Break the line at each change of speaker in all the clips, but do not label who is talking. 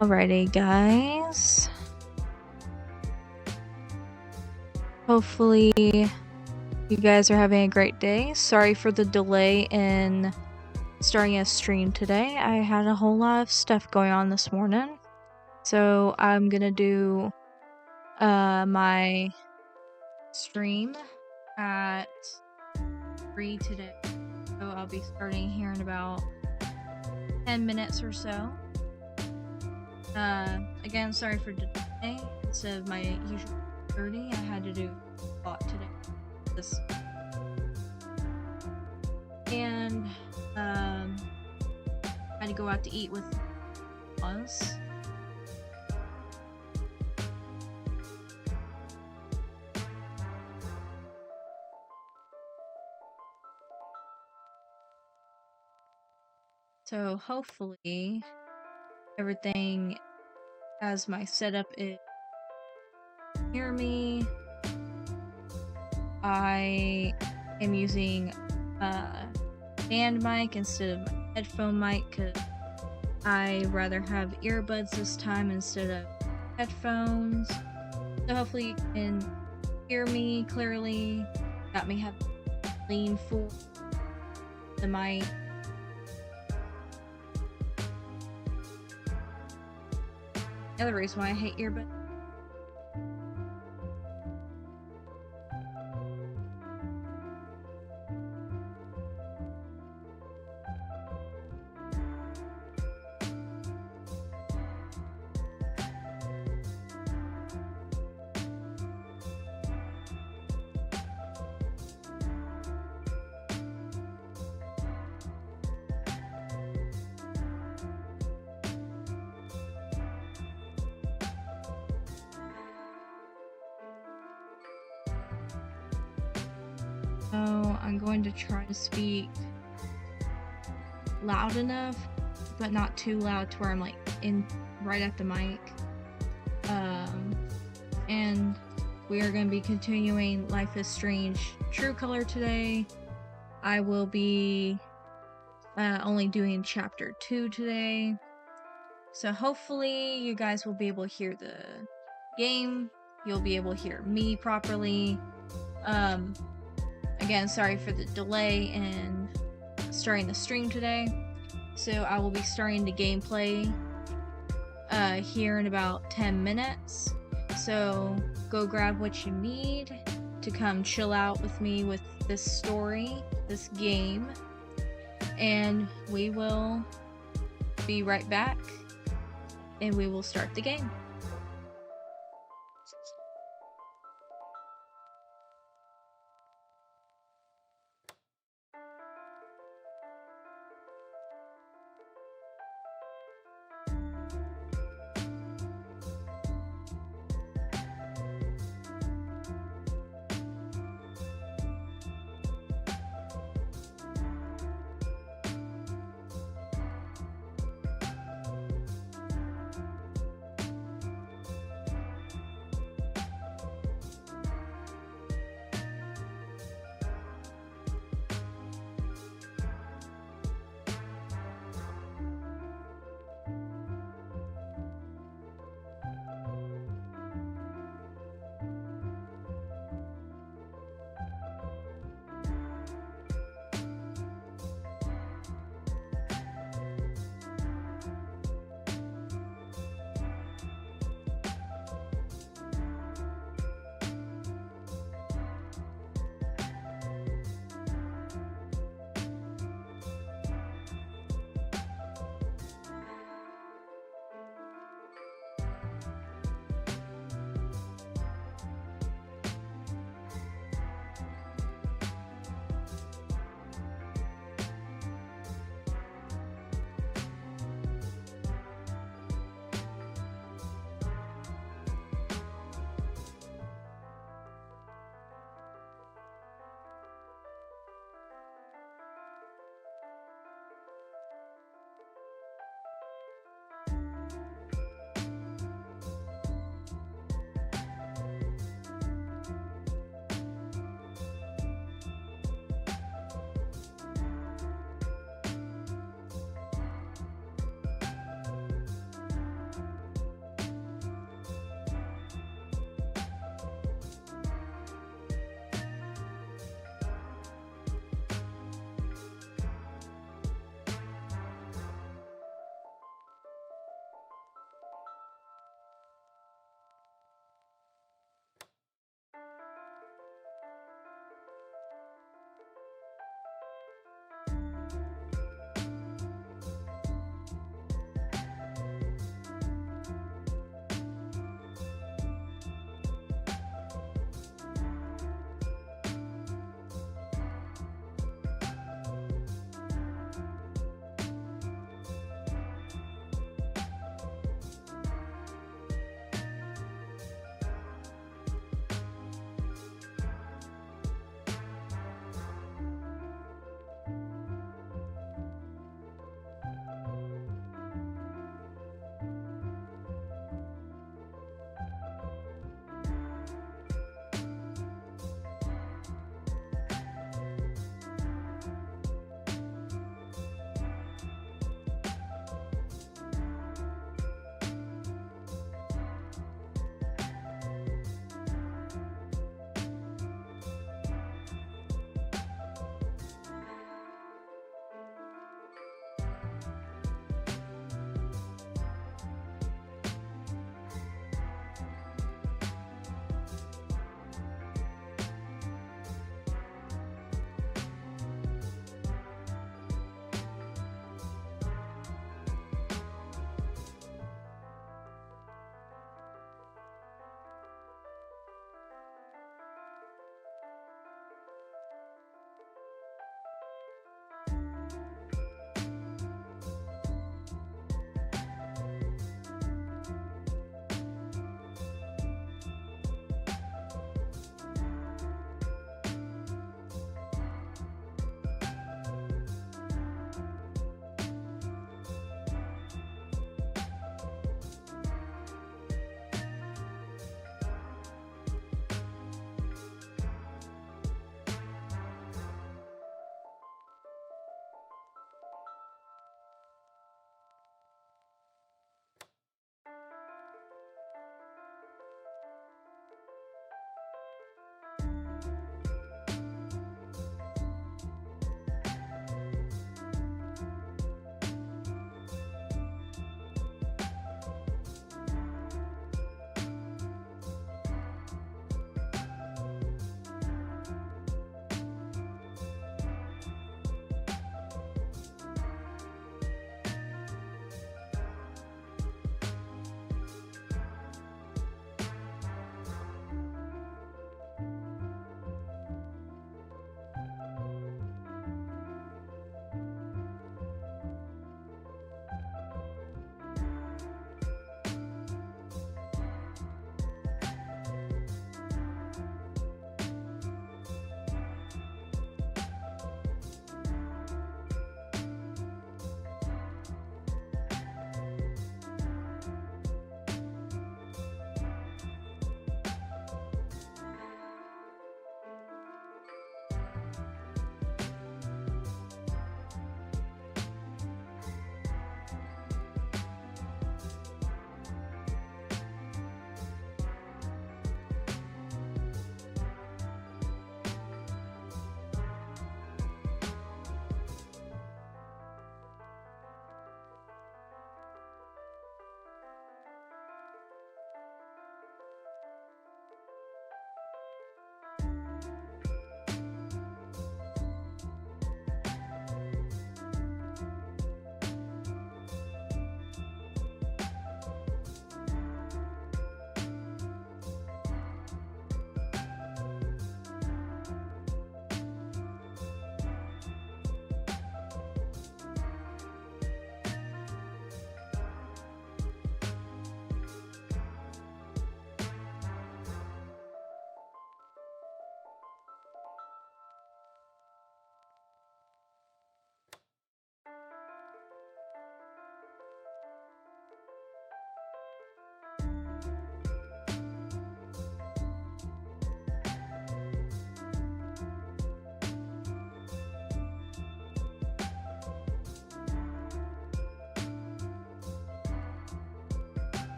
Alrighty, guys. Hopefully you guys are having a great day. Sorry for the delay in starting a stream today. I had a whole lot of stuff going on this morning. So I'm gonna do my stream at 3 today. So I'll be starting here in about 10 minutes or so. Again, sorry for the delay. Instead of my usual 30, I had to do a lot today. And had to go out to eat with us. So hopefully everything as my setup is hear me. I am using a stand mic instead of my headphone mic because I rather have earbuds this time instead of headphones. So hopefully you can hear me clearly. Got me have lean forward the mic. The other reason why I hate earbuds. So I'm going to try to speak loud enough, but not too loud to where I'm like in right at the mic. And we are going to be continuing Life is Strange True Color today. I will be only doing chapter 2 today. So hopefully you guys will be able to hear the game. You'll be able to hear me properly. Again, sorry for the delay in starting the stream today. So I will be starting the gameplay here in about 10 minutes. So go grab what you need to come chill out with me with this story, this game, and we will be right back and we will start the game.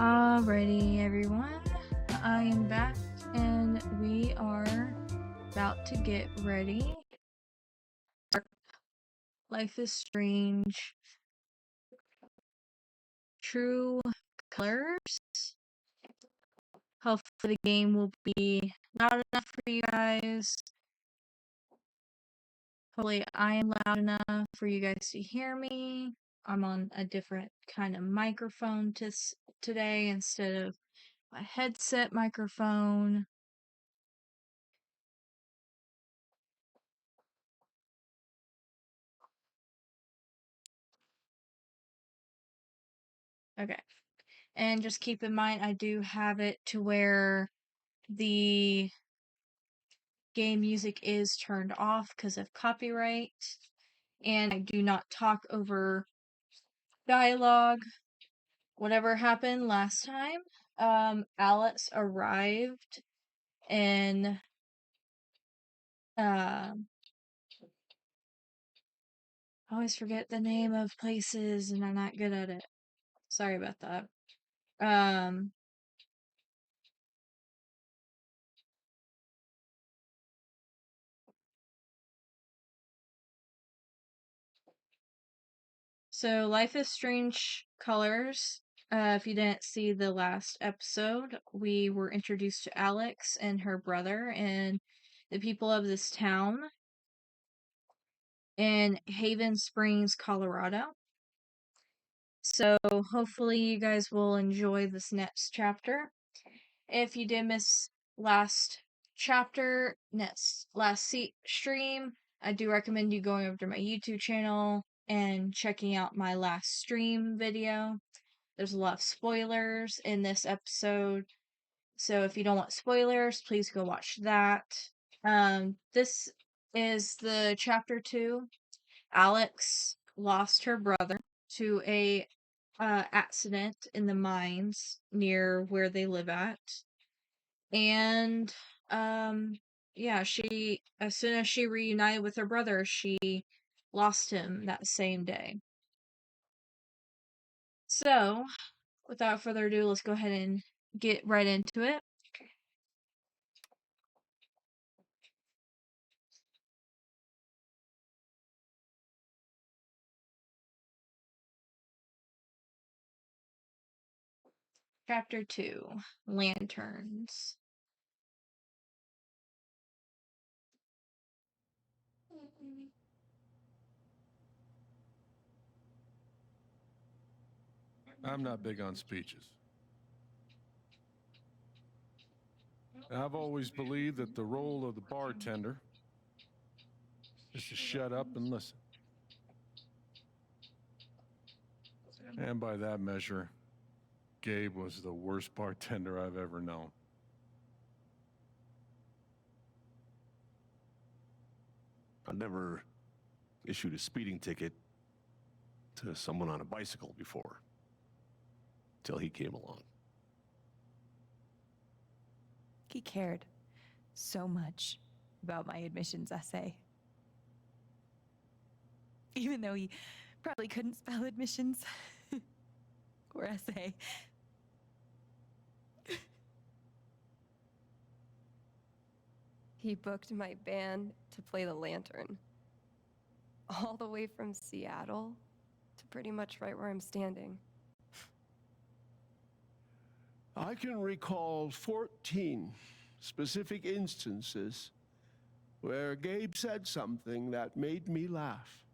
Alrighty, everyone. I am back, and we are about to get ready. Life is Strange. True Colors. Hopefully the game will be loud enough for you guys. Hopefully I am loud enough for you guys to hear me. I'm on a different kind of microphone today instead of my headset microphone. Okay. And just keep in mind, I do have it to where the game music is turned off because of copyright. And I do not talk over dialogue. Whatever happened last time, Alex arrived in, I always forget the name of places and I'm not good at it. Sorry about that. So Life is Strange Colors. If you didn't see the last episode, we were introduced to Alex and her brother and the people of this town in Haven Springs, Colorado. So hopefully you guys will enjoy this next chapter. If you did miss last chapter, last stream, I do recommend you going over to my YouTube channel and checking out my last stream video. There's a lot of spoilers in this episode, so if you don't want spoilers, please go watch that. This is the chapter 2. Alex lost her brother to a accident in the mines near where they live at. And yeah, she as soon as she reunited with her brother, she lost him that same day. So, without further ado, let's go ahead and get right into it. Chapter 2, Lanterns.
I'm not big on speeches. I've always believed that the role of the bartender is to shut up and listen. And by that measure, Gabe was the worst bartender I've ever known.
I've never issued a speeding ticket to someone on a bicycle before, till he came along.
He cared so much about my admissions essay. Even though he probably couldn't spell admissions or essay.
He booked my band to play the lantern. All the way from Seattle to pretty much right where I'm standing.
I can recall 14 specific instances where Gabe said something that made me laugh.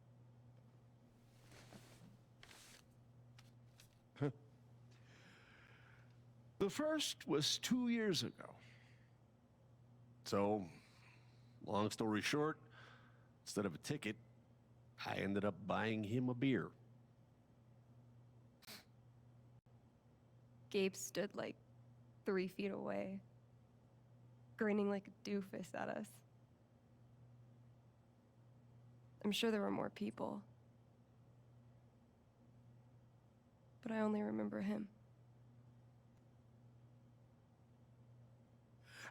The first was 2 years ago.
So, long story short, instead of a ticket, I ended up buying him a beer.
Gabe stood like 3 feet away, grinning like a doofus at us. I'm sure there were more people, but I only remember him.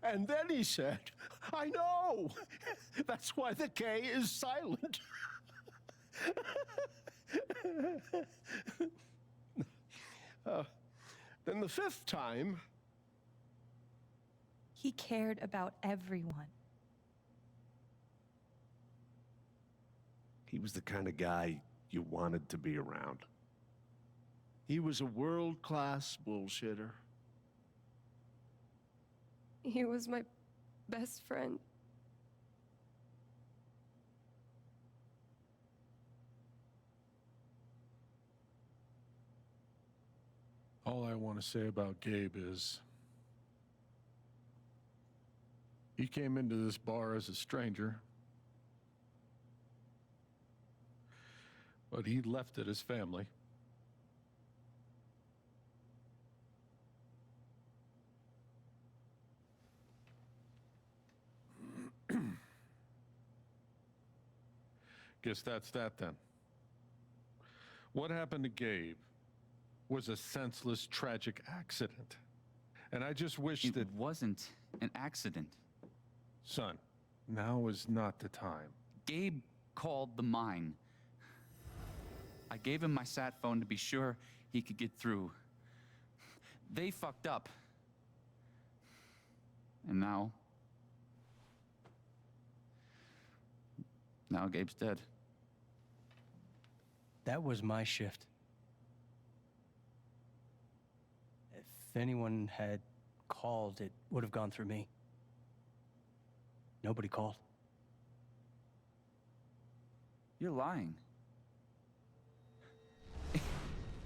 And then he said, I know! That's why the K is silent. Then the fifth time,
He cared about everyone.
He was the kind of guy you wanted to be around.
he was a world-class bullshitter.
He was my best friend.
All I want to say about Gabe is he came into this bar as a stranger, but he left it as family. Guess that's that then. What happened to Gabe was a senseless, tragic accident. And I just wish
It
that...
wasn't an accident.
Son, now is not the time.
Gabe called the mine. I gave him my sat phone to be sure he could get through. They fucked up. And now Gabe's dead.
That was my shift. If anyone had called, it would have gone through me. Nobody called.
You're lying.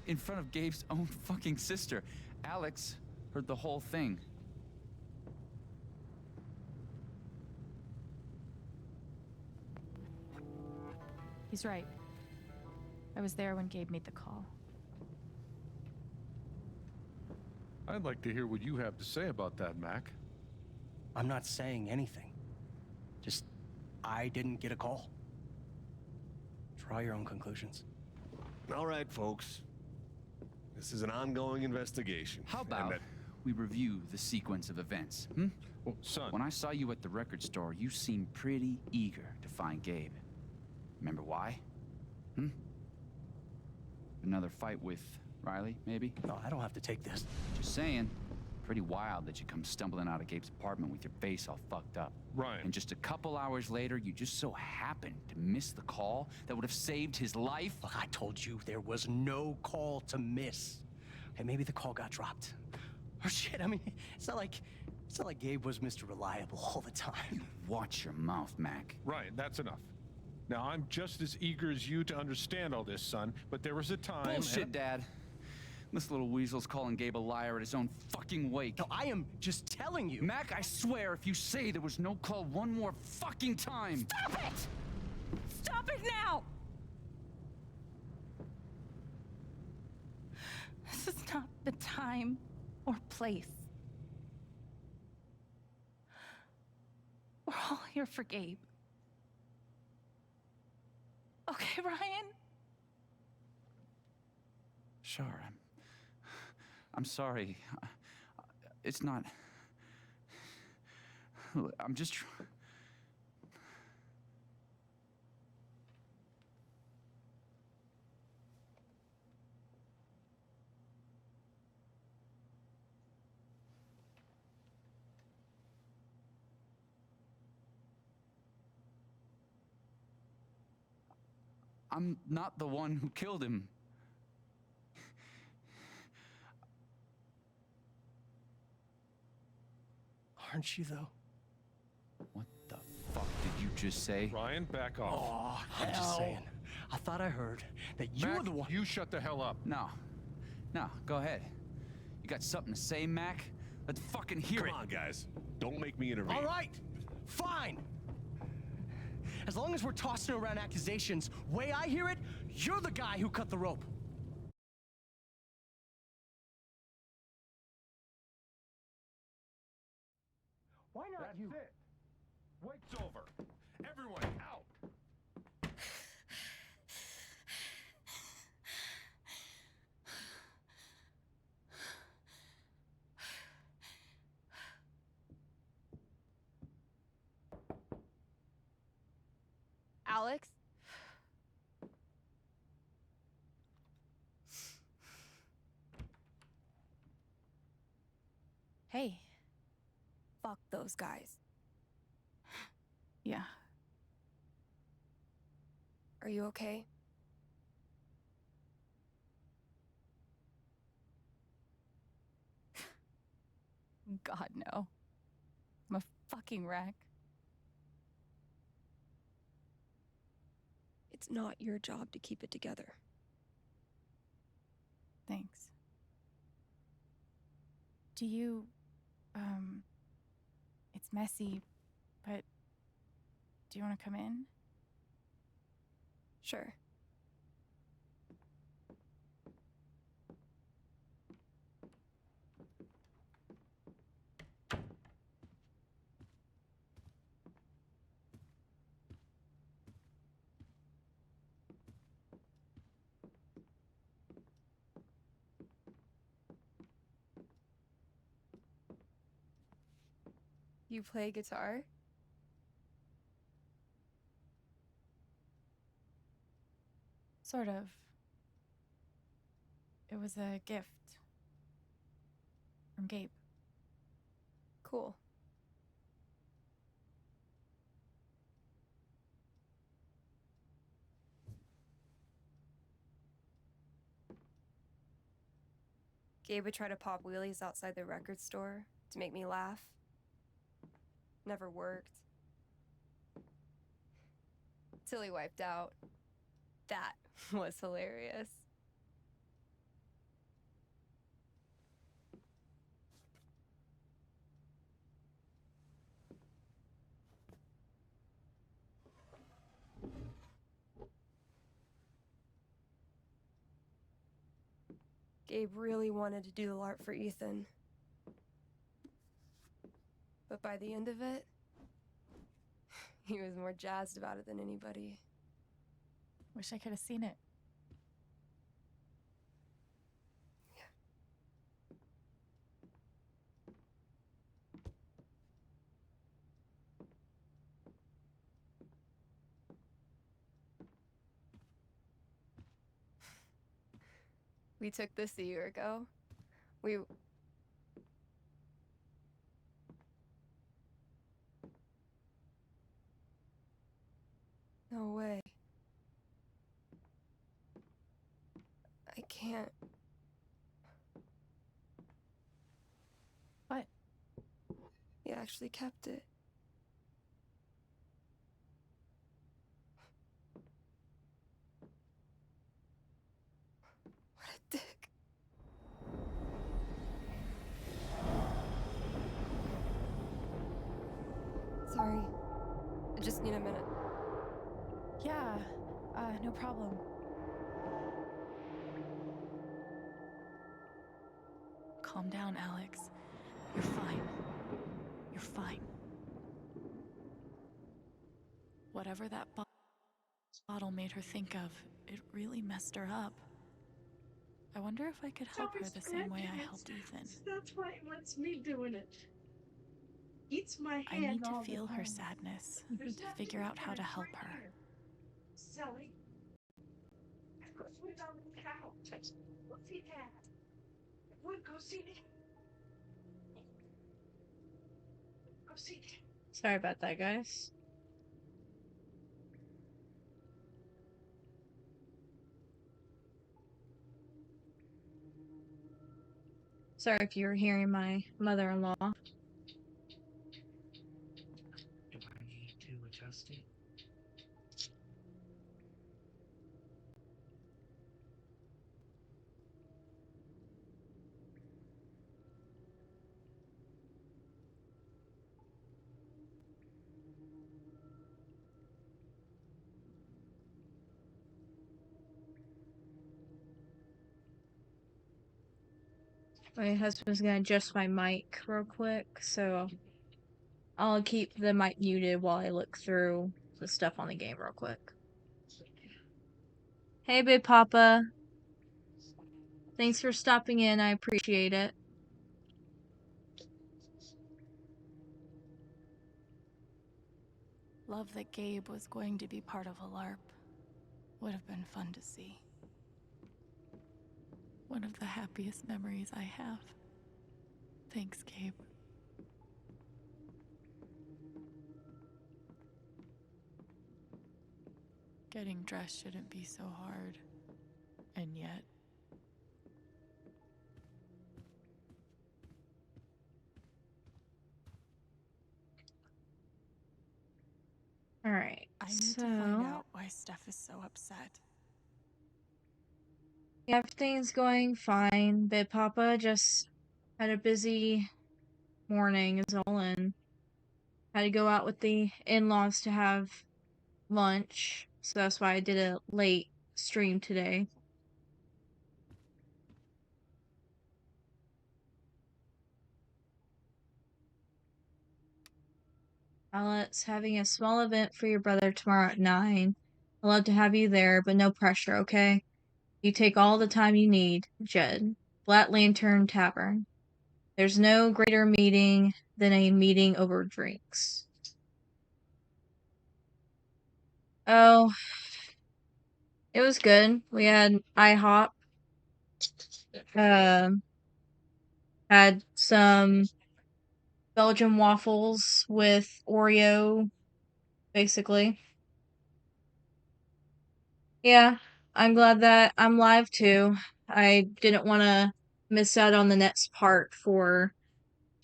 In front of Gabe's own fucking sister. Alex heard the whole thing.
He's right. I was there when Gabe made the call.
I'd like to hear what you have to say about that, Mac.
I'm not saying anything. Just, I didn't get a call. Draw your own conclusions.
All right, folks. This is an ongoing investigation.
How
and
about
that-
we review the sequence of events, hmm?
Well, son,
When I saw you at the record store, you seemed pretty eager to find Gabe. Remember why? Hmm? Another fight with Riley, maybe?
No, I don't have to take this.
Just saying. Pretty wild that you come stumbling out of Gabe's apartment with your face all fucked up.
Ryan.
And just a couple hours later, you just so happened to miss the call that would have saved his life?
Look, I told you there was no call to miss. Okay, maybe the call got dropped. Or shit, I mean, it's not like Gabe was Mr. Reliable all the time.
Watch your mouth, Mac.
Ryan, that's enough. Now, I'm just as eager as you to understand all this, son, but there was a time...
Bullshit, Dad. This little weasel's calling Gabe a liar at his own fucking wake.
No, I am just telling you.
Mac, I swear, if you say there was no call one more fucking time...
Stop it! Stop it now! This is not the time or place. We're all here for Gabe. Okay, Ryan?
Sure, I'm sorry. It's not... I'm just... I'm not the one who killed him.
Aren't you, though?
What the fuck did you just say?
Ryan, back off.
Oh, I'm just saying. I thought I heard that you
Mac,
were the one.
you shut the hell up.
No, go ahead. You got something to say, Mac? Let's fucking hear
Come
it.
on, guys. Don't make me intervene.
All right, fine. As long as we're tossing around accusations, way I hear it, you're the guy who cut the rope. Why not
That's
you?
it. Wait's over. Everyone, out.
Alex?
fuck those guys.
Yeah.
Are you okay?
God, no. I'm a fucking wreck.
It's not your job to keep it together.
Thanks. Do you, it's messy, but do you want to come in?
Sure. You play guitar?
Sort of. It was a gift from Gabe.
Cool. Gabe would try to pop wheelies outside the record store to make me laugh. Never worked. Till he wiped out. That was hilarious. Gabe really wanted to do the LARP for Ethan. But by the end of it, he was more jazzed about it than anybody.
Wish I could have seen it.
We took this a year ago. No way. I can't.
What?
He actually kept it. What a dick. Sorry. I just need a minute.
Yeah, no problem. Calm down, Alex. You're fine. You're fine. Whatever that bottle made her think of, it really messed her up. I wonder if I could help her the same way I helped Ethan.
That's why it lets me doing it. Eats my
I
hand
need to
all the
feel her
time.
sadness,
There's
to
nothing
figure out how to
there,
help
right
her.
here. Sally. I put it on the couch. What's he at? Would go see it. Go see it.
Sorry about that, guys. Sorry if you were hearing my mother-in-law.
Do I need to adjust it?
My husband's gonna adjust my mic real quick, so I'll keep the mic muted while I look through the stuff on the game real quick. Hey, Big Papa. Thanks for stopping in, I appreciate it.
Love that Gabe was going to be part of a LARP. Would have been fun to see. One of the happiest memories I have. Thanks, Gabe. Getting dressed shouldn't be so hard. And yet,
Alright,
I need to find out why Steph is so upset.
everything's going fine, but Papa just had a busy morning is all, and had to go out with the in-laws to have lunch, so that's why I did a late stream today. Alex, having a small event for your brother tomorrow at 9. I'd love to have you there, but no pressure, okay? You take all the time you need, Jed. Black Lantern Tavern. There's no greater meeting than a meeting over drinks. Oh, it was good. We had IHOP. Had some Belgian waffles with Oreo, basically. Yeah, I'm glad that I'm live too. I didn't want to miss out on the next part for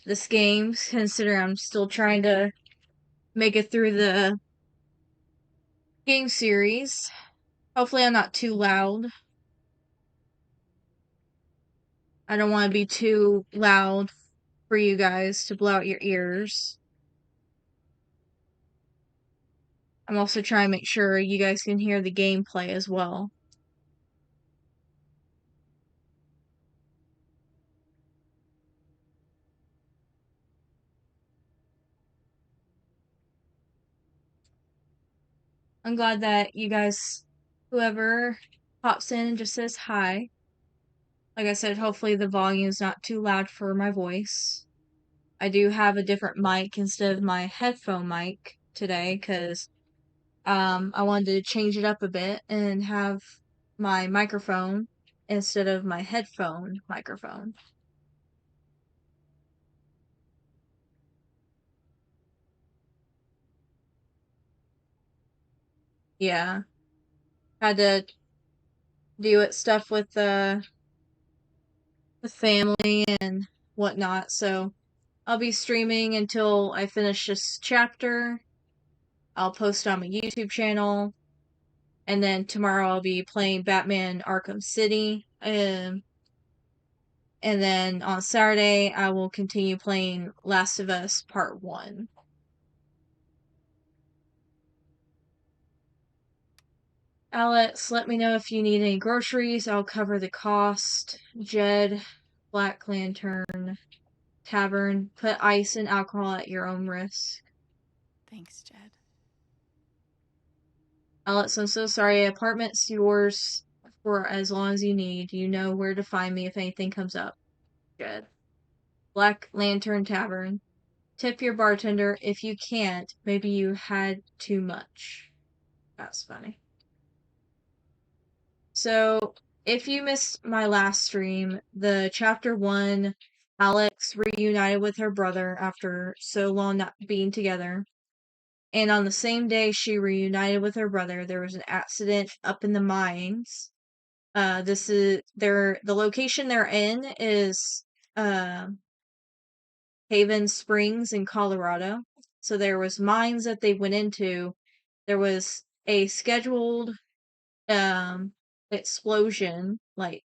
this game, considering I'm still trying to make it through the game series. Hopefully I'm not too loud. I don't want to be too loud for you guys to blow out your ears. I'm also trying to make sure you guys can hear the gameplay as well. I'm glad that you guys, whoever pops in and just says hi. Like I said, hopefully the volume's not too loud for my voice. I do have a different mic instead of my headphone mic today, because I wanted to change it up a bit and have my microphone instead of my headphone microphone. Yeah. Had to deal with stuff with family and whatnot, so I'll be streaming until I finish this chapter. I'll post on my YouTube channel, and then tomorrow I'll be playing Batman Arkham City, and then on Saturday I will continue playing Last of Us Part 1. Alex, let me know if you need any groceries. I'll cover the cost. Jed, Black Lantern Tavern, put ice and alcohol at your own risk.
Thanks, Jed.
Alex, I'm so sorry. Apartment's yours for as long as you need. You know where to find me if anything comes up. Jed. Black Lantern Tavern. Tip your bartender. If you can't, maybe you had too much. That's funny. So, if you missed my last stream, the chapter 1, Alex reunited with her brother after so long not being together. And on the same day she reunited with her brother, there was an accident up in the mines. The location they're in is Haven Springs in Colorado. So there was mines that they went into. There was a scheduled explosion, like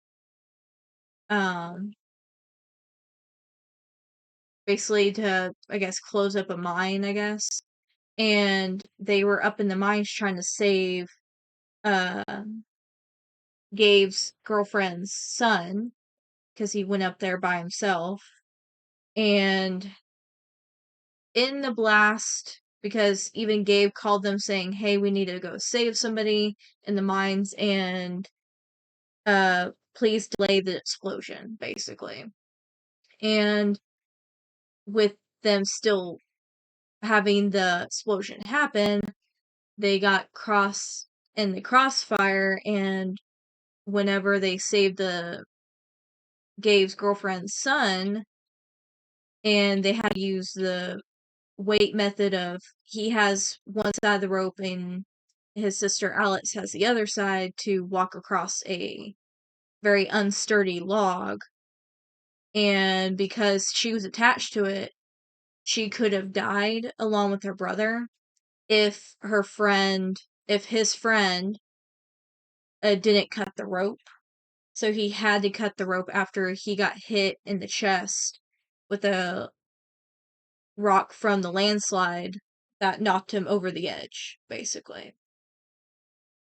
basically to, I guess, close up a mine, I guess. And they were up in the mines trying to save Gabe's girlfriend's son, because he went up there by himself. And in the blast, because even Gabe called them saying, hey, we need to go save somebody in the mines, and please delay the explosion, basically. And with them still having the explosion happen, they got in the crossfire, and whenever they saved Gabe's girlfriend's son, and they had to use the weight method of, he has one side of the rope and his sister Alex has the other side to walk across a very unsturdy log. And because she was attached to it, she could have died along with her brother if his friend didn't cut the rope. So he had to cut the rope after he got hit in the chest with a rock from the landslide that knocked him over the edge, basically.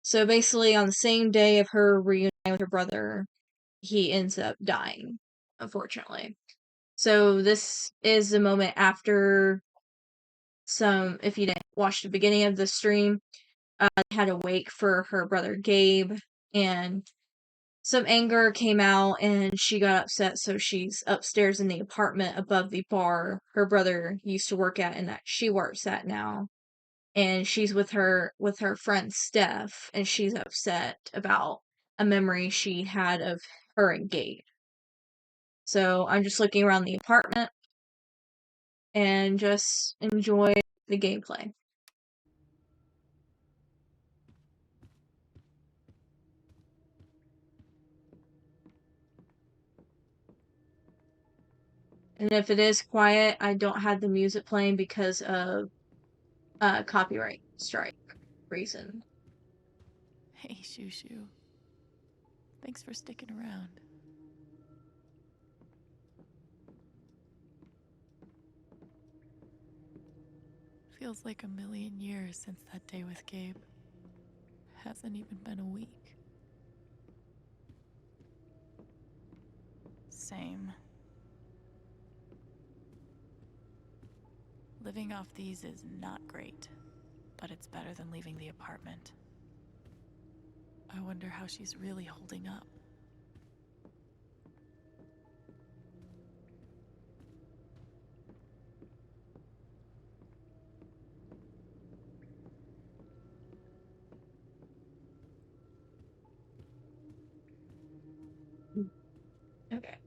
So basically, on the same day of her reuniting with her brother, he ends up dying, unfortunately. So this is the moment after if you didn't watch the beginning of the stream, they had a wake for her brother Gabe, and some anger came out and she got upset, so she's upstairs in the apartment above the bar her brother used to work at and that she works at now. And she's with her friend Steph, and she's upset about a memory she had of her and Gabe. So I'm just looking around the apartment and just enjoy the gameplay. And if it is quiet, I don't have the music playing because of copyright strike reason.
Hey, Shoo Shoo. Thanks for sticking around. Feels like a million years since that day with Gabe. Hasn't even been a week. Same. Living off these is not great, but it's better than leaving the apartment. I wonder how she's really holding up.
Okay.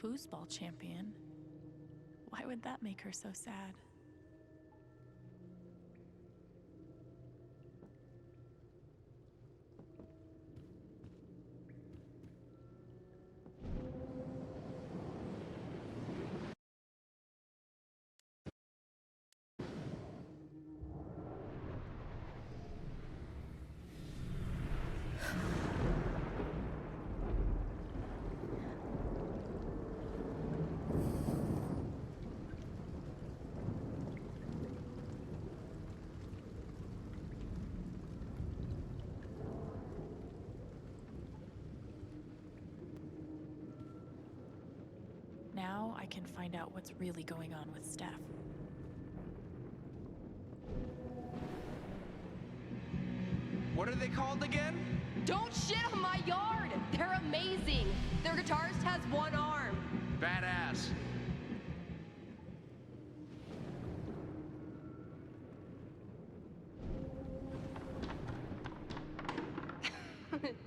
Foosball champion? Why would that make her so sad? Now I can find out what's really going on with Steph.
What are they called again?
Don't shit on my yard! They're amazing! Their guitarist has one arm.
Badass.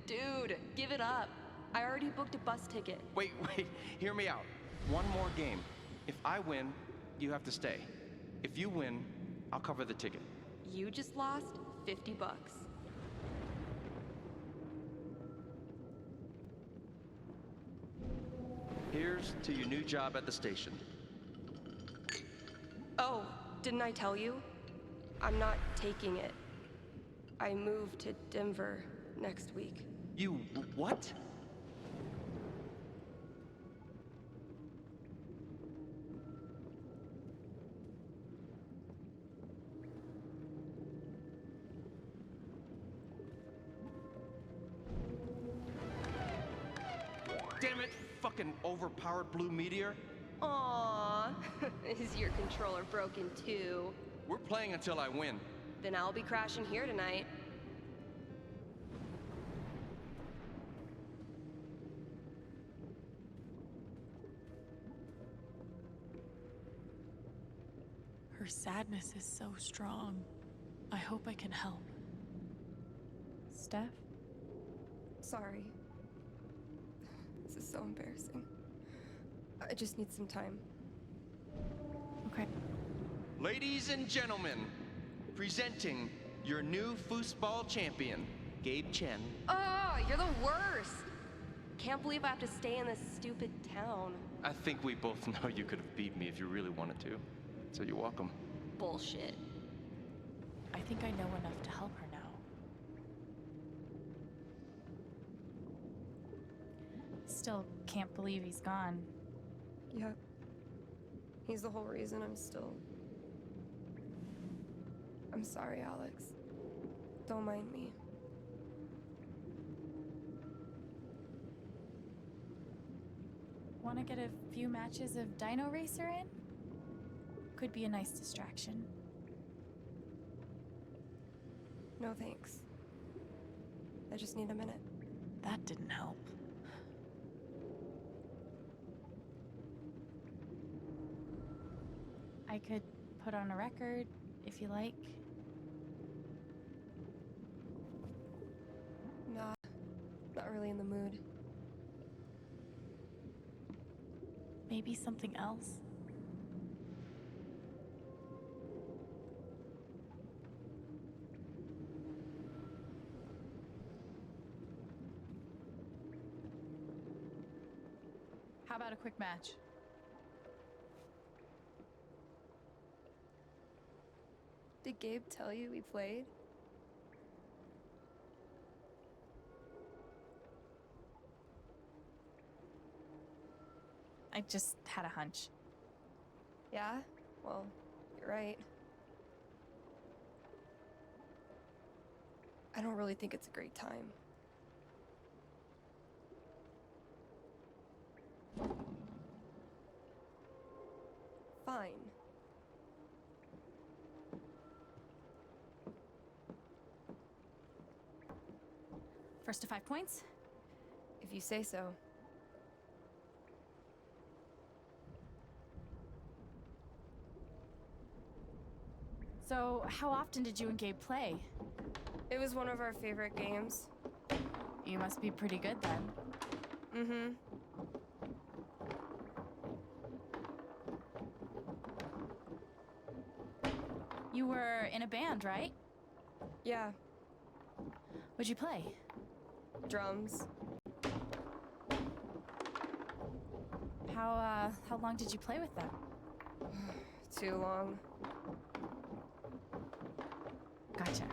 Dude, give it up. I already booked a bus ticket.
Wait, hear me out. One more game. If I win, you have to stay. If you win, I'll cover the ticket.
You just lost $50.
Here's to your new job at the station.
Oh, didn't I tell you? I'm not taking it. I move to Denver next week.
You what? Damn it, fucking overpowered blue meteor.
Aww, is your controller broken too?
We're playing until I win.
Then I'll be crashing here tonight.
Her sadness is so strong. I hope I can help. Steph?
Sorry. This is so embarrassing. I just need some time.
Okay.
Ladies and gentlemen, Presenting your new foosball champion, Gabe Chen.
Oh, you're the worst. Can't believe I have to stay in this stupid town.
I think we both know you could have beat me if you really wanted to. So you're welcome.
Bullshit.
I think I know enough to help her now. Still can't believe he's gone.
Yep. He's the whole reason I'm still... I'm sorry, Alex. Don't mind me.
Want to get a few matches of Dino Racer in? Could be a nice distraction.
No thanks. I just need a minute.
That didn't help. I could put on a record, if you like.
Nah, not really in the mood.
Maybe something else? How about a quick match?
Did Gabe tell you we played?
I just had a hunch.
Yeah? Well, you're right. I don't really think it's a great time. Fine.
First to 5 points?
If you say so.
So, how often did you and Gabe play?
It was one of our favorite games.
You must be pretty good then.
Mm-hmm.
You were in a band, right?
Yeah,
What'd you play?
drums.
How long did you play with them?
Too long.
Gotcha.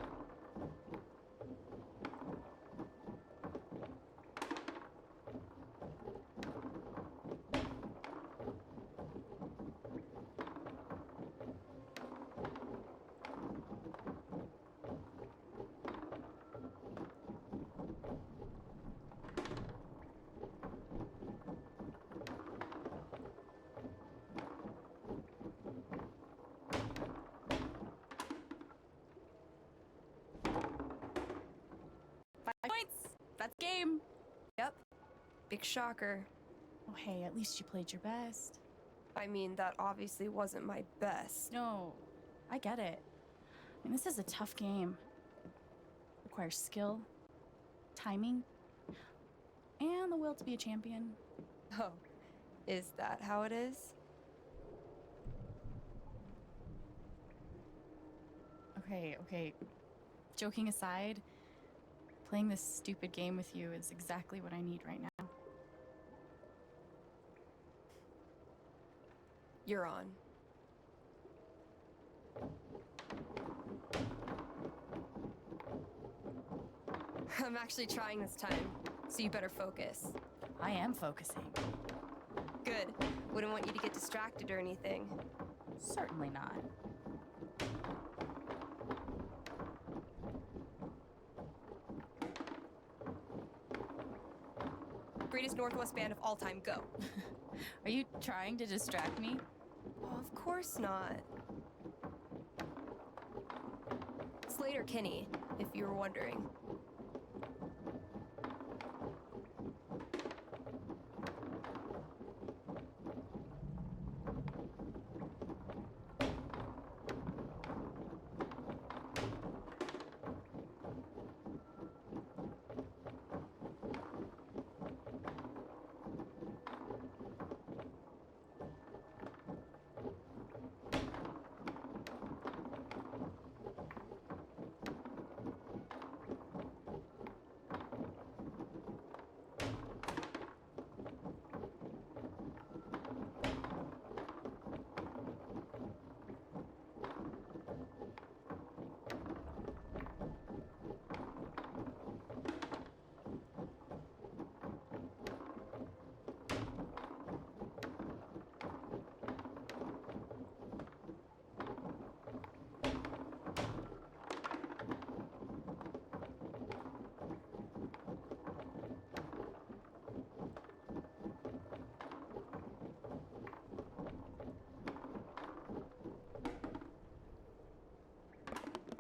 That's game.
Yep. Big shocker.
Oh, hey, at least you played your best.
I mean, that obviously wasn't my best.
No, I get it. I mean, this is a tough game. Requires skill, timing, and the will to be a champion.
Oh, is that how it is?
Okay. Joking aside, playing this stupid game with you is exactly what I need right now.
You're on. I'm actually trying this time, so you better focus.
I am focusing.
Good. Wouldn't want you to get distracted or anything.
Certainly not.
Greatest Northwest band of all time, go.
Are you trying to distract me?
Oh, of course not. Slater Kinney, if you were wondering.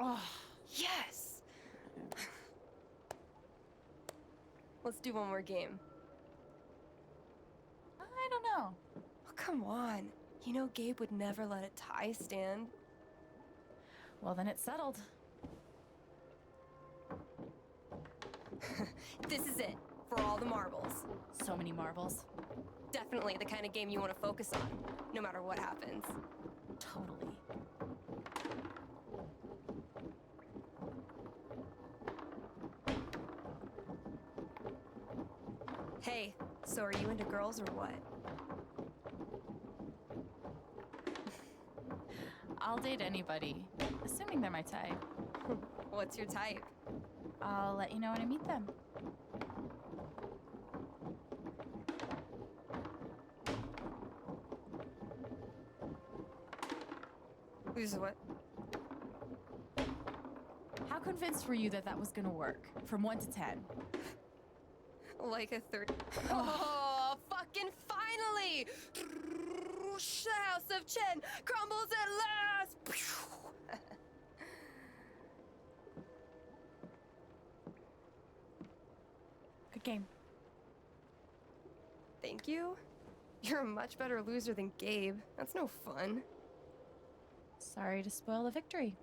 Oh,
Yes! Let's do one more game.
I don't know.
Oh, come on. You know Gabe would never let a tie stand.
Well, then it's settled.
This is it, for all the marbles.
So many marbles.
Definitely the kind of game you want to focus on, no matter what happens.
Totally.
Hey, so are you into girls or what?
I'll date anybody, assuming they're my type.
What's your type?
I'll let you know when I meet them.
Who's what?
How convinced were you that that was gonna work? From 1 to 10.
Like a third. Oh, fucking finally! The House of Chen crumbles at last!
Good game.
Thank you? You're a much better loser than Gabe. That's no fun.
Sorry to spoil the victory.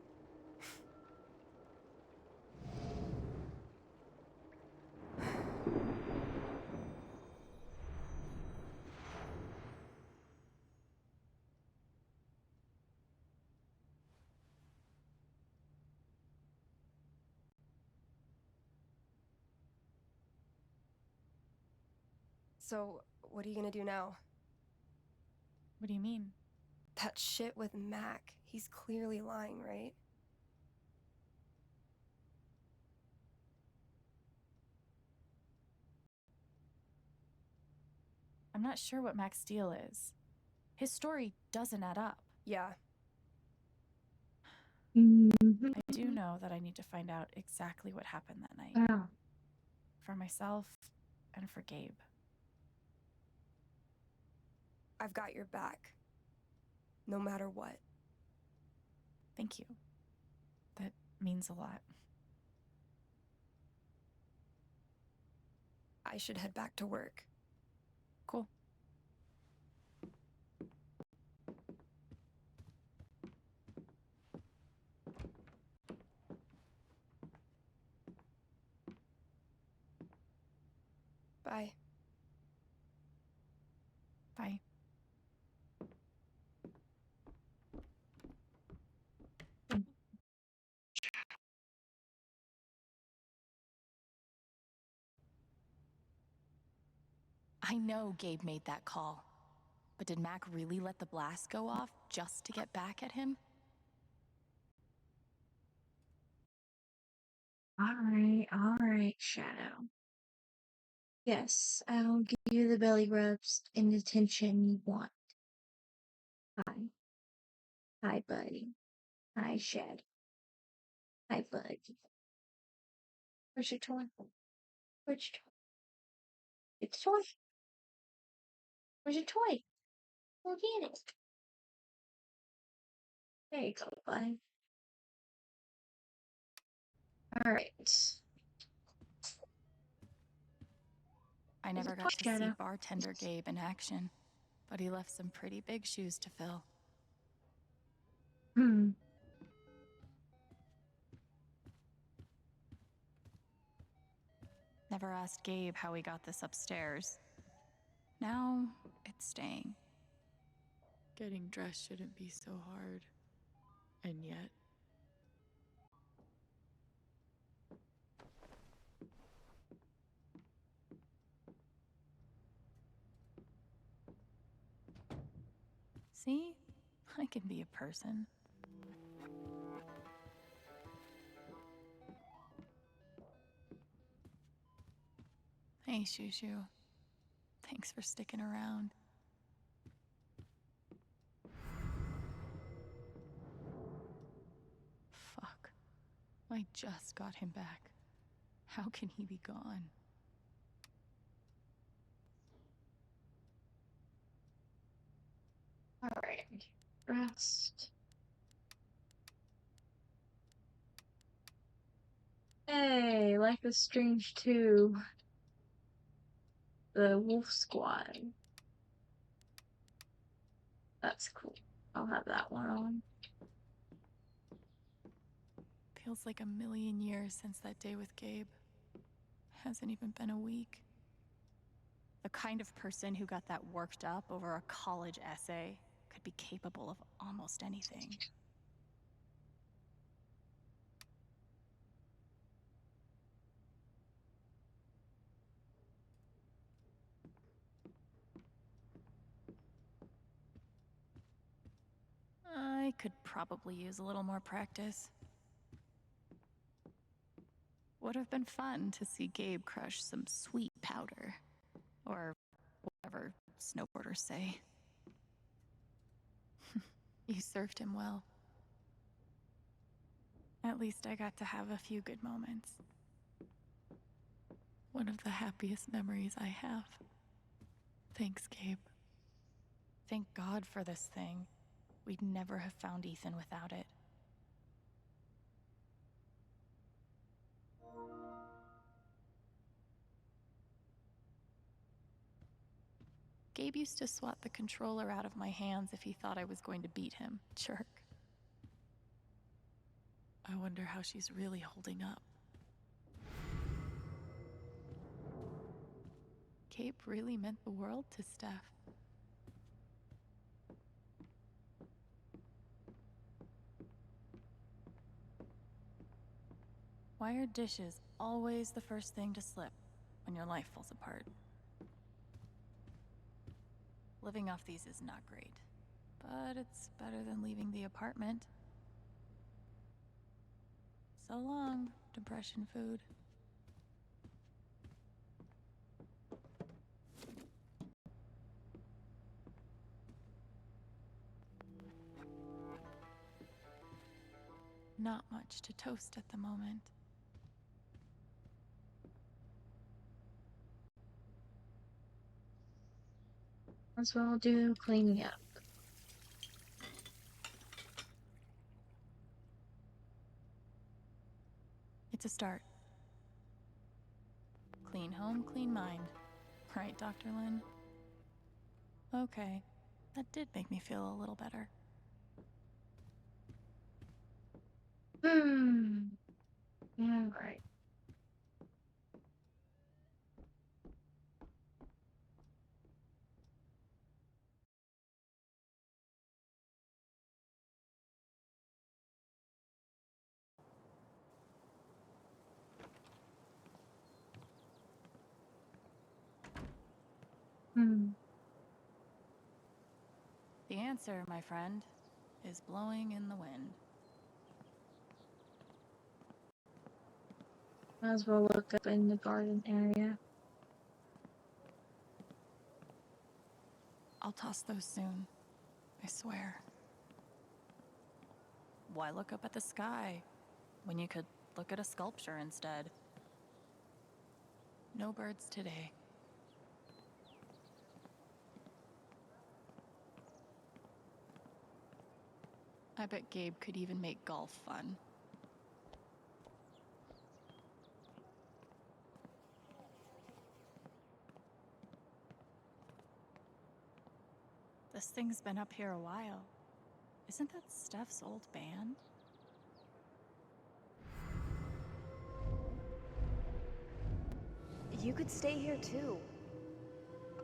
So, what are you gonna do now?
What do you mean?
That shit with Mac. He's clearly lying, right?
I'm not sure what Mac's deal is. His story doesn't add up.
Yeah.
I do know that I need to find out exactly what happened that night.
Wow.
For myself and for Gabe.
I've got your back. No matter what.
Thank you. That means a lot.
I should head back to work.
Cool.
Bye.
Bye. I know Gabe made that call. But did Mac really let the blast go off just to get back at him?
All right, Shadow. Yes, I'll give you the belly rubs and the attention you want. Hi. Hi, buddy. Hi, Shadow. Hi, buddy. Where's your toy? Where's your toy? It's a toy. Where's your toy? Go get it. There you go, buddy. Alright.
I never
a
got to see
shadow.
bartender Gabe in action, but he left some pretty big shoes to fill. Never asked Gabe how he got this upstairs. Now, it's staying. Getting dressed shouldn't be so hard. And yet... See? I can be a person. Hey, Shushu. Thanks for sticking around. Fuck. I just got him back. How can he be gone?
Alright. Rest. Hey, Life is Strange 2. The Wolf Squad. That's cool. I'll have that one on.
Feels like a million years since that day with Gabe. Hasn't even been a week. The kind of person who got that worked up over a college essay could be capable of almost anything. I could probably use a little more practice. Would have been fun to see Gabe crush some sweet powder. Or whatever snowboarders say. You served him well. At least I got to have a few good moments. One of the happiest memories I have. Thanks, Gabe. Thank God for this thing. We'd never have found Ethan without it. Gabe used to swat the controller out of my hands if he thought I was going to beat him. Jerk. I wonder how she's really holding up. Gabe really meant the world to Steph. Why are dishes always the first thing to slip when your life falls apart? Living off these is not great, but it's better than leaving the apartment. So long, depression food. Not much to toast at the moment.
As well do cleaning up.
It's a start. Clean home, clean mind. Right, Dr. Lin? Okay, that did make me feel a little better.
Yeah, right.
The answer, my friend, is blowing in the wind.
Might as well look up in the garden area.
I'll toss those soon, I swear. Why look up at the sky when you could look at a sculpture instead? No birds today. I bet Gabe could even make golf fun. This thing's been up here a while. Isn't that Steph's old band?
You could stay here too.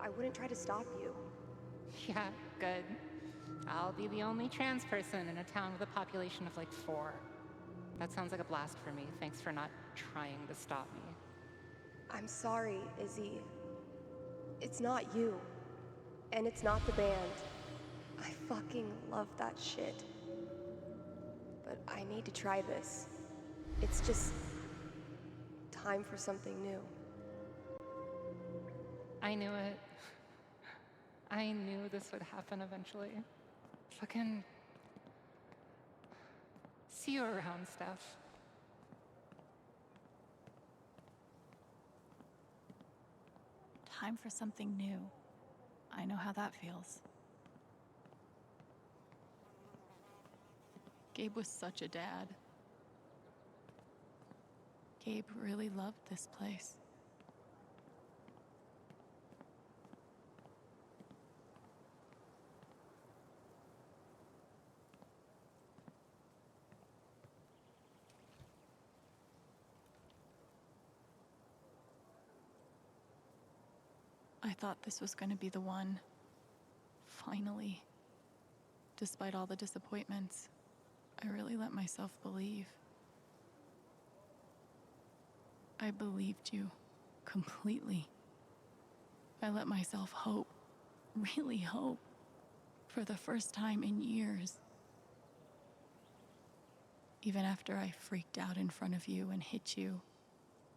I wouldn't try to stop you.
Yeah, good. I'll be the only trans person in a town with a population of like 4. That sounds like a blast for me. Thanks for not trying to stop me.
I'm sorry, Izzy. It's not you. And it's not the band. I fucking love that shit. But I need to try this. It's just time for something new.
I knew it. I knew this would happen eventually. Fucking... See you around, Steph.
Time for something new. I know how that feels. Gabe was such a dad. Gabe really loved this place. I thought this was going to be the one. Finally. Despite all the disappointments, I really let myself believe. I believed you completely. I let myself hope, really hope, for the first time in years. Even after I freaked out in front of you and hit you,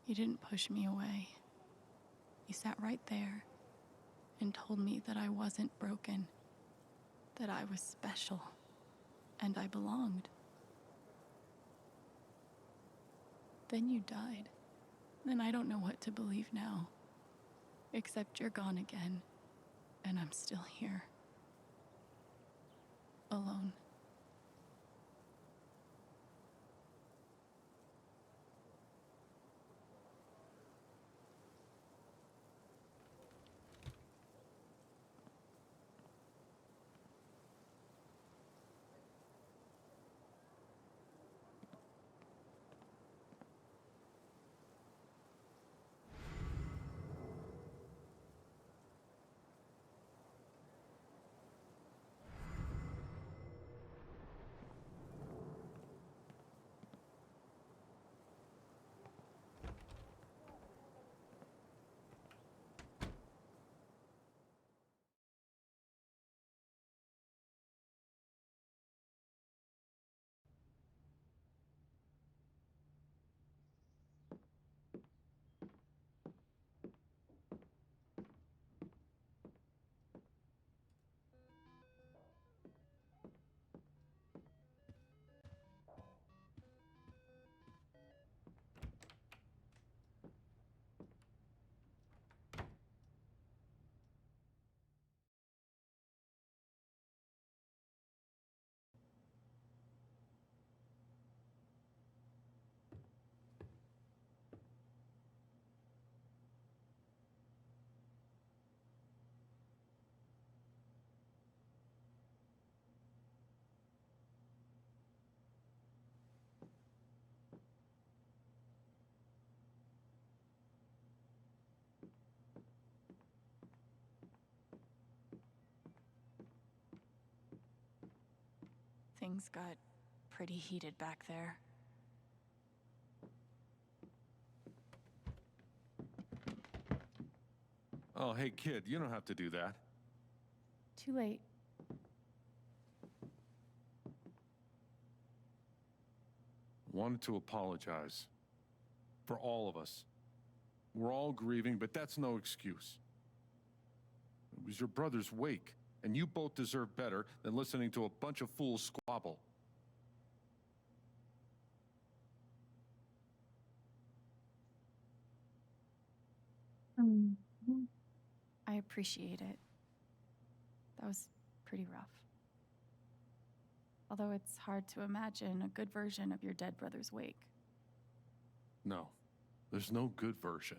you didn't push me away. You sat right there and told me that I wasn't broken, that I was special, and I belonged. Then you died, and I don't know what to believe now, except you're gone again, and I'm still here, alone. Things got pretty heated back there.
Oh, hey, kid, you don't have to do that.
Too late.
Wanted to apologize. For all of us. We're all grieving, but that's no excuse. It was your brother's wake, and you both deserve better than listening to a bunch of fools squabble.
I appreciate it. That was pretty rough. Although it's hard to imagine a good version of your dead brother's wake.
No, there's no good version.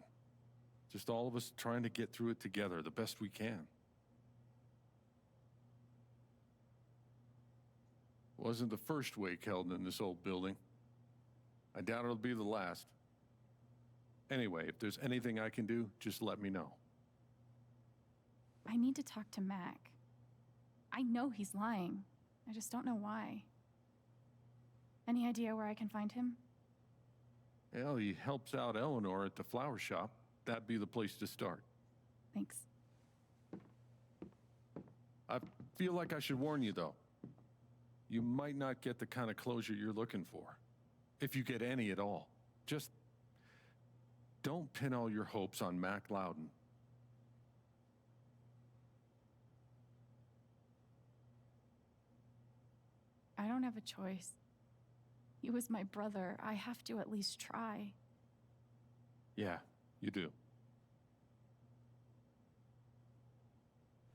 Just all of us trying to get through it together the best we can. Wasn't the first wake held in this old building. I doubt it'll be the last. Anyway, if there's anything I can do, just let me know.
I need to talk to Mac. I know he's lying. I just don't know why. Any idea where I can find him?
Well, he helps out Eleanor at the flower shop. That'd be the place to start.
Thanks.
I feel like I should warn you, though. You might not get the kind of closure you're looking for. If you get any at all. Just don't pin all your hopes on Mac Loudon.
I don't have a choice. He was my brother. I have to at least try.
Yeah, you do.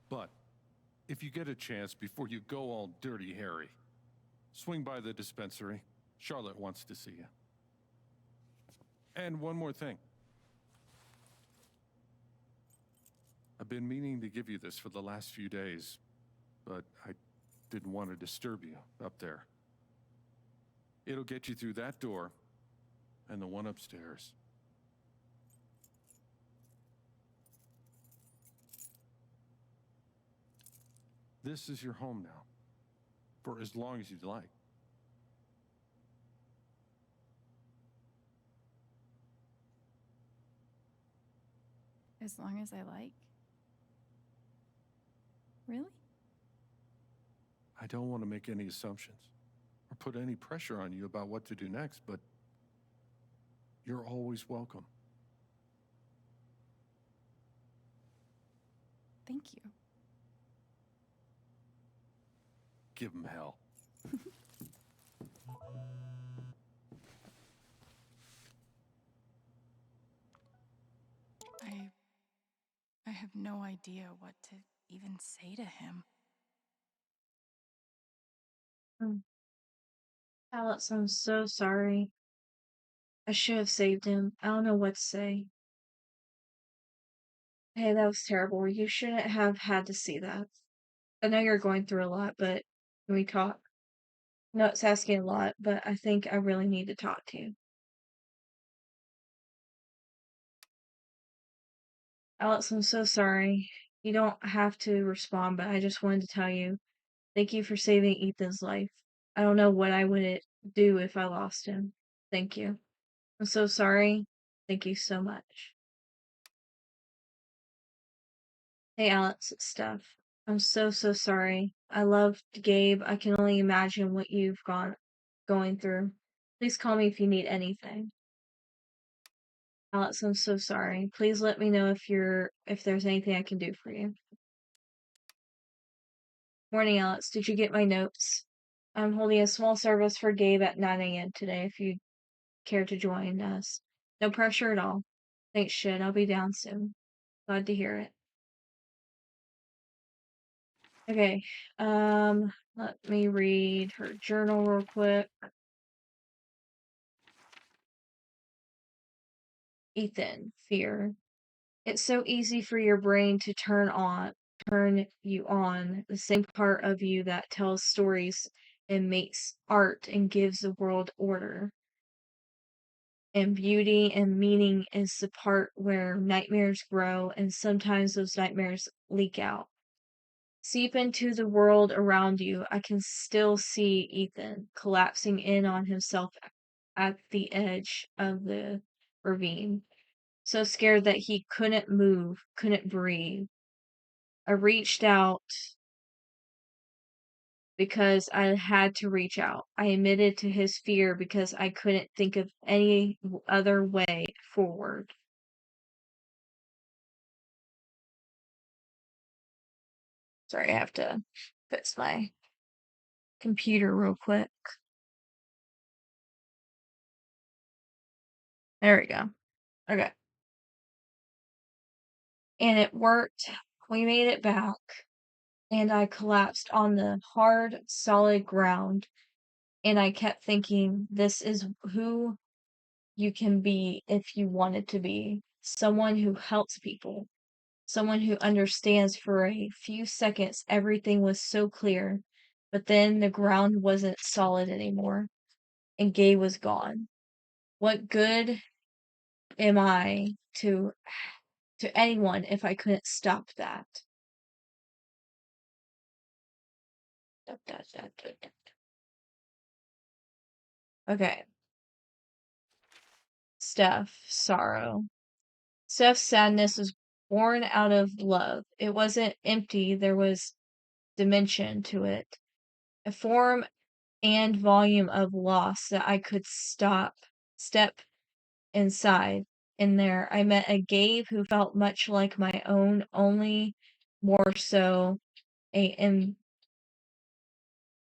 But if you get a chance before you go all dirty Harry, swing by the dispensary. Charlotte wants to see you. And one more thing. I've been meaning to give you this for the last few days, but I didn't want to disturb you up there. It'll get you through that door and the one upstairs. This is your home now, for as long as you'd like.
As long as I like? Really?
I don't want to make any assumptions or put any pressure on you about what to do next, but you're always welcome.
Thank you.
Give him hell.
I have no idea what to even say to him.
Alex, I'm so sorry. I should have saved him. I don't know what to say. Hey, that was terrible. You shouldn't have had to see that. I know you're going through a lot, but can we talk? No, it's asking a lot, but I think I really need to talk to you. Alex, I'm so sorry. You don't have to respond, but I just wanted to tell you, thank you for saving Ethan's life. I don't know what I would do if I lost him. Thank you. I'm so sorry. Thank you so much. Hey, Alex, it's Steph. I'm so sorry. I loved Gabe. I can only imagine what you've going through. Please call me if you need anything. Alex, I'm so sorry. Please let me know if there's anything I can do for you. Morning, Alex. Did you get my notes? I'm holding a small service for Gabe at 9 a.m. today if you care to join us. No pressure at all. Thanks, shit. I'll be down soon. Glad to hear it. Okay. Let me read her journal real quick. Ethan, fear. It's so easy for your brain to turn you on, the same part of you that tells stories and makes art and gives the world order. And beauty and meaning is the part where nightmares grow, and sometimes those nightmares leak out. Seep into the world around you. I can still see Ethan collapsing in on himself at the edge of the ravine. So scared that he couldn't move, couldn't breathe. I reached out because I had to reach out. I admitted to his fear because I couldn't think of any other way forward. Sorry, I have to fix my computer real quick. There we go. Okay. And it worked. We made it back. And I collapsed on the hard, solid ground. And I kept thinking, this is who you can be if you wanted to be. Someone who helps people. Someone who understands. For a few seconds, everything was so clear. But then the ground wasn't solid anymore. And Gabe was gone. What good am I to anyone if I couldn't stop that? Okay. Steph, sorrow. Steph's sadness was born out of love. It wasn't empty, there was dimension to it. A form and volume of loss that I could step inside. In there, I met a Gabe who felt much like my own, only more so an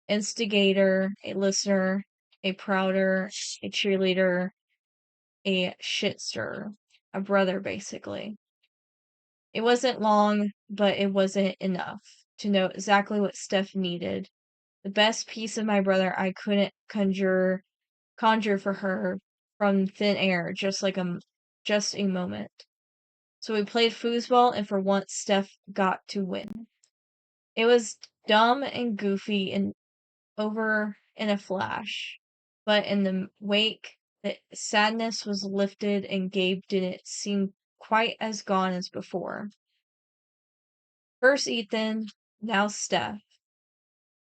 instigator, a listener, a prouder, a cheerleader, a shitster, a brother, basically. It wasn't long, but it wasn't enough to know exactly what Steph needed. The best piece of my brother I couldn't conjure for her from thin air, just a moment. So we played foosball, and for once, Steph got to win. It was dumb and goofy and over in a flash, but in the wake, the sadness was lifted, and Gabe didn't seem quite as gone as before. First Ethan, now Steph.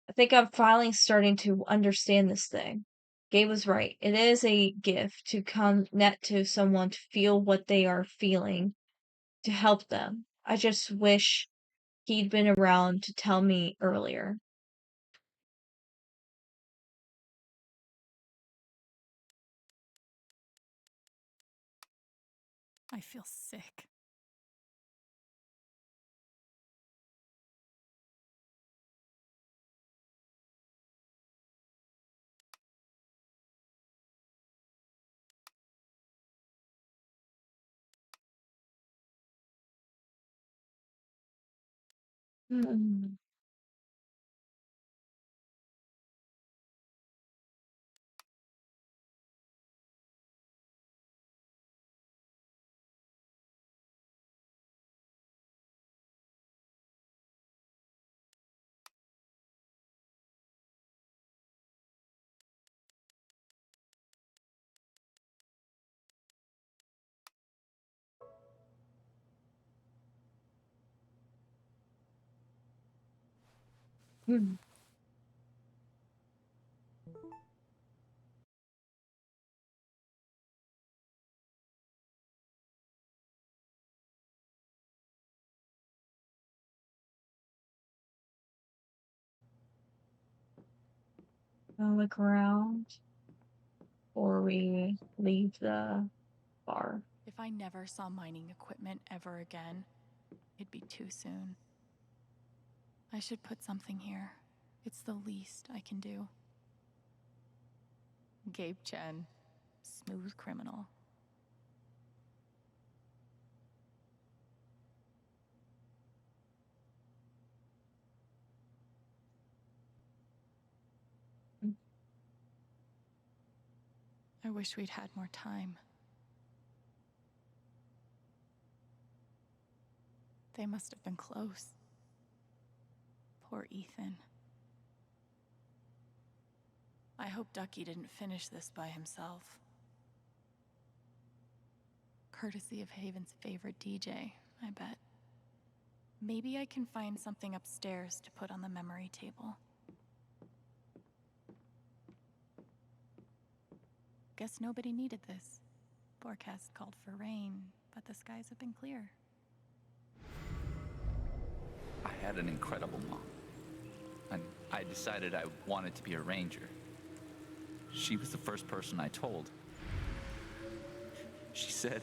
I think I'm finally starting to understand this thing. Gabe was right. It is a gift to connect to someone, to feel what they are feeling, to help them. I just wish he'd been around to tell me earlier.
I feel sick.
Mm. Mm. I'll look around before we leave the bar.
If I never saw mining equipment ever again, it'd be too soon. I should put something here. It's the least I can do. Gabe Chen, smooth criminal. I wish we'd had more time. They must have been close. Poor Ethan. I hope Ducky didn't finish this by himself. Courtesy of Haven's favorite DJ, I bet. Maybe I can find something upstairs to put on the memory table. Guess nobody needed this. Forecast called for rain, but the skies have been clear.
I had an incredible mom, and I decided I wanted to be a ranger. She was the first person I told. She said,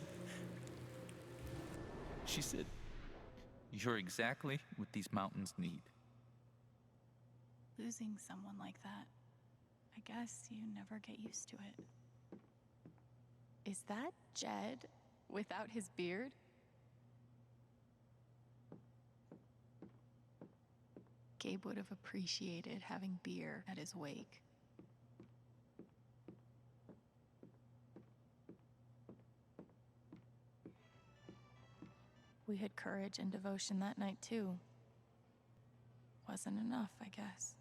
"You're exactly what these mountains need."
Losing someone like that, I guess you never get used to it. Is that Jed without his beard? Gabe would have appreciated having beer at his wake. We had courage and devotion that night, too. Wasn't enough, I guess.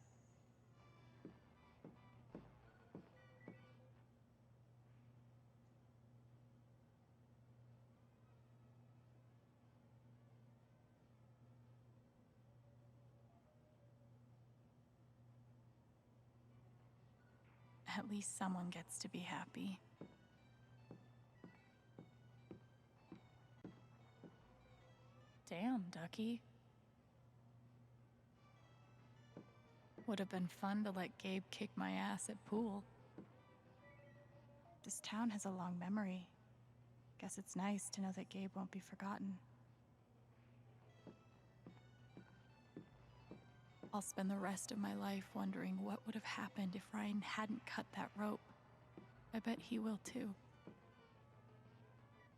At least someone gets to be happy. Damn, Ducky. Would have been fun to let Gabe kick my ass at pool. This town has a long memory. Guess it's nice to know that Gabe won't be forgotten. I'll spend the rest of my life wondering what would have happened if Ryan hadn't cut that rope. I bet he will too.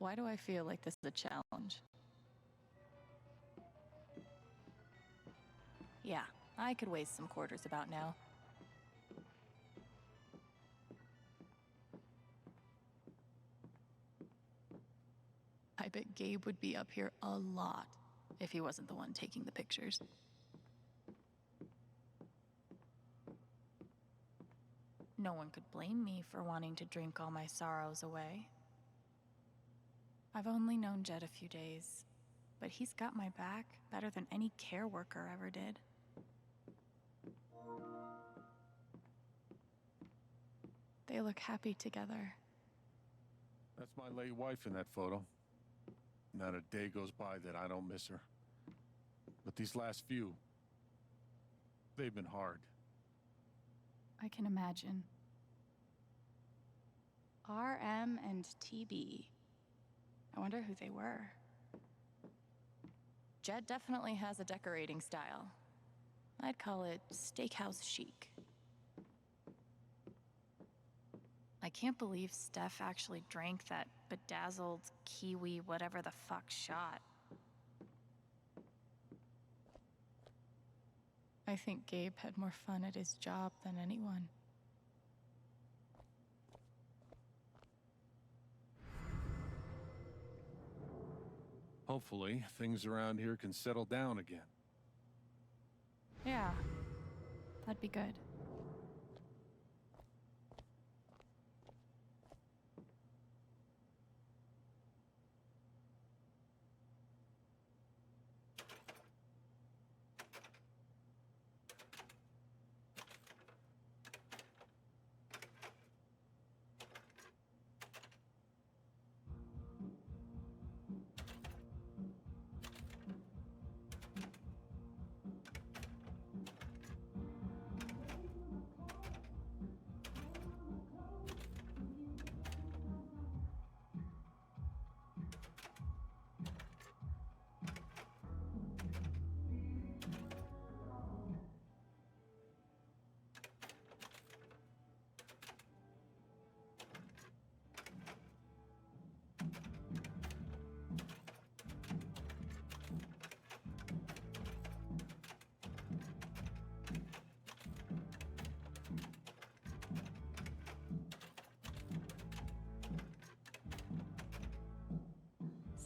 Why do I feel like this is a challenge? Yeah, I could waste some quarters about now. bet Gabe would be up here a lot if he wasn't the one taking the pictures. No one could blame me for wanting to drink all my sorrows away. I've only known Jed a few days, but he's got my back better than any care worker ever did. They look happy together.
That's my late wife in that photo. Not a day goes by that I don't miss her. But these last few, they've been hard.
I can imagine. RM and TB. I wonder who they were. Jed definitely has a decorating style. I'd call it steakhouse chic. I can't believe Steph actually drank that bedazzled kiwi whatever the fuck shot. I think Gabe had more fun at his job than anyone.
Hopefully, things around here can settle down again.
Yeah, that'd be good.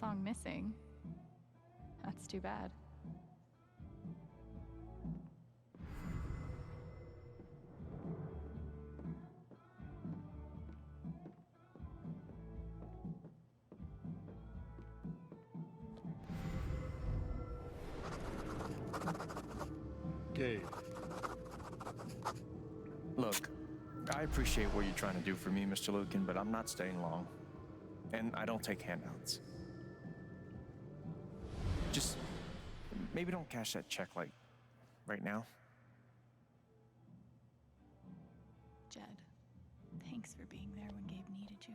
Song missing. That's too bad.
Gabe.
Look, I appreciate what you're trying to do for me, Mr. Lucan, but I'm not staying long. And I don't take handouts. Just maybe don't cash that check, like, right now.
Jed, thanks for being there when Gabe needed you.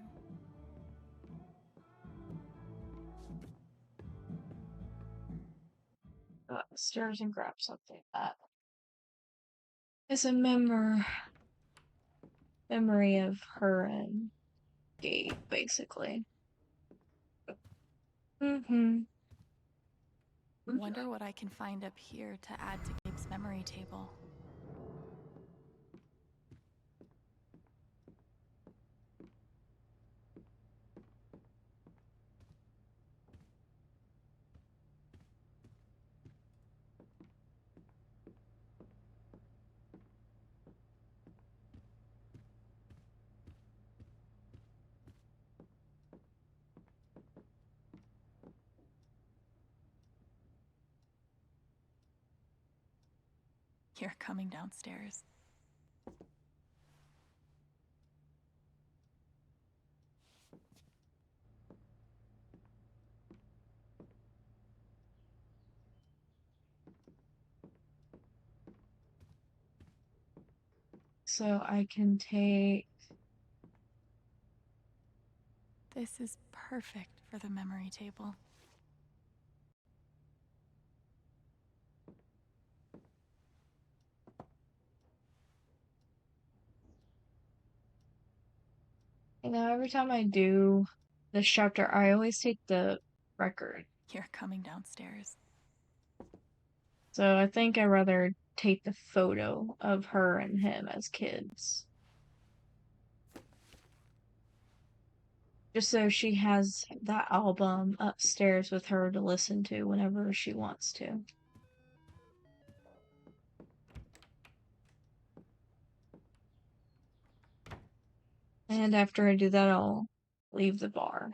Go upstairs and grab something that is a memory of her and Gabe, basically.
Wonder what I can find up here to add to Gabe's memory table. You're coming downstairs.
So I can take...
This is perfect for the memory table.
You know, every time I do this chapter, I always take the record.
You're coming downstairs.
So I think I'd rather take the photo of her and him as kids. Just so she has that album upstairs with her to listen to whenever she wants to. And after I do that, I'll leave the bar.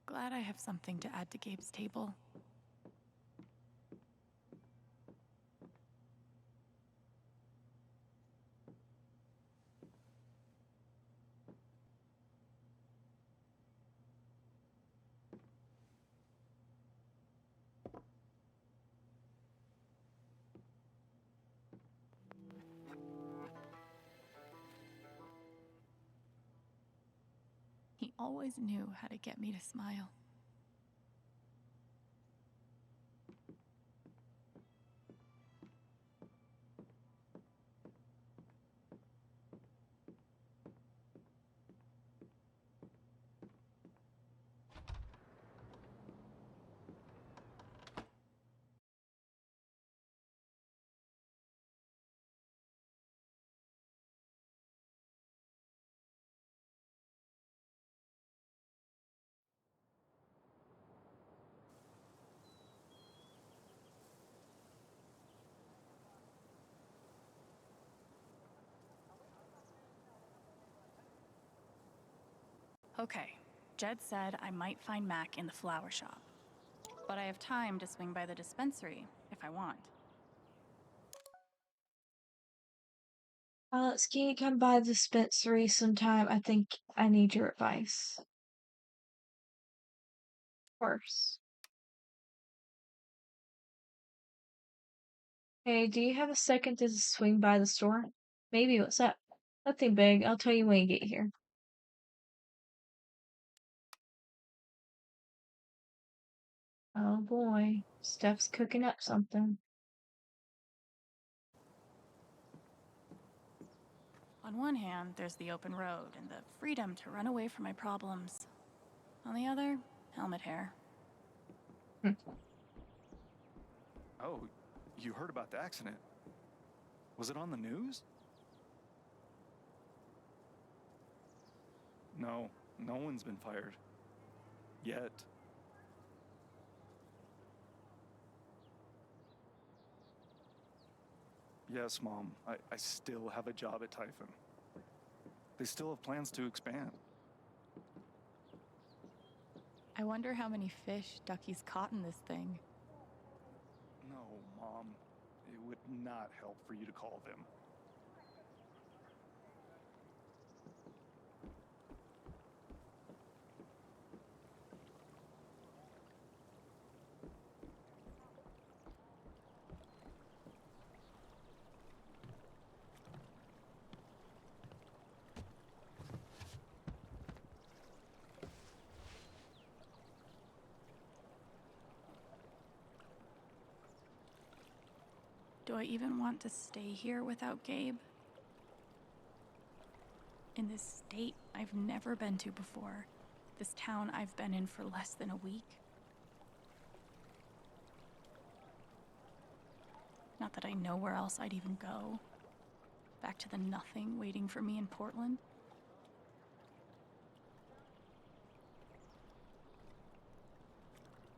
Glad I have something to add to Gabe's table. He always knew how to get me to smile. Okay, Jed said I might find Mac in the flower shop. But I have time to swing by the dispensary if I want.
Can you come by the dispensary sometime? I think I need your advice. Of course. Hey, do you have a second to swing by the store? Maybe, what's up? Nothing big, I'll tell you when you get here. Oh boy, Steph's cooking up something.
On one hand, there's the open road and the freedom to run away from my problems. On the other, helmet hair.
Oh, you heard about the accident? Was it on the news? No, no one's been fired. Yet. Yes, Mom, I still have a job at Typhon. They still have plans to expand.
I wonder how many fish Ducky's caught in this thing.
No, Mom, it would not help for you to call them.
Do I even want to stay here without Gabe? In this state I've never been to before. This town I've been in for less than a week. Not that I know where else I'd even go. Back to the nothing waiting for me in Portland.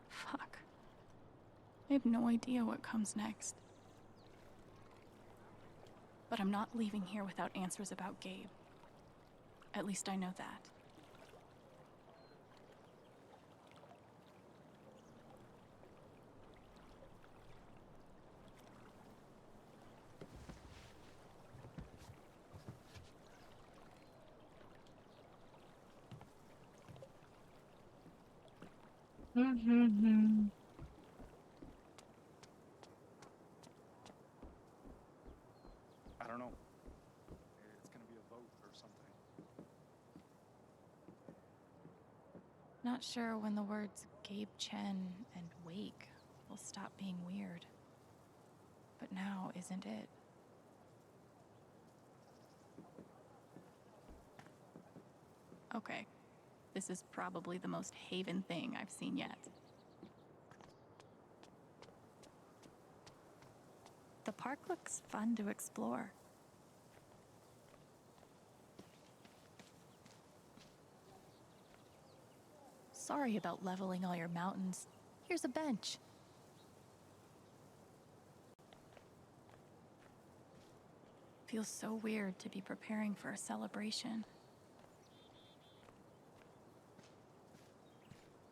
Fuck. I have no idea what comes next. But I'm not leaving here without answers about Gabe. At least I know that.
I don't know. It's gonna be a vote or something.
Not sure when the words Gabe Chen and wake will stop being weird. But now isn't it? Okay, this is probably the most Haven thing I've seen yet. The park looks fun to explore. Sorry about leveling all your mountains. Here's a bench. Feels so weird to be preparing for a celebration.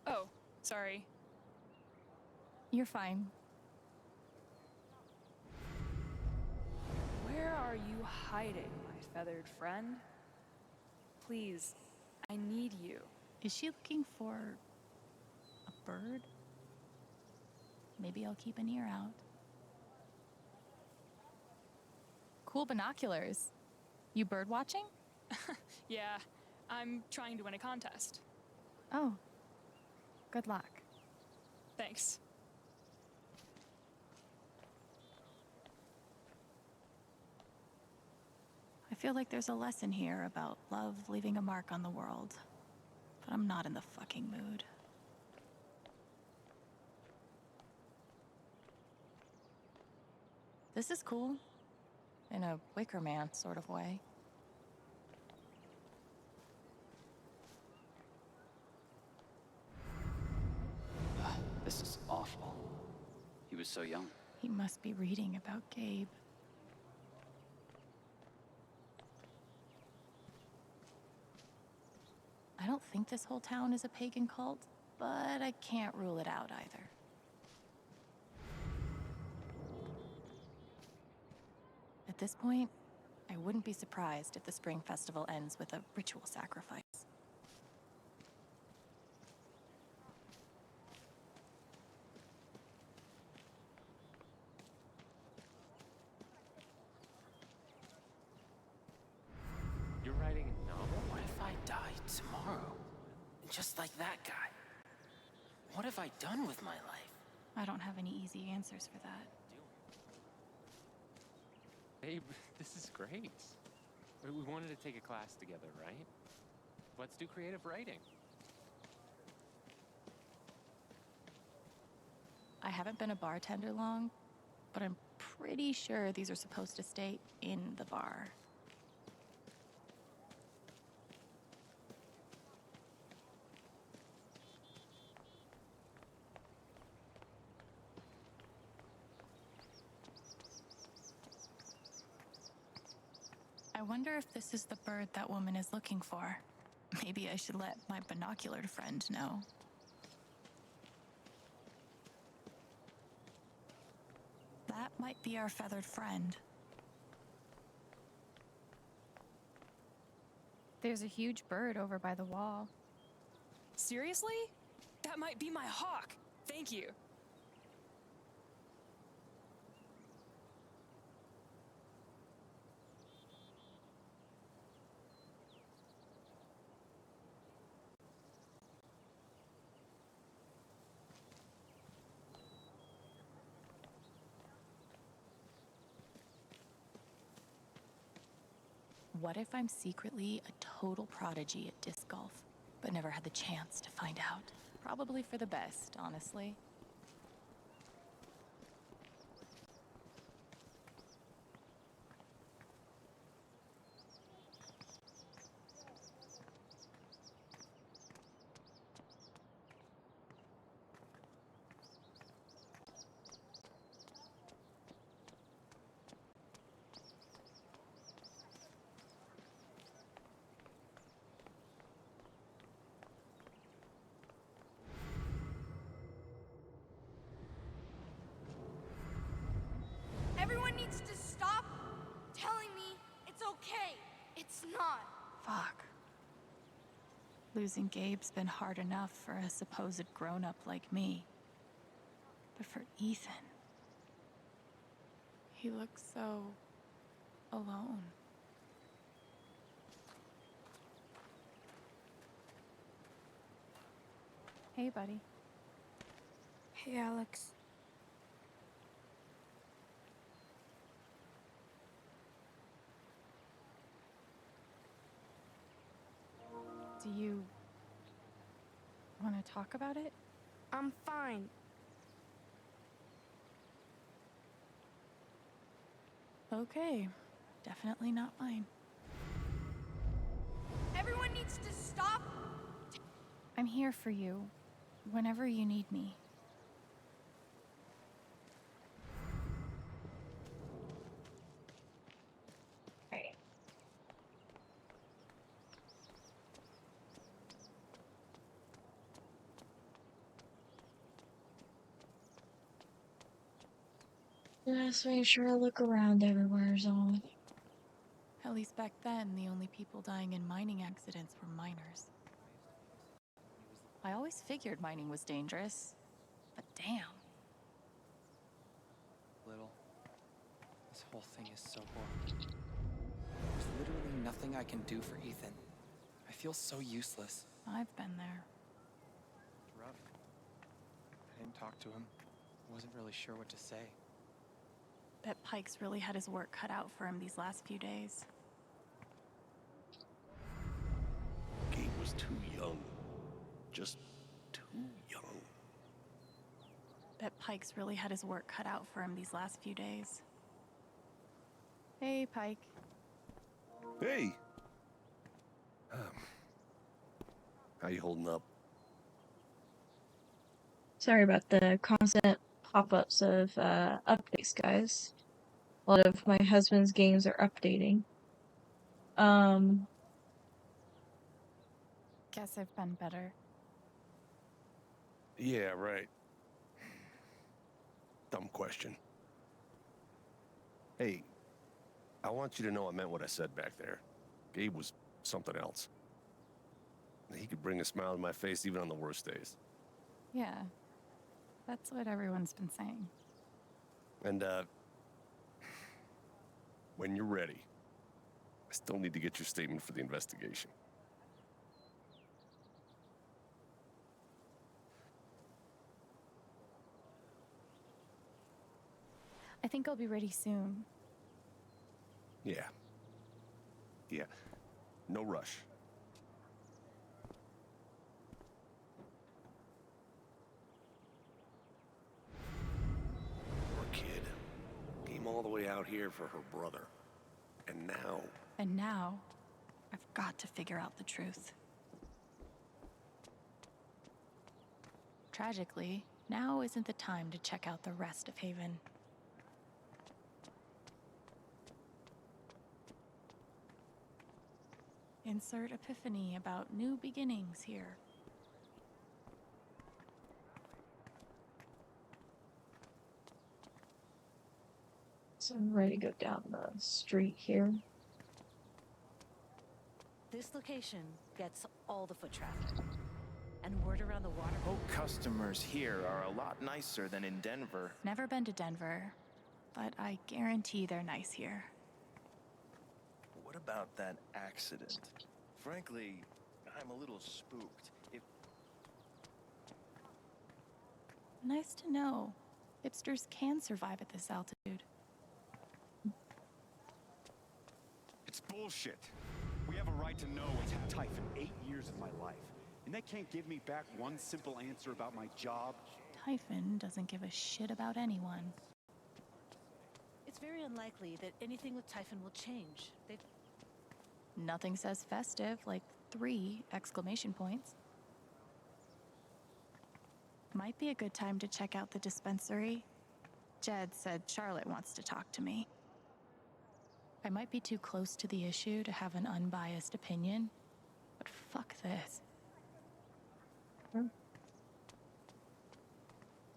Oh, sorry.
You're fine.
Where are you hiding, my feathered friend? Please, I need you.
Is she looking for a bird? Maybe I'll keep an ear out. Cool binoculars. You bird watching?
Yeah, I'm trying to win a contest.
Oh, good luck.
Thanks.
I feel like there's a lesson here about love leaving a mark on the world, but I'm not in the fucking mood. This is cool. In a Wicker Man sort of way.
This is awful. He was so young.
He must be reading about Gabe. I don't think this whole town is a pagan cult, but I can't rule it out either. At this point, I wouldn't be surprised if the spring festival ends with a ritual sacrifice.
You're writing a novel? What if I die tomorrow? Just like that guy? What have I done with my life?
I don't have any easy answers for that.
Babe, this is great. We wanted to take a class together, right? Let's do creative writing.
I haven't been a bartender long, but I'm pretty sure these are supposed to stay in the bar. I wonder if this is the bird that woman is looking for. Maybe I should let my binocular friend know. That might be our feathered friend. There's a huge bird over by the wall.
Seriously? That might be my hawk. Thank you.
What if I'm secretly a total prodigy at disc golf, but never had the chance to find out? Probably for the best, honestly.
Everyone needs to stop telling me it's okay. It's not.
Fuck. Losing Gabe's been hard enough for a supposed grown-up like me. But for Ethan, he looks so alone. Hey, buddy.
Hey, Alex.
Do you want to talk about it?
I'm fine.
Okay, definitely not mine.
Everyone needs to stop.
I'm here for you, whenever you need me.
Right. Just make sure I look around everywhere is all.
At least back then, the only people dying in mining accidents were miners. I always figured mining was dangerous, but damn.
Little. This whole thing is so horrible. There's literally nothing I can do for Ethan. I feel so useless.
I've been there.
It's rough. I didn't talk to him. Wasn't really sure what to say.
Bet Pike's really had his work cut out for him these last few days.
Gabe was too young. Just too young.
Bet Pike's really had his work cut out for him these last few days. Hey, Pike.
Hey! How you holding up?
Sorry about the constant pop-ups of updates, guys. A lot of my husband's games are updating.
Guess I've been better.
Yeah, right. Dumb question. Hey, I want you to know I meant what I said back there. Gabe was something else. He could bring a smile to my face even on the worst days.
Yeah, that's what everyone's been saying.
And, when you're ready, I still need to get your statement for the investigation.
I think I'll be ready soon.
Yeah. Yeah. No rush. Poor kid. Came all the way out here for her brother. And now...
And now, I've got to figure out the truth. Tragically, now isn't the time to check out the rest of Haven. Insert epiphany about new beginnings here.
So I'm ready to go down the street here.
This location gets all the foot traffic. And word around the water...
Oh, customers here are a lot nicer than in Denver.
Never been to Denver, but I guarantee they're nice here.
What about that accident? Frankly, I'm a little spooked.
Nice to know. Hipsters can survive at this altitude.
It's bullshit. We have a right to know what's happened. Typhon, 8 years of my life. And they can't give me back one simple answer about my job?
Typhon doesn't give a shit about anyone.
It's very unlikely that anything with Typhon will change.
Nothing says festive like 3 exclamation points. Might be a good time to check out the dispensary. Jed said Charlotte wants to talk to me. I might be too close to the issue to have an unbiased opinion, but fuck this.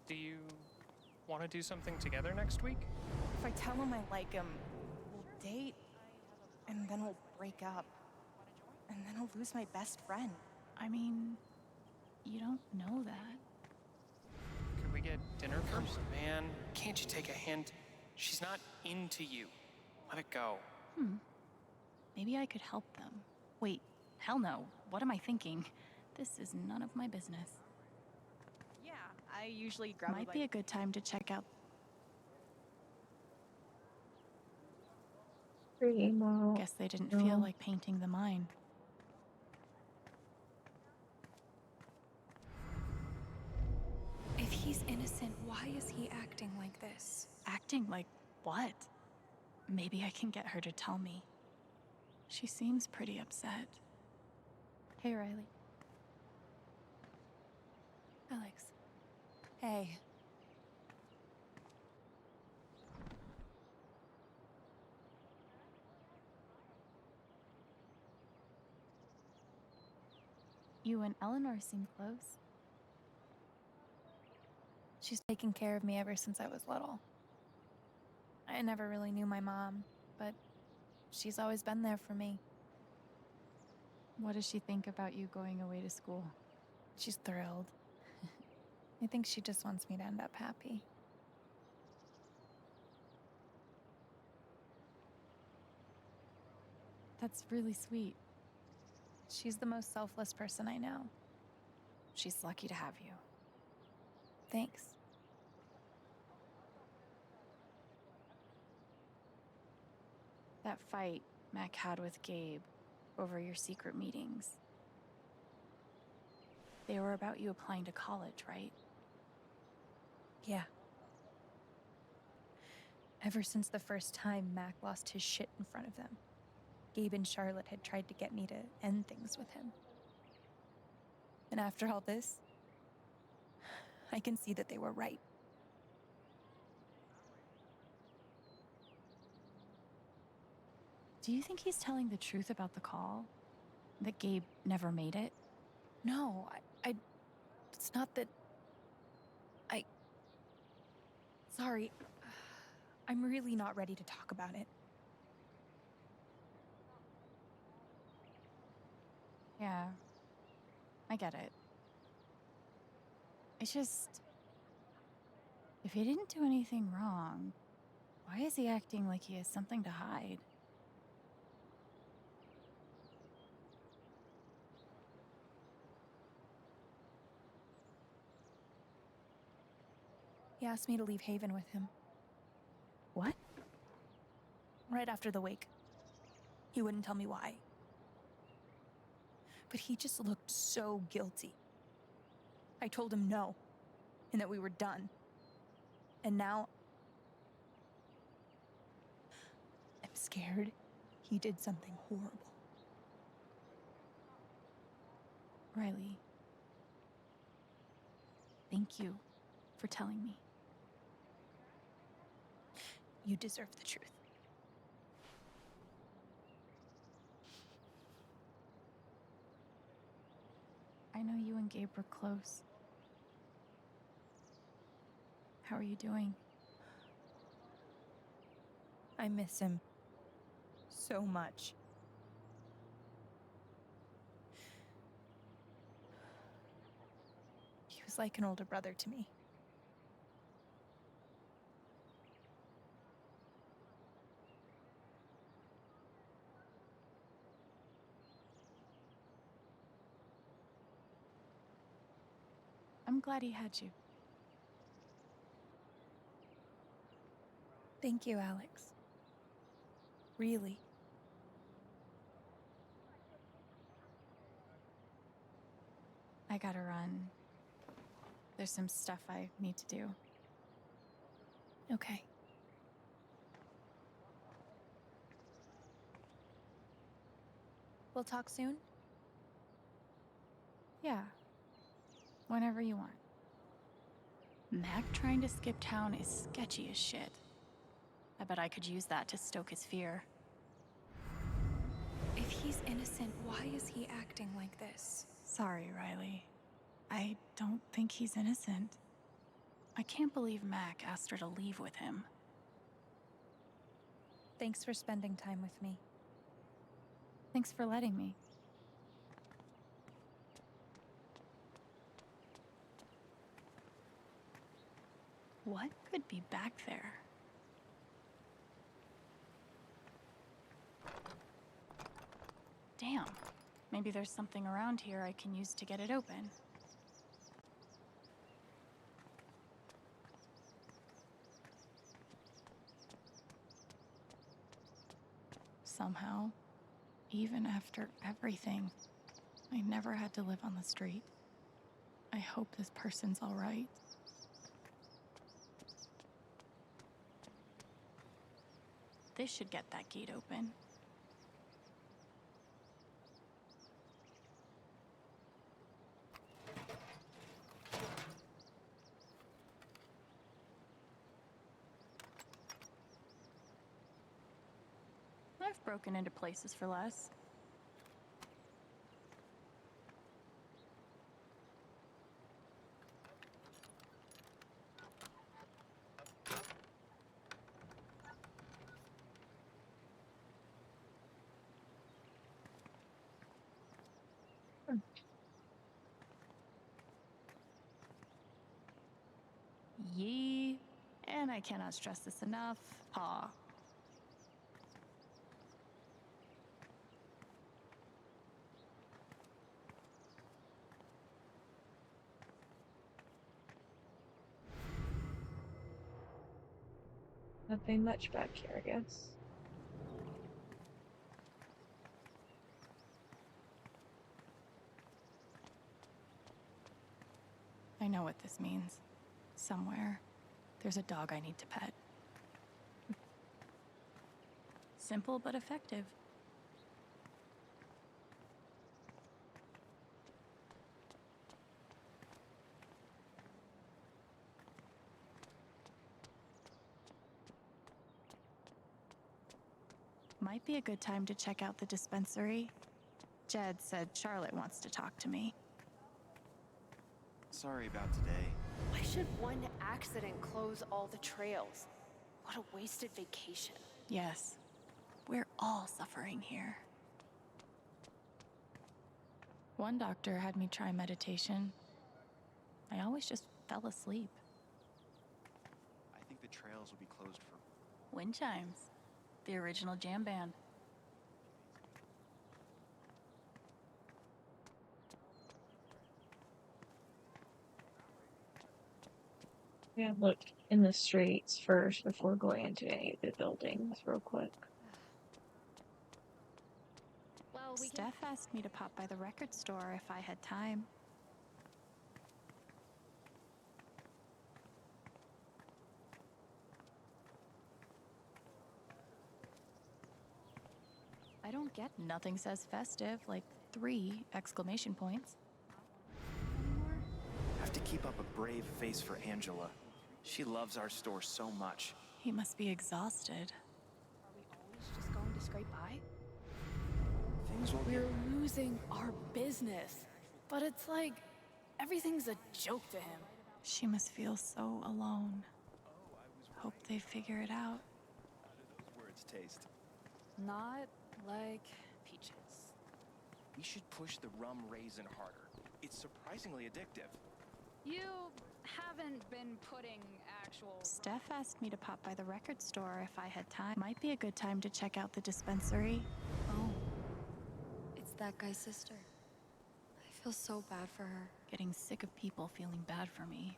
Do you want to do something together next week?
If I tell him I like him, we'll date, and then we'll break up. And then I'll lose my best friend.
I mean, you don't know that.
Could we get dinner first? Man, can't you take a hint? She's not into you. Let it go.
Maybe I could help them. Wait, hell no. What am I thinking? This is none of my business.
Yeah, I usually grab
Might be a good time to check out. Guess they didn't feel like painting the mine.
If he's innocent, why is he acting like this?
Acting like what? Maybe I can get her to tell me. She seems pretty upset. Hey, Riley. Alex.
Hey.
You and Eleanor seem close.
She's taken care of me ever since I was little. I never really knew my mom, but she's always been there for me.
What does she think about you going away to school?
She's thrilled. I think she just wants me to end up happy.
That's really sweet.
She's the most selfless person I know.
She's lucky to have you.
Thanks.
That fight Mac had with Gabe over your secret meetings. They were about you applying to college, right?
Yeah. Ever since the first time Mac lost his shit in front of them, Gabe and Charlotte had tried to get me to end things with him. And after all this, I can see that they were right.
Do you think he's telling the truth about the call? That Gabe never made it?
No, it's not that... Sorry. I'm really not ready to talk about it.
Yeah, I get it. It's just... if he didn't do anything wrong, why is he acting like he has something to hide?
He asked me to leave Haven with him.
What?
Right after the wake. He wouldn't tell me why. But he just looked so guilty. I told him no, and that we were done. And now... I'm scared he did something horrible.
Riley, thank you for telling me.
You deserve the truth.
I know you and Gabe were close. How are you doing?
I miss him so much. He was like an older brother to me.
I'm glad he had you.
Thank you, Alex. Really.
I gotta run. There's some stuff I need to do.
Okay. We'll talk soon?
Yeah. Whenever you want. Mac trying to skip town is sketchy as shit. I bet I could use that to stoke his fear.
If he's innocent, why is he acting like this?
Sorry, Riley. I don't think he's innocent. I can't believe Mac asked her to leave with him.
Thanks for spending time with me.
Thanks for letting me. What could be back there? Damn. Maybe there's something around here I can use to get it open. Somehow, even after everything, I never had to live on the street. I hope this person's all right. This should get that gate open. I've broken into places for less. Yee. And I cannot stress this enough. Paw.
Nothing much back here, I guess.
I know what this means. Somewhere, there's a dog I need to pet. Simple but effective. Might be a good time to check out the dispensary. Jed said Charlotte wants to talk to me.
Sorry about today.
Why should one accident close all the trails? What a wasted vacation.
Yes, we're all suffering here. One doctor had me try meditation. I always just fell asleep.
I think the trails will be closed for...
Wind chimes. The original jam band.
Yeah, look in the streets first before going into any of the buildings real quick.
Well, Steph asked me to pop by the record store if I had time. I don't get nothing says festive, like 3 exclamation points.
Have to keep up a brave face for Angela. She loves our store so much.
He must be exhausted.
Are we always just going to scrape by?
Things will
We're losing our business. But it's like everything's a joke to him.
She must feel so alone. Hope they figure it out.
How do those words taste?
Not like peaches.
We should push the rum raisin harder. It's surprisingly addictive.
You haven't been putting actual...
Steph asked me to pop by the record store if I had time. Might be a good time to check out the dispensary.
Oh, it's that guy's sister. I feel so bad for her.
Getting sick of people feeling bad for me.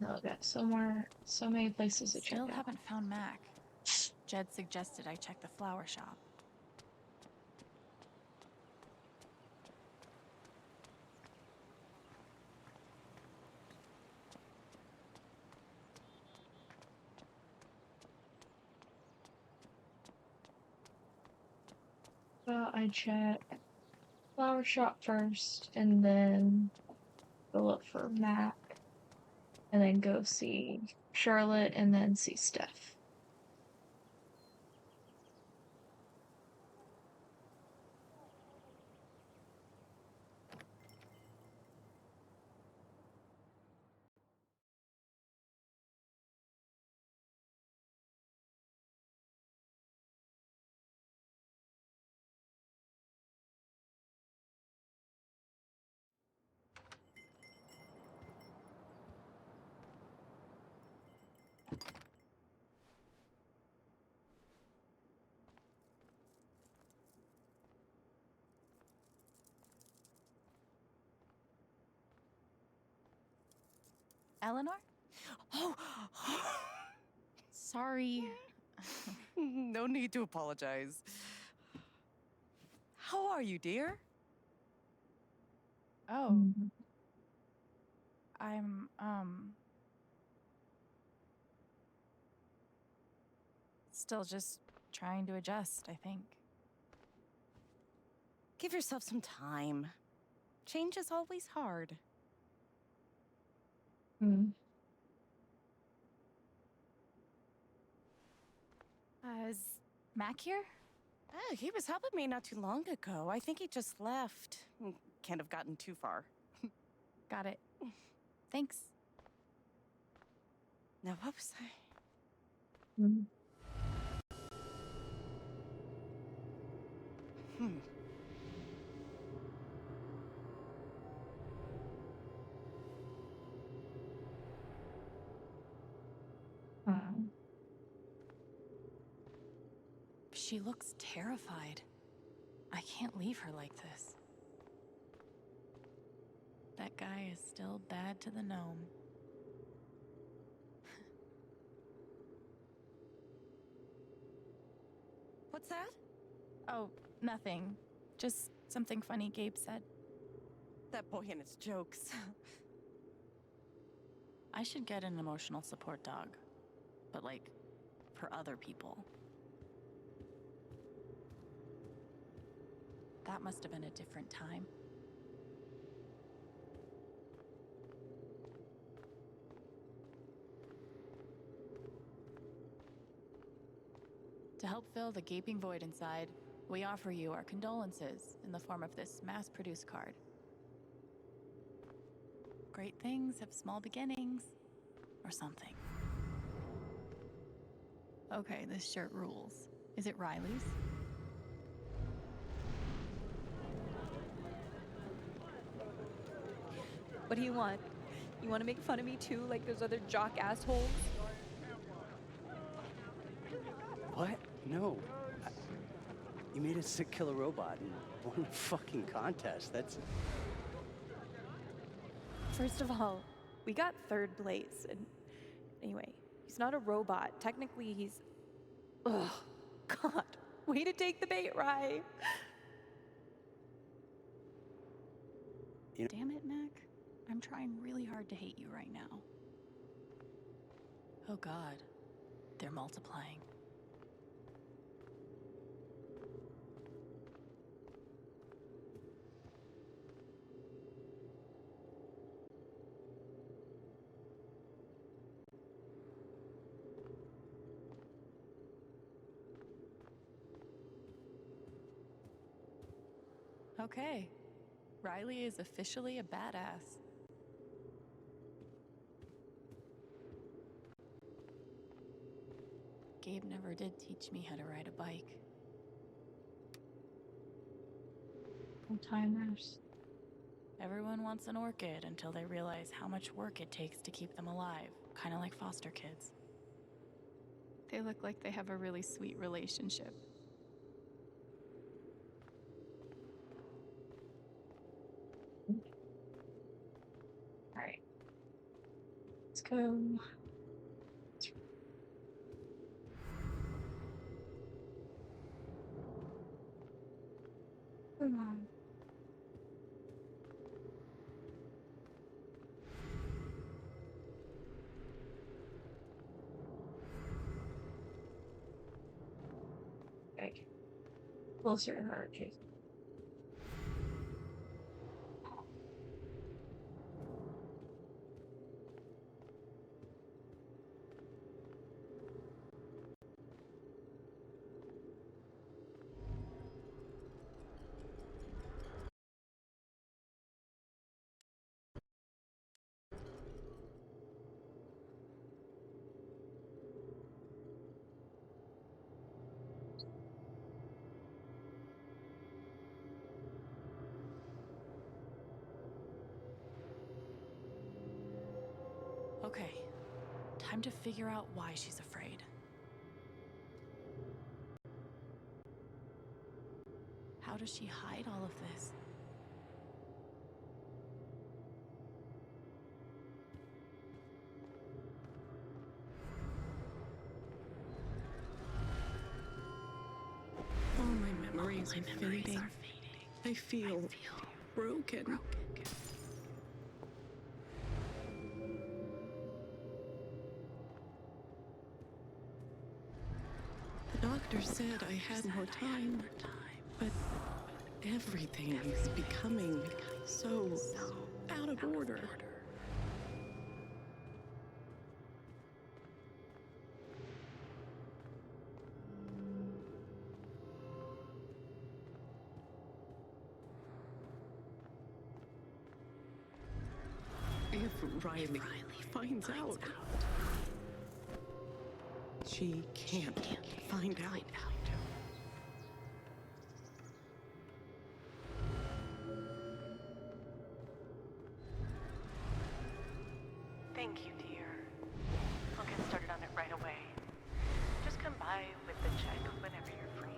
No, got so many places to check
Still
out.
haven't found Mac. Jed suggested I check the flower shop.
Well, I check flower shop first, and then go look for Mac, and then go see Charlotte, and then see Steph.
Eleanor?
Oh!
Sorry.
No need to apologize. How are you, dear?
Oh. I'm,
still just trying to adjust, I think.
Give yourself some time. Change is always hard.
Is Mac here?
Oh, he was helping me not too long ago. I think he just left. Can't have gotten too far.
Got it. Thanks.
Now, what was I?
She looks terrified. I can't leave her like this. That guy is still bad to the gnome.
What's that?
Oh, nothing. Just something funny Gabe said.
That boy and his jokes.
I should get an emotional support dog. But like, for other people. That must have been a different time. To help fill the gaping void inside, we offer you our condolences in the form of this mass-produced card. Great things have small beginnings, or something. Okay, this shirt rules. Is it Riley's?
What do you want? You want to make fun of me too, like those other jock assholes?
What? No. You made a sick killer robot and won a fucking contest. That's...
First of all, we got third place, and anyway, he's not a robot. Technically, he's... Ugh, God, way to take the bait, Rye.
Damn it, Mac. I'm trying really hard to hate you right now. Oh God, they're multiplying. Okay, Riley is officially a badass. Gabe never did teach me how to ride a bike.
Timers.
Everyone wants an orchid until they realize how much work it takes to keep them alive, kind of like foster kids.
They look like they have a really sweet relationship.
Alright. Let's go. Come on. Okay. Closer to her, Jason.
Okay, time to figure out why she's afraid. How does she hide all of this?
All my memories are fading. I feel broken. doctor said I had more time, but everything is becoming so out of order. If Riley finds out, she can't find out.
Thank you, dear. I'll get started on it right away. Just come by with the check whenever you're free.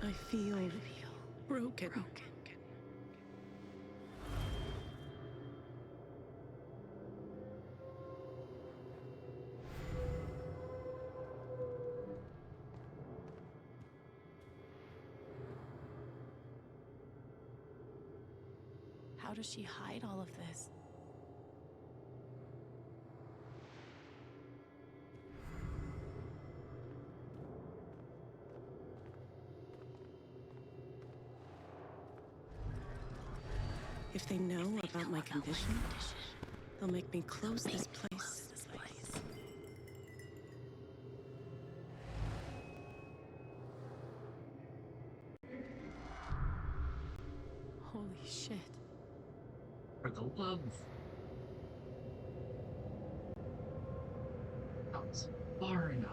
I feel broken.
How does she hide all of this?
If they know about my condition, they'll make me close this place.
Holy shit.
For the love. That was far enough.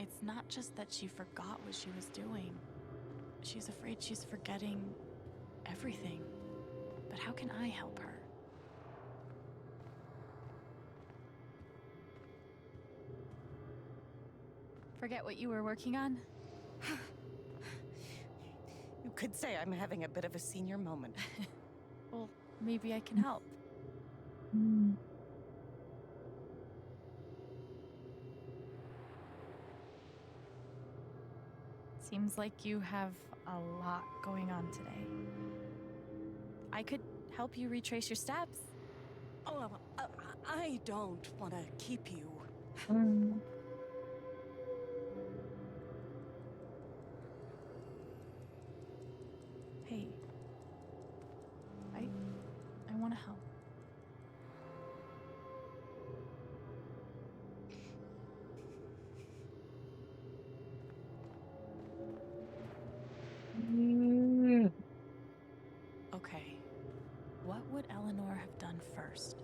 It's not just that she forgot what she was doing. She's afraid she's forgetting everything. But how can I help her? Forget what you were working on?
You could say I'm having a bit of a senior moment.
Well, maybe I can help. Seems like you have a lot going on today. I could help you retrace your steps.
Oh, I don't want to keep you.
Hey. I want to help. Okay. What would Eleanor have done first?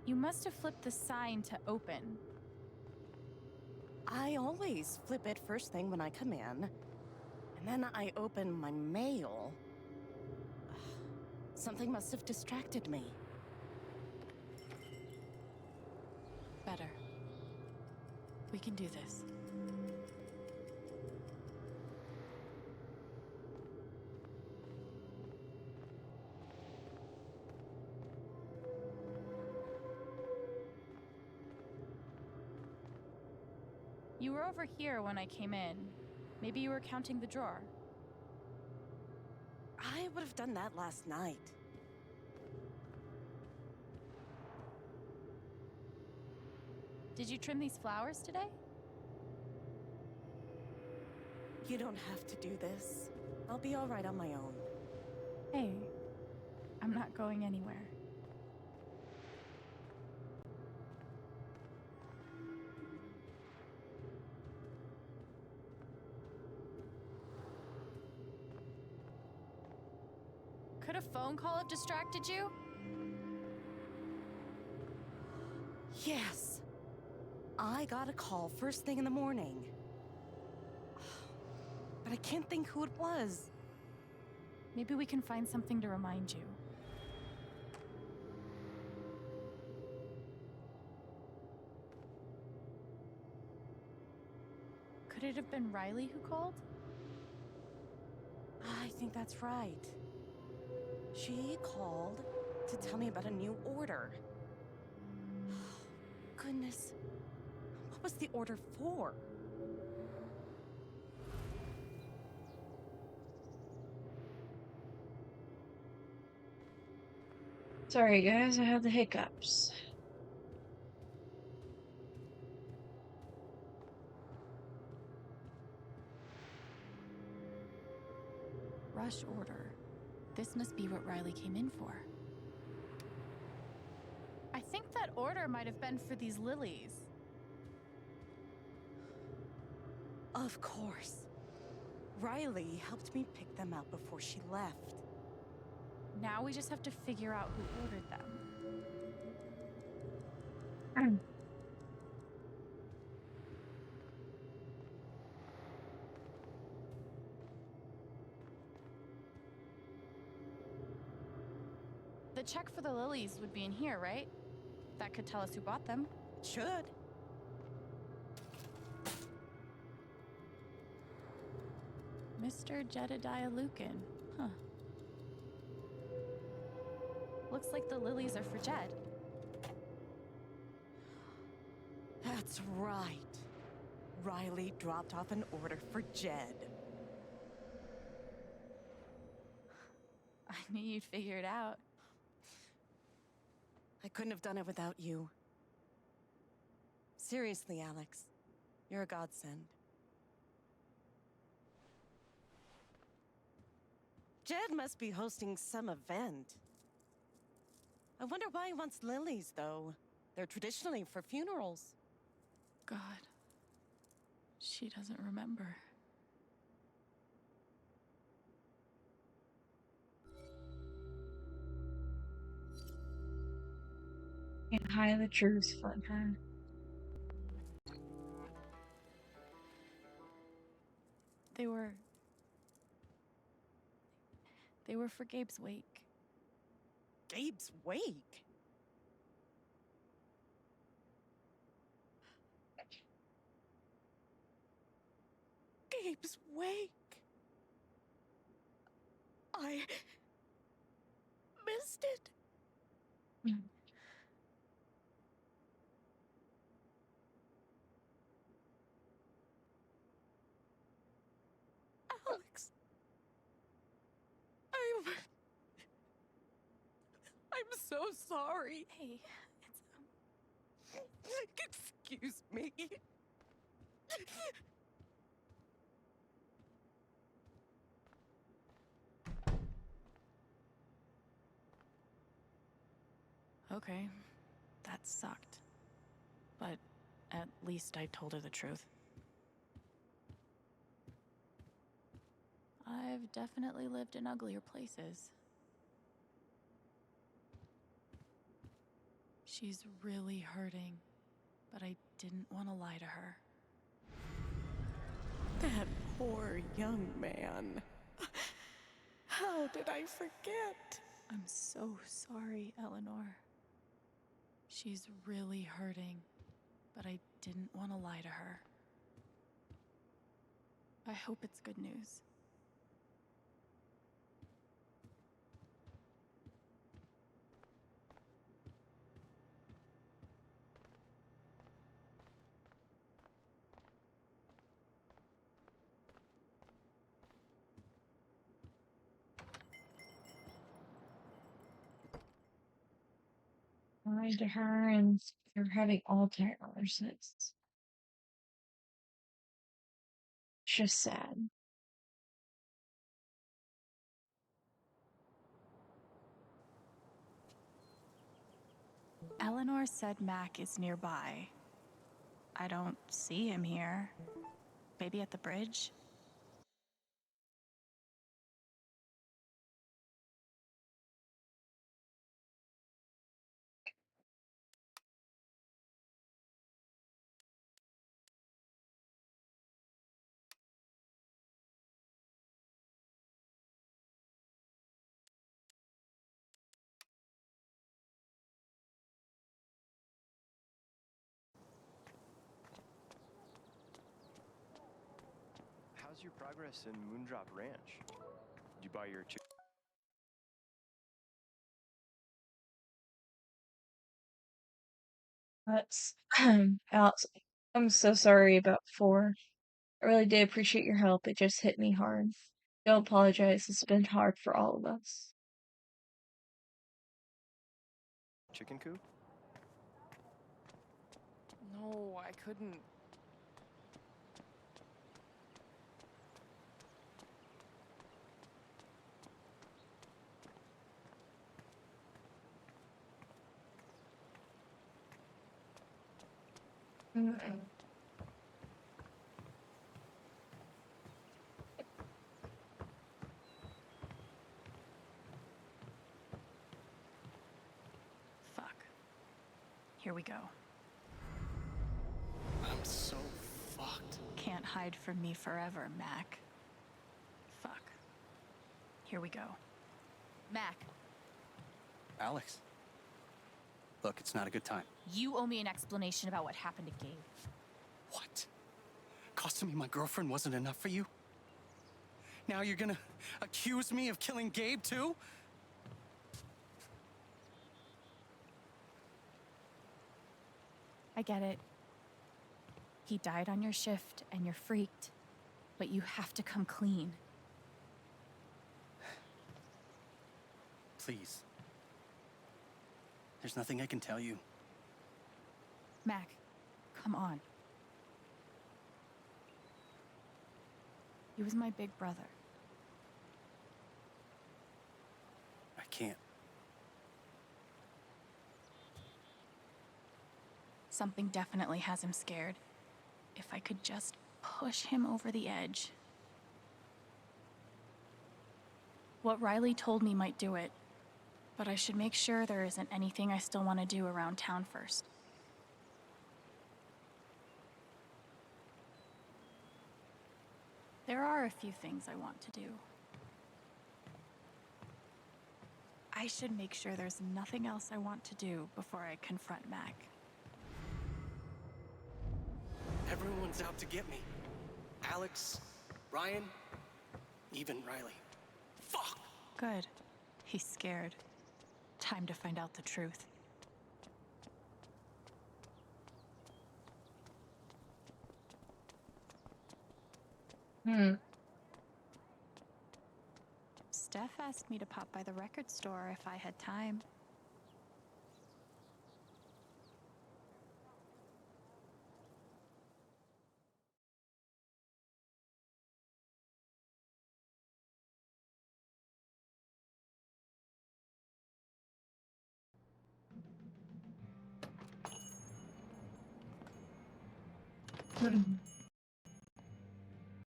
You must have flipped the sign to open.
I always flip it first thing when I come in, and then I open my mail. Something must have distracted me.
Better. We can do this. You were over here when I came in. Maybe you were counting the drawer.
I would have done that last night.
Did you trim these flowers today?
You don't have to do this. I'll be all right on my own.
Hey, I'm not going anywhere. Could a phone call have distracted you?
Yes. I got a call first thing in the morning. But I can't think who it was.
Maybe we can find something to remind you. Could it have been Riley who called?
I think that's right. She called to tell me about a new order. Goodness. What was the order for?
Sorry, guys, I have the hiccups.
Rush order. This must be what Riley came in for. I think that order might have been for these lilies.
Of course. Riley helped me pick them out before she left.
Now we just have to figure out who ordered them. The check for the lilies would be in here, right? That could tell us who bought them.
Should.
Mr. Jedediah Lucan. Huh. Looks like the lilies are for Jed.
That's right. Riley dropped off an order for Jed.
I knew you'd figure it out.
I couldn't have done it without you. Seriously, Alex. You're a godsend. Jed must be hosting some event. I wonder why he wants lilies, though. They're traditionally for funerals.
God. She doesn't remember.
Can't hide the truth from her.
They were for Gabe's wake.
Gabe's wake? Gabe's wake? I missed it. Alex. I'm so sorry.
Hey,
Excuse me.
Okay, that sucked. But at least I told her the truth. I've definitely lived in uglier places. She's really hurting, but I didn't want to lie to her.
That poor young man. How did I forget?
I'm so sorry, Eleanor. She's really hurting, but I didn't want to lie to her. I hope it's good news.
Lied to her and they're having Alzheimer's. It's just sad.
Eleanor said Mac is nearby. I don't see him here. Maybe at the bridge?
your progress in Moondrop Ranch? Did you buy your
That's Alex. I'm so sorry about before. I really did appreciate your help. It just hit me hard. Don't apologize. It's been hard for all of us.
chicken coop?
No, I couldn't.
Fuck. Here we go.
I'm so fucked.
Can't hide from me forever, Mac. Fuck. Here we go. Mac,
Alex. Look, it's not a good time.
you owe me an explanation about what happened to Gabe.
What? Costing me my girlfriend wasn't enough for you? Now you're gonna accuse me of killing Gabe too?
I get it. He died on your shift and you're freaked. But you have to come clean.
Please. There's nothing I can tell you.
Mac, come on. He was my big brother.
I can't.
Something definitely has him scared. If I could just push him over the edge. What Riley told me might do it, but I should make sure there isn't anything I still want to do around town first. There are a few things I want to do. I should make sure there's nothing else I want to do before I confront Mac.
Everyone's out to get me. Alex, Ryan, even Riley. Fuck!
Good. He's scared. Time to find out the truth. Steph asked me to pop by the record store if I had time.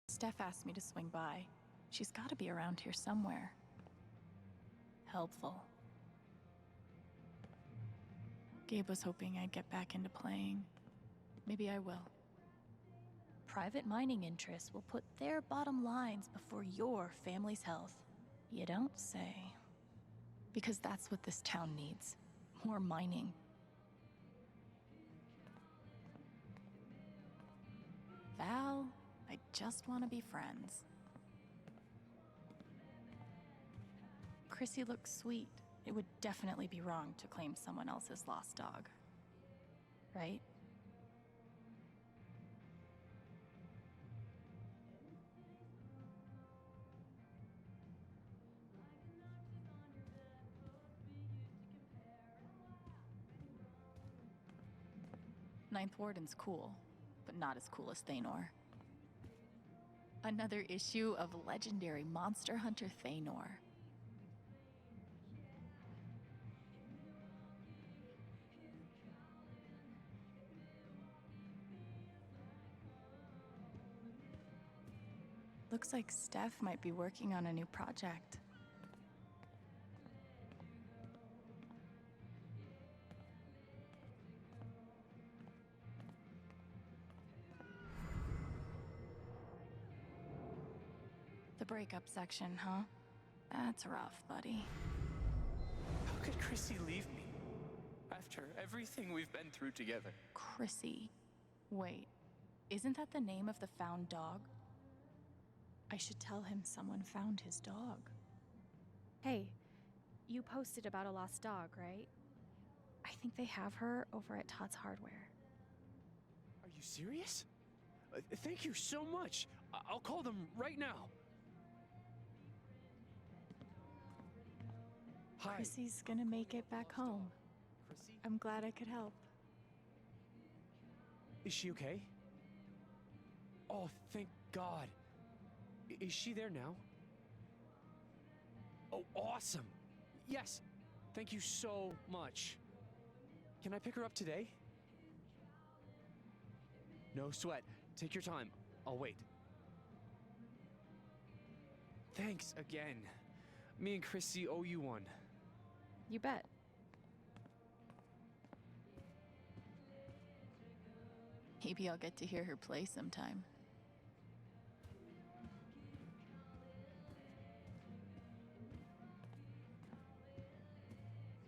Steph asked me to swing by. She's got to be around here somewhere. Helpful. Gabe was hoping I'd get back into playing. Maybe I will. Private mining interests will put their bottom lines before your family's health. You don't say. Because that's what this town needs. More mining. Val, I just want to be friends. Chrissy looks sweet. It would definitely be wrong to claim someone else's lost dog. Right? Ninth Warden's cool, but not as cool as Thanor. Another issue of legendary monster hunter Thanor. Looks like Steph might be working on a new project. The breakup section, huh? That's rough, buddy.
How could Chrissy leave me? After everything we've been through together.
Chrissy. Wait, isn't that the name of the found dog? I should tell him someone found his dog.
Hey, you posted about a lost dog, right? I think they have her over at Todd's Hardware.
Are you serious? Thank you so much. I'll call them right now. Hi.
Chrissy's gonna make it back home. I'm glad I could help.
Is she okay? Oh, thank God. Is she there now? Oh, awesome. Yes. Thank you so much. Can I pick her up today? No sweat. Take your time. I'll wait. Thanks again. Me and Chrissy owe you one.
You bet.
Maybe I'll get to hear her play sometime.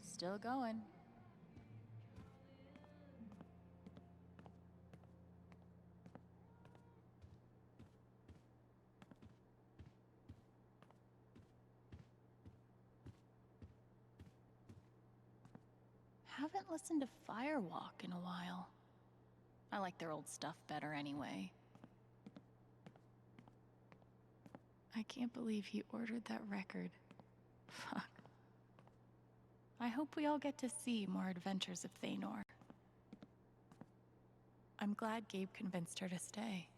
Still going. Haven't listened to Firewalk in a while. I like their old stuff better anyway. I can't believe he ordered that record. Fuck. I hope we all get to see more adventures of Thanor. I'm glad Gabe convinced her to stay.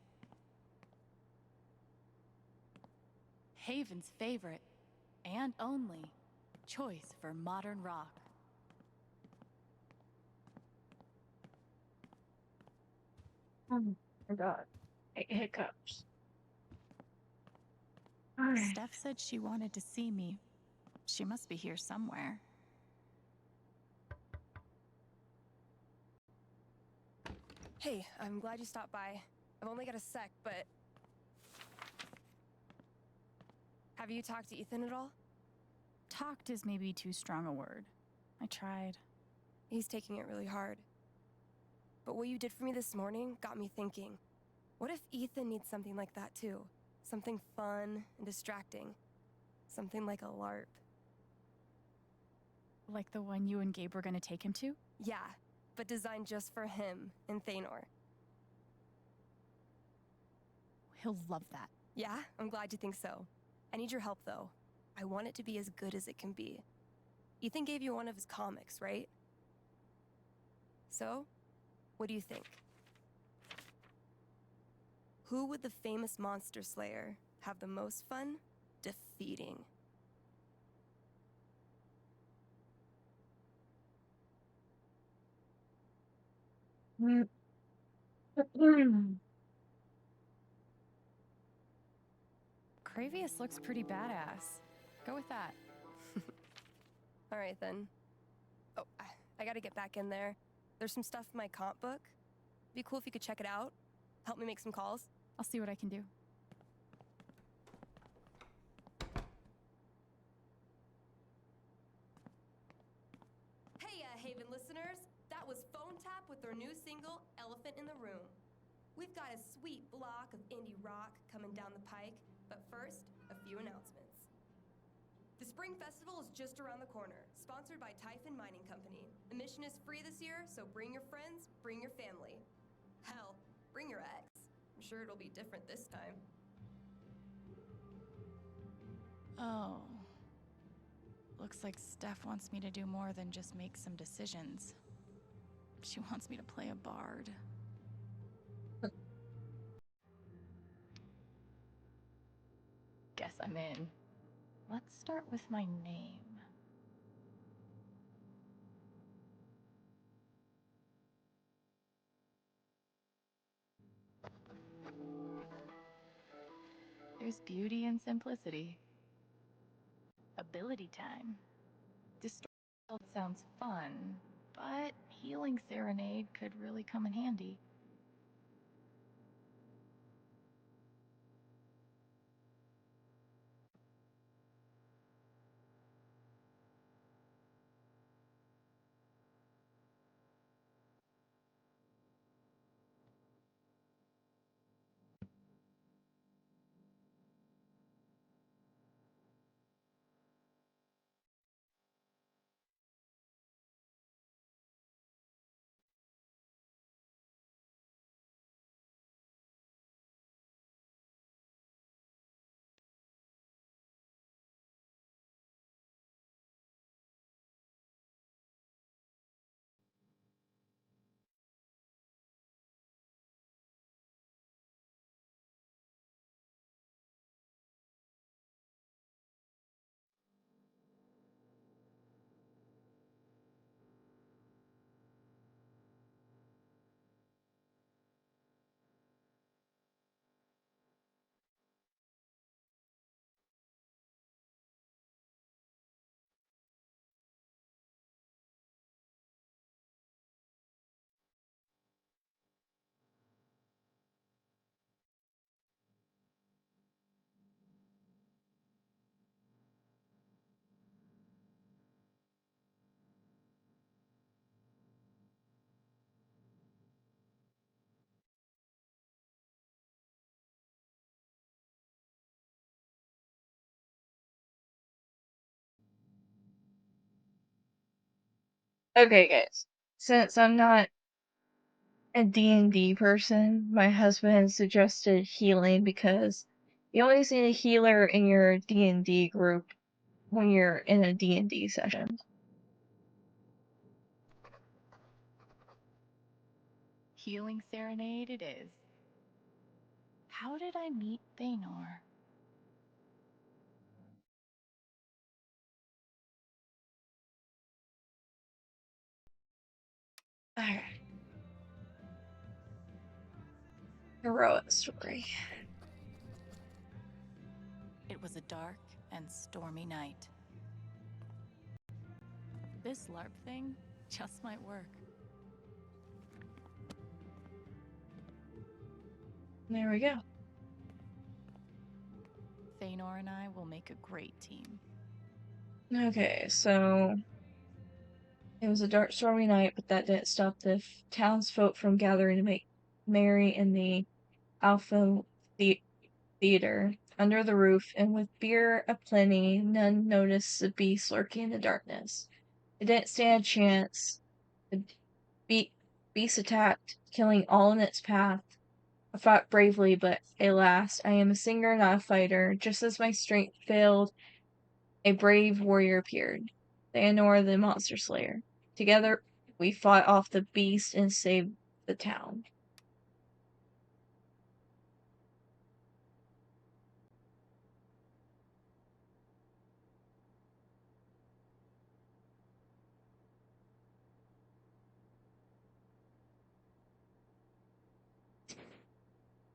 Haven's favorite, and only, choice for modern rock.
Oh my god. Hiccups.
Steph said she wanted to see me. She must be here somewhere.
Hey, I'm glad you stopped by. I've only got a sec, but... Have you talked to Ethan at all?
Talked is maybe too strong a word. I tried.
He's taking it really hard. But what you did for me this morning got me thinking. What if Ethan needs something like that too? Something fun and distracting. Something like a LARP.
Like the one you and Gabe were gonna take him to?
Yeah, but designed just for him and Thanor.
He'll love that.
Yeah, I'm glad you think so. I need your help though. I want it to be as good as it can be. Ethan gave you one of his comics, right? So, what do you think? Who would the famous monster slayer have the most fun defeating?
Cravius looks pretty badass. Go with that.
All right then. Oh, I gotta get back in there. There's some stuff in my comp book. Be cool if you could check it out. Help me make some calls.
I'll see what I can do.
Hey, Haven listeners. That was Phone Tap with their new single, Elephant in the Room. We've got a sweet block of indie rock coming down the pike, but first, a few announcements. The Spring Festival is just around the corner, sponsored by Typhon Mining Company. Admission is free this year, so bring your friends, bring your family. Hell, bring your ex. I'm sure it'll be different this time.
Oh. Looks like Steph wants me to do more than just make some decisions. She wants me to play a bard. Guess I'm in. Let's start with my name. There's beauty in simplicity. Ability time. Destroy sounds fun, but healing serenade could really come in handy.
Okay, guys. Since I'm not a D&D person, my husband suggested healing because you always need a healer in your D&D group when you're in a D&D session.
Healing serenade it is. How did I meet Thanor?
Alright. Heroic story.
It was a dark and stormy night. This LARP thing just might work.
There we go.
Thanor and I will make a great team.
Okay, so it was a dark, stormy night, but that didn't stop the townsfolk from gathering to make merry in the Alpha Theater under the roof, and with beer aplenty, none noticed the beast lurking in the darkness. It didn't stand a chance. The beast attacked, killing all in its path. I fought bravely, but alas, I am a singer, not a fighter. Just as my strength failed, a brave warrior appeared, Thanor the Monster Slayer. Together, we fought off the beast and saved the town.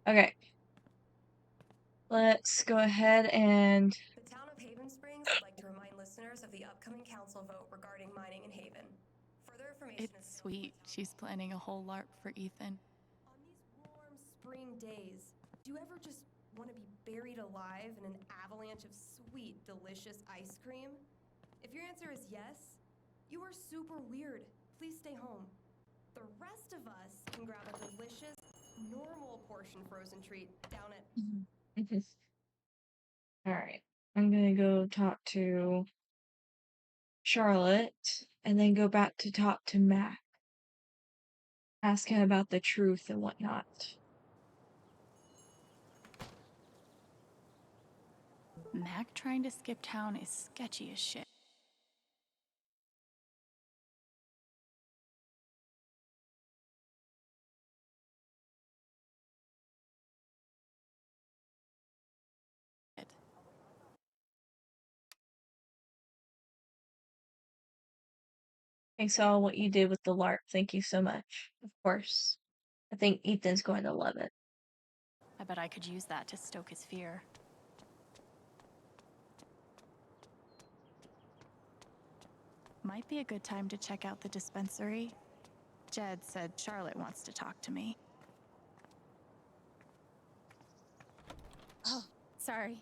Okay. Let's go ahead and...
The town of Haven Springs would like to remind listeners of the upcoming council vote regarding mining in Haven. Further information
It's sweet. She's planning a whole LARP for Ethan.
On these warm spring days, do you ever just want to be buried alive in an avalanche of sweet, delicious ice cream? If your answer is yes, you are super weird. Please stay home. The rest of us can grab a delicious, normal portion frozen treat down at...
Alright. I'm gonna go talk to Charlotte, and then go back to talk to Mac. Ask him about the truth and whatnot.
Mac trying to skip town is sketchy as shit.
I saw what you did with the LARP. Thank you so much. Of course. I think Ethan's going to love it.
I bet I could use that to stoke his fear. Might be a good time to check out the dispensary. Jed said Charlotte wants to talk to me.
Oh, sorry.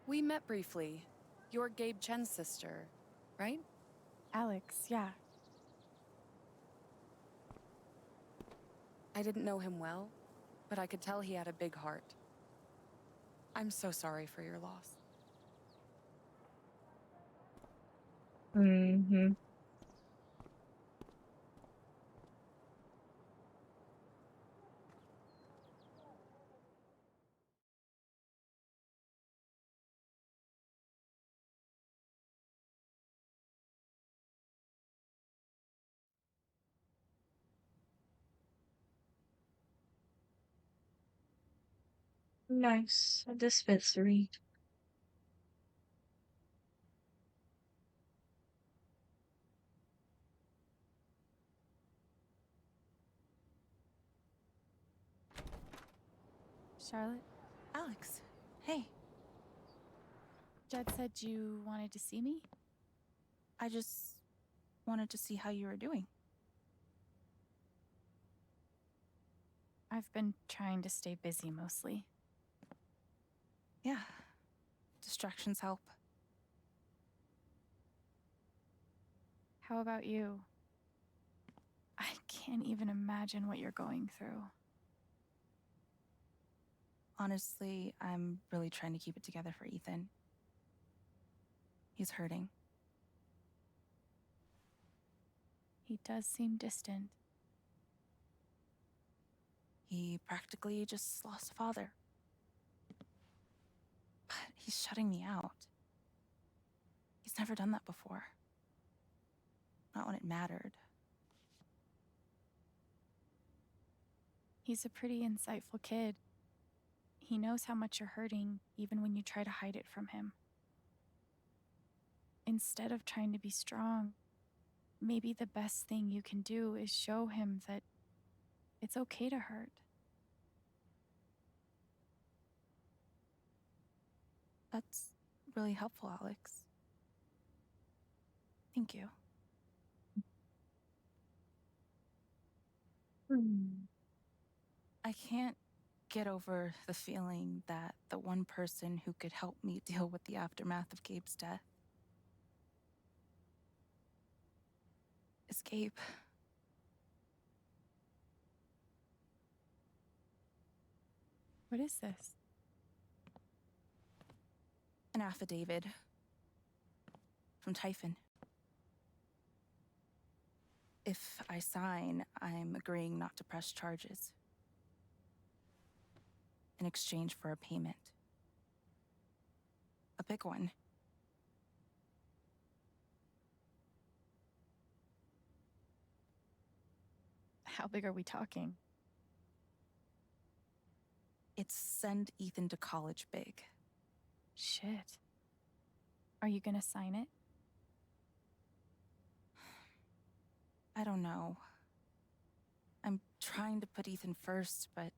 We met briefly. You're Gabe Chen's sister, right?
Alex, yeah.
I didn't know him well, but I could tell he had a big heart. I'm so sorry for your loss.
Mm-hmm. Nice. A dispensary.
Charlotte?
Alex, hey.
Jed said you wanted to see me?
I just wanted to see how you were doing.
I've been trying to stay busy mostly.
Yeah. Distractions help.
How about you? I can't even imagine what you're going through.
Honestly, I'm really trying to keep it together for Ethan.
He's hurting.
He does seem distant.
He practically just lost a father. But he's shutting me out. He's never done that before. Not when it mattered.
He's a pretty insightful kid. He knows how much you're hurting, even when you try to hide it from him. Instead of trying to be strong, maybe the best thing you can do is show him that it's okay to hurt.
That's really helpful, Alex. Thank you. I can't get over the feeling that the one person who could help me deal with the aftermath of Gabe's death is Gabe.
What is this?
An affidavit from Typhon. If I sign, I'm agreeing not to press charges in exchange for a payment. A big one.
How big are we talking?
It's send Ethan to college big.
Shit. Are you gonna sign it?
I don't know. I'm trying to put Ethan first, but...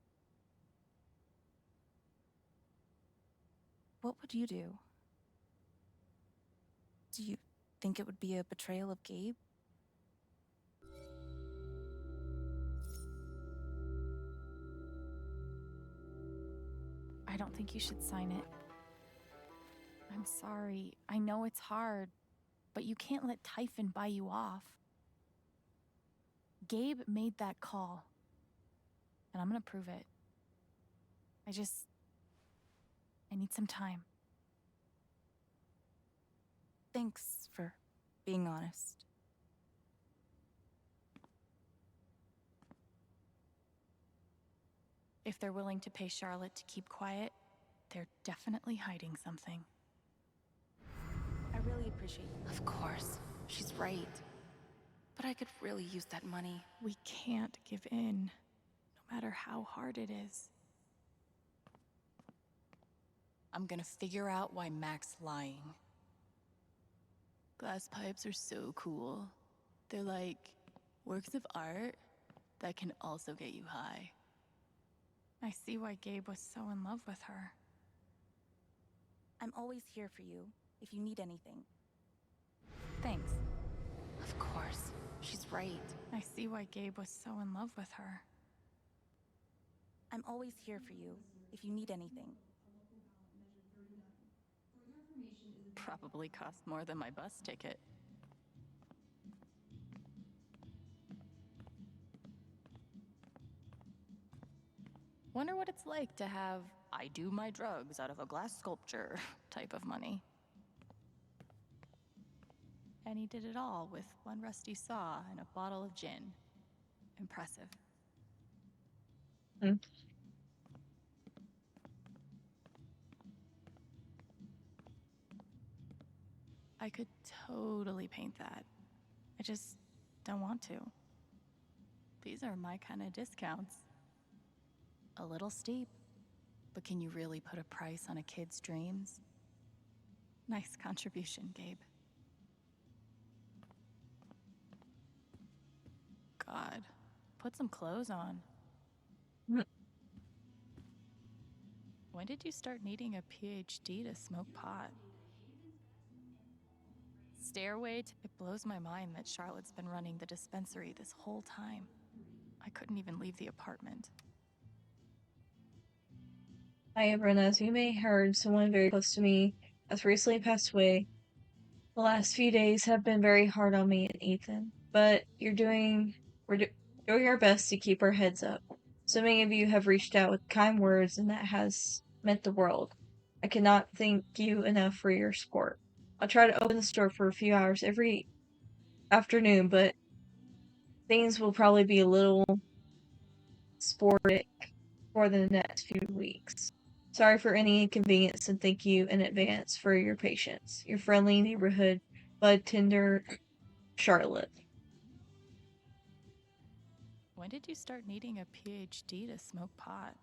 What would you do? Do you think it would be a betrayal of Gabe?
I don't think you should sign it. I'm sorry. I know it's hard, but you can't let Typhon buy you off. Gabe made that call, and I'm gonna prove it. I need some time.
Thanks for being honest.
If they're willing to pay Charlotte to keep quiet, they're definitely hiding something.
I really appreciate it. Of course, she's right. But I could really use that money.
We can't give in, no matter how hard it is. I'm gonna figure out why Mac's lying. Glass pipes are so cool. They're like works of art that can also get you high. I see why Gabe was so in love with her.
I'm always here for you, if you need anything.
Thanks.
Of course, she's right.
I see why Gabe was so in love with her.
I'm always here for you, if you need anything.
Probably cost more than my bus ticket. Wonder what it's like to have I do my drugs out of a glass sculpture type of money. And he did it all with one rusty saw and a bottle of gin. Impressive. I could totally paint that. I just don't want to. These are my kind of discounts. A little steep, but can you really put a price on a kid's dreams? Nice contribution, Gabe. God, put some clothes on. When did you start needing a PhD to smoke pot? Stairway to... It blows my mind that Charlotte's been running the dispensary this whole time. I couldn't even leave the apartment.
Hi, everyone. As you may have heard, someone very close to me has recently passed away. The last few days have been very hard on me and Ethan, but we're doing our best to keep our heads up. So many of you have reached out with kind words, and that has meant the world. I cannot thank you enough for your support. I'll try to open the store for a few hours every afternoon, but things will probably be a little sporadic for the next few weeks. Sorry for any inconvenience and thank you in advance for your patience. Your friendly neighborhood bud tender, Charlotte.
When did you start needing a PhD to smoke pot?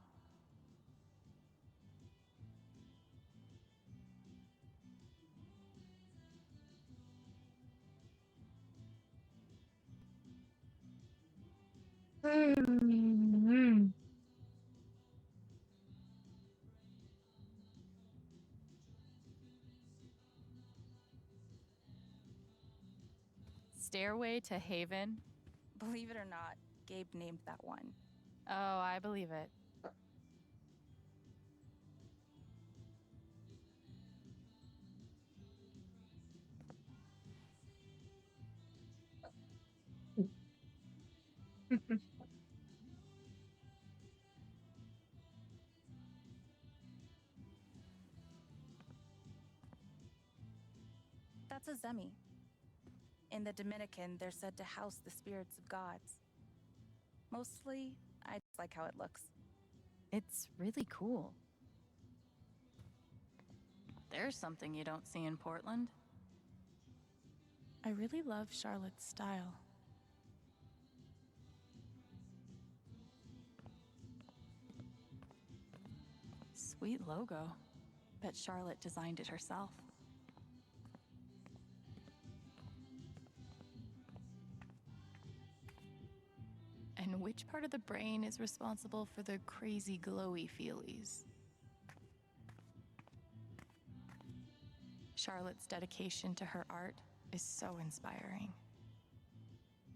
Stairway to Haven?
Believe it or not, Gabe named that one.
Oh, I believe it.
That's a Zemi. In the Dominican, they're said to house the spirits of gods. Mostly, I just like how it looks.
It's really cool. There's something you don't see in Portland. I really love Charlotte's style. Sweet logo. Bet Charlotte designed it herself. And which part of the brain is responsible for the crazy glowy feelies? Charlotte's dedication to her art is so inspiring.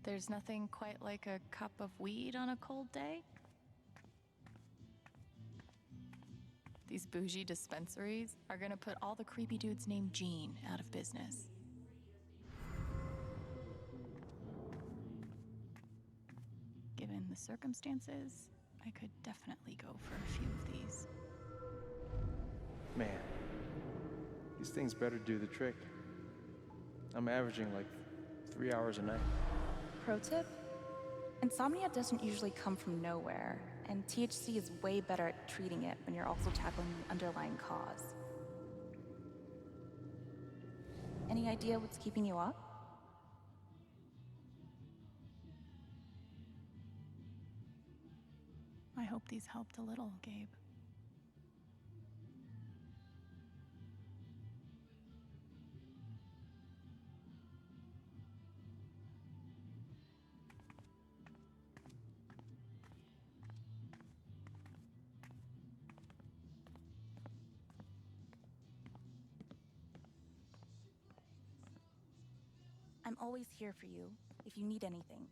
There's nothing quite like a cup of weed on a cold day. These bougie dispensaries are gonna put all the creepy dudes named Gene out of business. Given the circumstances, I could definitely go for a few of these.
Man, these things better do the trick. I'm averaging like 3 hours a night.
Pro tip? Insomnia doesn't usually come from nowhere, and THC is way better at treating it when you're also tackling the underlying cause. Any idea what's keeping you up?
I hope these helped a little, Gabe.
I'm always here for you, if you need anything.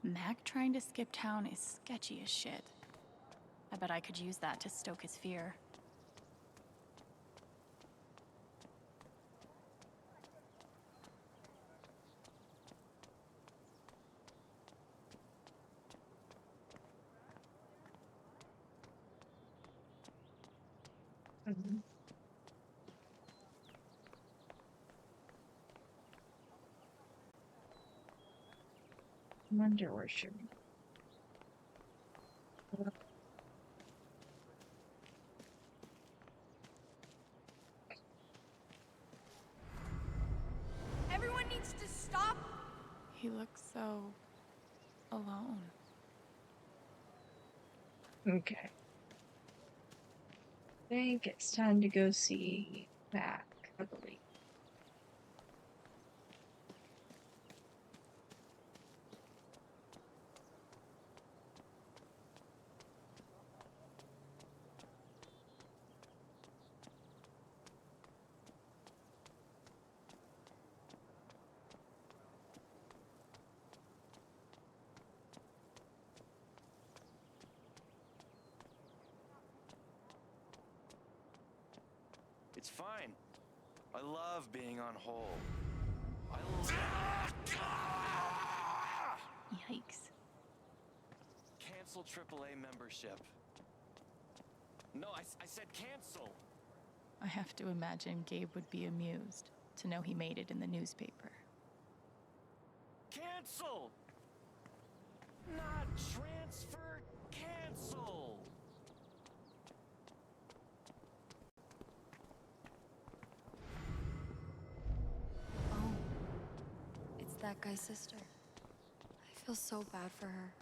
Mac trying to skip town is sketchy as shit. I bet I could use that to stoke his fear.
Wonder where should
Everyone needs to stop!
He looks so alone.
Okay. I think it's time to go see Mac, I believe.
It's fine. I love being on hold.
Yikes.
Cancel AAA membership. No, I said cancel.
I have to imagine Gabe would be amused to know he made it in the newspaper.
Cancel! Not transfer, cancel!
Oh, it's that guy's sister. I feel so bad for her.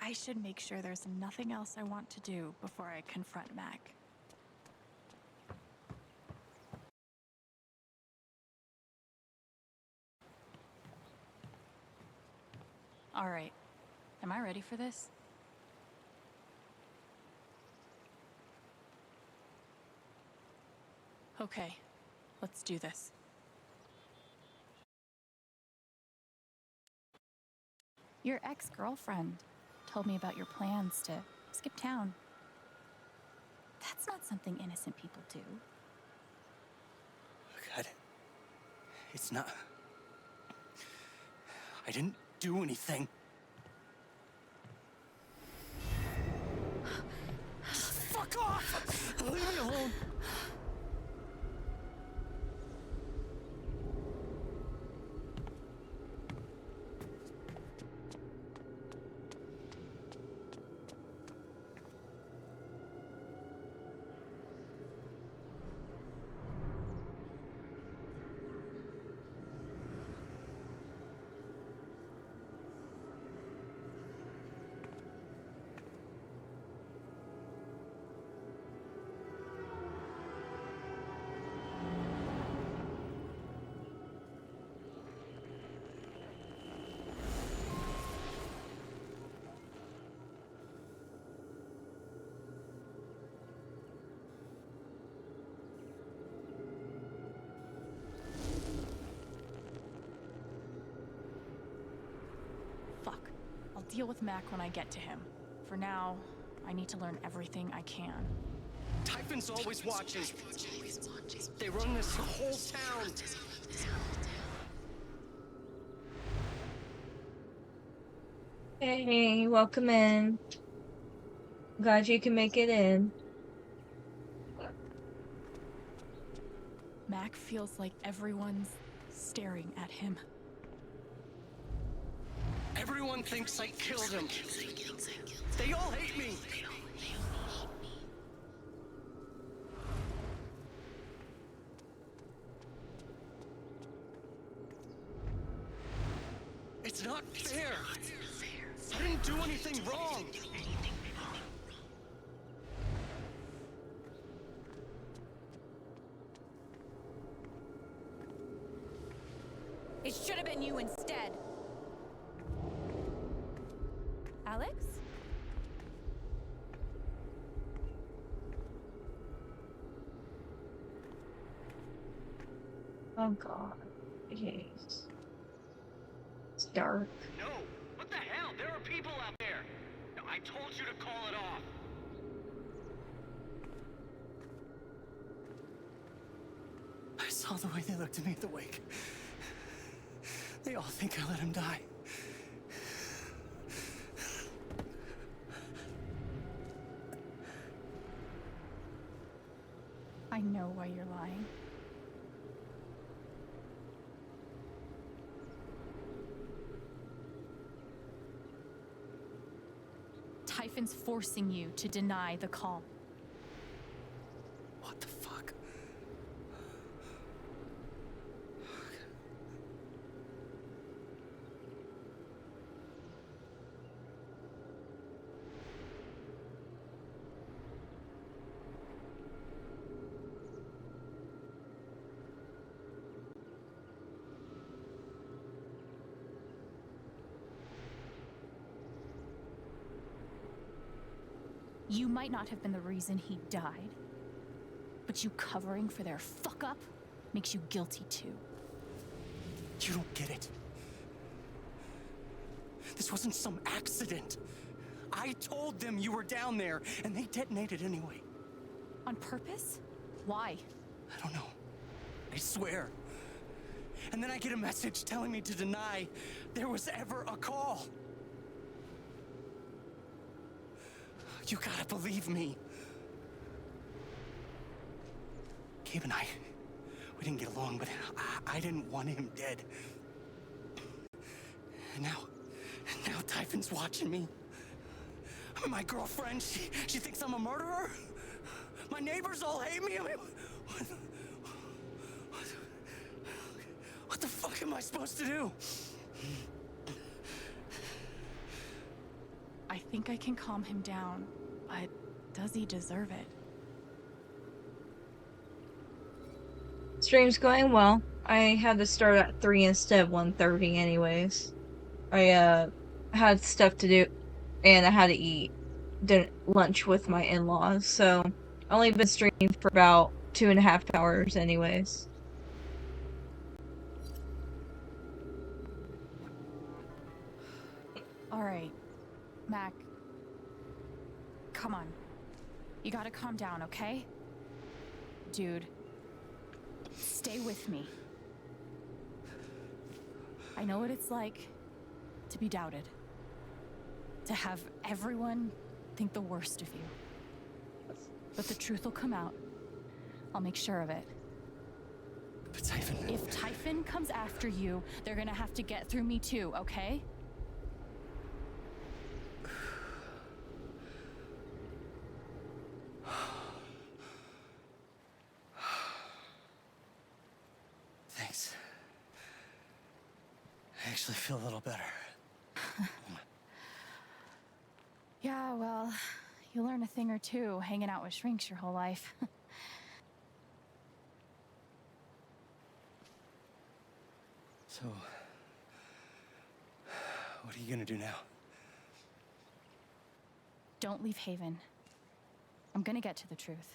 I should make sure there's nothing else I want to do before I confront Mac. All right. Am I ready for this? Okay, let's do this. Your ex-girlfriend told me about your plans to skip town. That's not something innocent people do.
God, it's not... I didn't do anything. Fuck off! Leave me alone!
Fuck. I'll deal with Mac when I get to him. For now, I need to learn everything I can.
Typhon's always watching. They run this whole town.
Hey, welcome in. Glad you can make it in.
Mac feels like everyone's staring at him.
Everyone thinks I killed him. They all hate me. It's not fair. I didn't do anything wrong.
It should have been you instead. Alex?
Oh god. Jeez. It's dark.
No! What the hell? There are people out there! No, I told you to call it off! I saw the way they looked at me at the wake. They all think I let him die.
I know why you're lying. Typhon's forcing you to deny the call.
What the fuck?
You might not have been the reason he died, but you covering for their fuck up makes you guilty too.
You don't get it. This wasn't some accident. I told them you were down there, and they detonated anyway.
On purpose? Why?
I don't know. I swear. And then I get a message telling me to deny there was ever a call. You gotta believe me. Gabe and I, we didn't get along, but I didn't want him dead. And now Typhon's watching me. My girlfriend, she thinks I'm a murderer. My neighbors all hate me. I mean, what the fuck am I supposed to do?
I think I can calm him down, but does he deserve it?
Stream's going well. I had to start at 3 instead of 1:30 anyways. I had stuff to do, and I had to eat lunch with my in-laws, so I only been streaming for about 2.5 hours anyways.
Alright, Mac. Come on. You gotta calm down, okay? Dude. Stay with me. I know what it's like to be doubted. To have everyone think the worst of you. But the truth will come out. I'll make sure of it.
But Typhon...
If Typhon comes after you, they're gonna have to get through me too, okay?
Thanks. I actually feel a little better.
Yeah, well, you learn a thing or two hanging out with shrinks your whole life.
So, what are you gonna do now?
Don't leave Haven. I'm gonna get to the truth.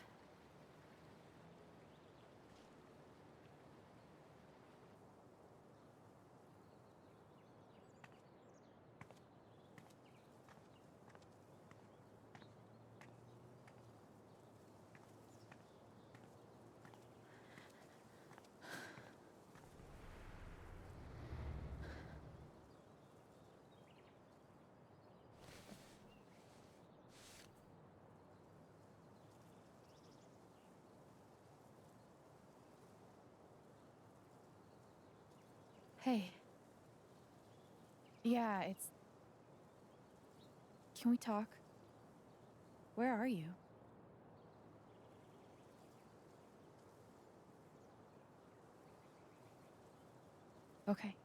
Hey. Yeah, it's... Can we talk? Where are you? Okay.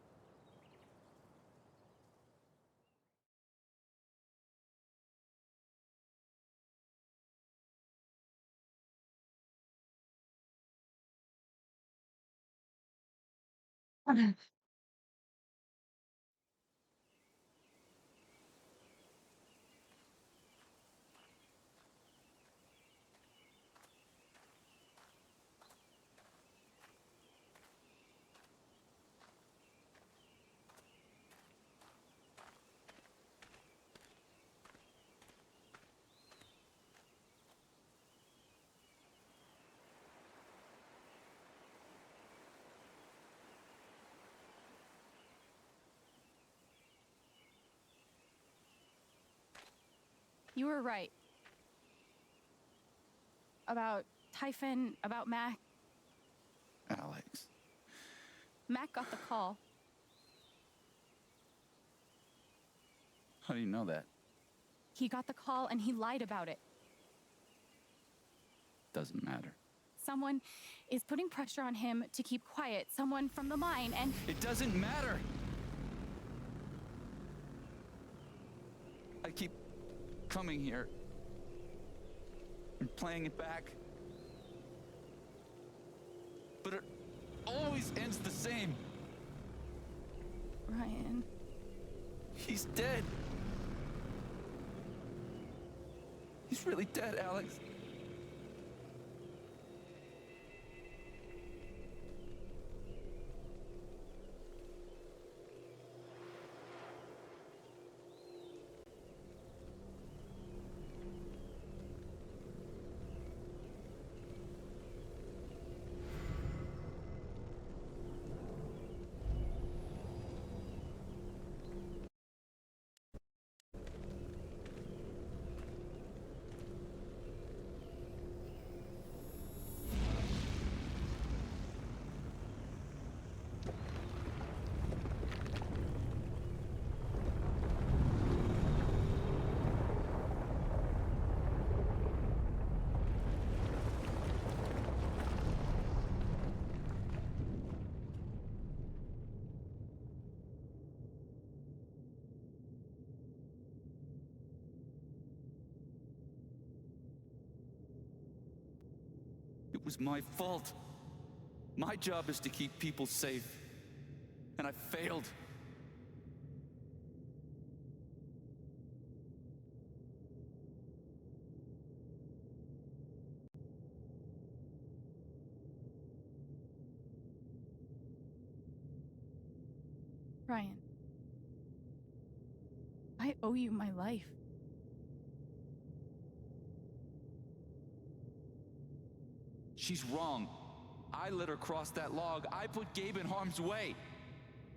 You were right. About Typhon, about Mac.
Alex.
Mac got the call.
How do you know that?
He got the call and he lied about it.
Doesn't matter.
Someone is putting pressure on him to keep quiet. Someone from the mine, and...
It doesn't matter! I keep coming here and playing it back. But it always ends the same.
Ryan.
He's dead. He's really dead, Alex. It was my fault. My job is to keep people safe. And I failed.
Ryan, I owe you my life.
She's wrong. I let her cross that log. I put Gabe in harm's way.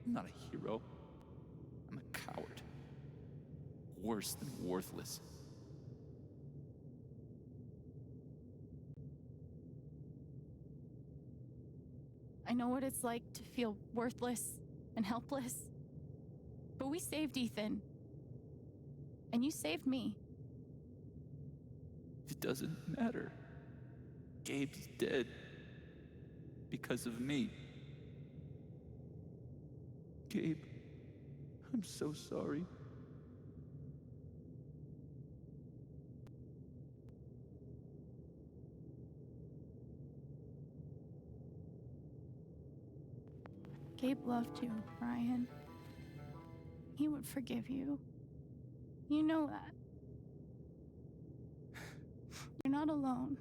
I'm not a hero. I'm a coward. Worse than worthless.
I know what it's like to feel worthless and helpless. But we saved Ethan. And you saved me.
It doesn't matter. Gabe's dead. Because of me. Gabe, I'm so sorry.
Gabe loved you, Ryan. He would forgive you. You know that. You're not alone.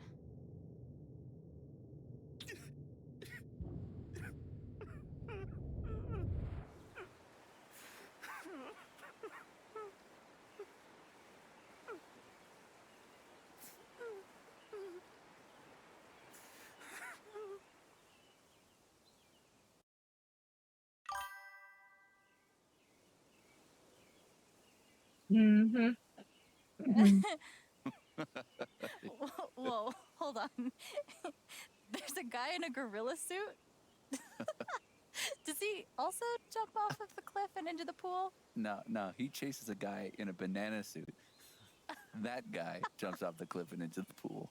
Mm-hmm.
Whoa, hold on. There's a guy in a gorilla suit? Does he also jump off of the cliff and into the pool?
No, he chases a guy in a banana suit. That guy jumps off the cliff and into the pool.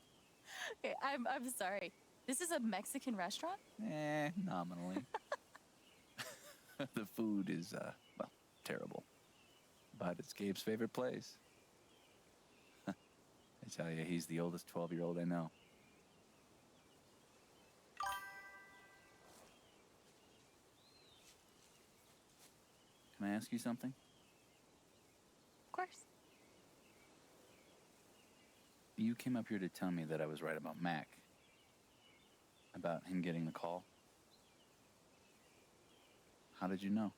Okay, I'm sorry. This is a Mexican restaurant?
Nominally. The food is, well, terrible. But it's Gabe's favorite place. I tell you, he's the oldest 12-year-old I know. Can I ask you something?
Of course.
You came up here to tell me that I was right about Mac. About him getting the call. How did you know?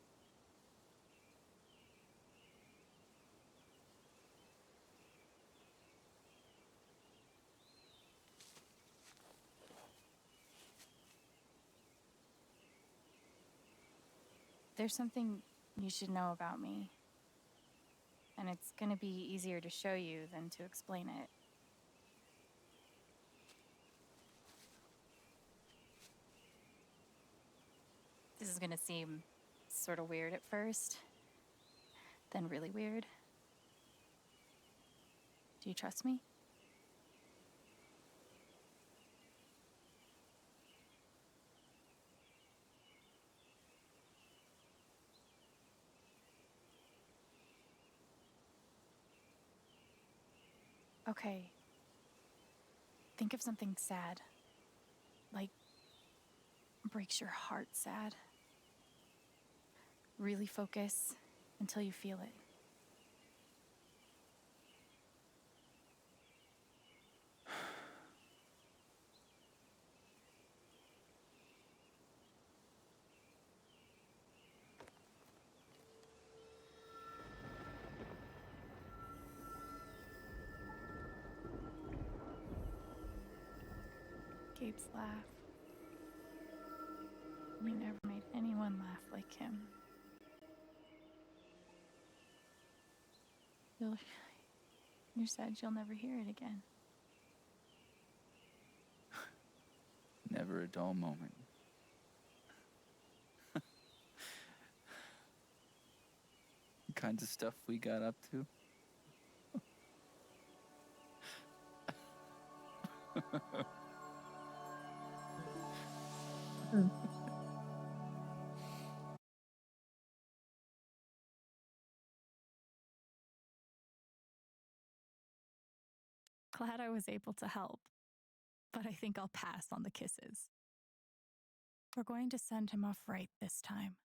There's something you should know about me. And it's gonna be easier to show you than to explain it. This is gonna seem sort of weird at first, then really weird. Do you trust me? Okay. Think of something sad. Like, breaks your heart sad. Really focus until you feel it. Gabe's laugh. You never made anyone laugh like him. You're sad you'll never hear it again.
Never a dull moment. The kinds of stuff we got up to.
Glad I was able to help, but I think I'll pass on the kisses. We're going to send him off right this time.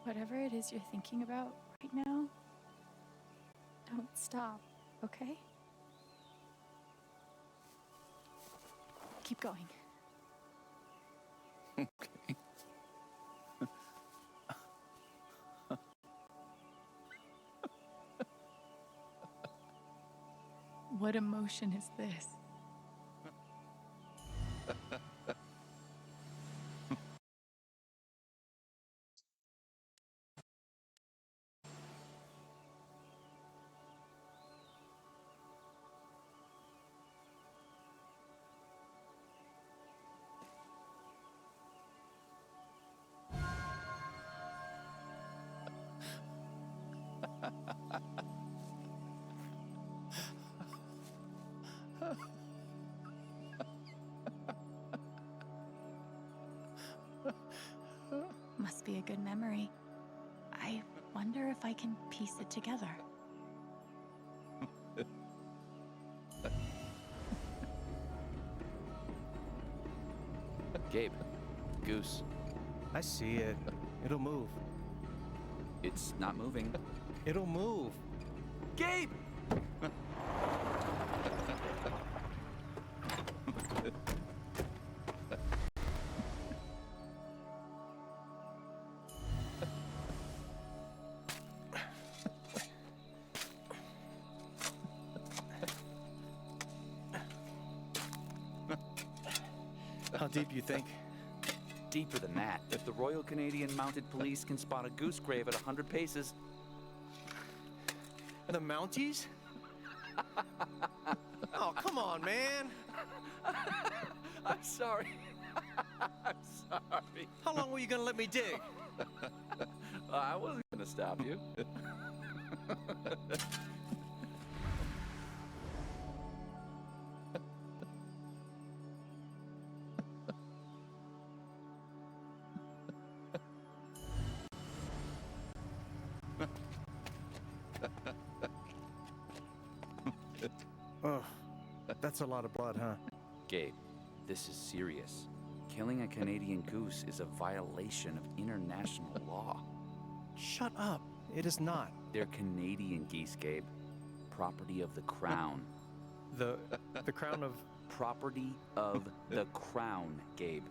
Whatever it is you're thinking about right now, don't stop, okay? Keep going.
Okay.
What emotion is this? Must be a good memory. I wonder if I can piece it together.
Gabe, Goose.
I see it. It'll move.
It's not moving.
It'll move.
Gabe!
How deep you think?
Deeper than that. If the Royal Canadian Mounted Police can spot a goose grave at 100 paces.
The Mounties? Oh, come on, man.
I'm sorry. I'm sorry.
How long were you gonna let me dig?
I wasn't gonna stop you.
Oh, that's a lot of blood, huh?
Gabe, this is serious. Killing a Canadian goose is a violation of international law.
Shut up. It is not.
They're Canadian geese, Gabe. Property of the Crown.
The crown of...
Property of the Crown, Gabe.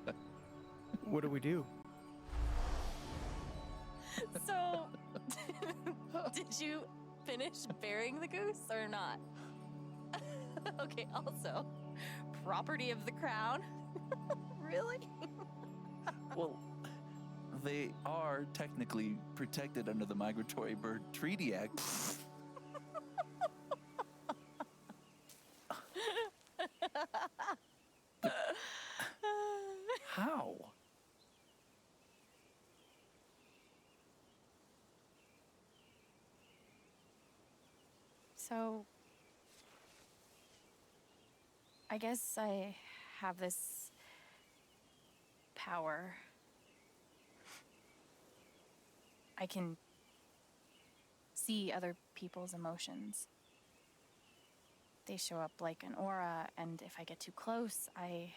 What do we do?
So, did you finish burying the goose or not? Okay, also, property of the Crown? Really?
Well, they are technically protected under the Migratory Bird Treaty Act. How?
So, I guess I have this power. I can see other people's emotions. They show up like an aura, and if I get too close, I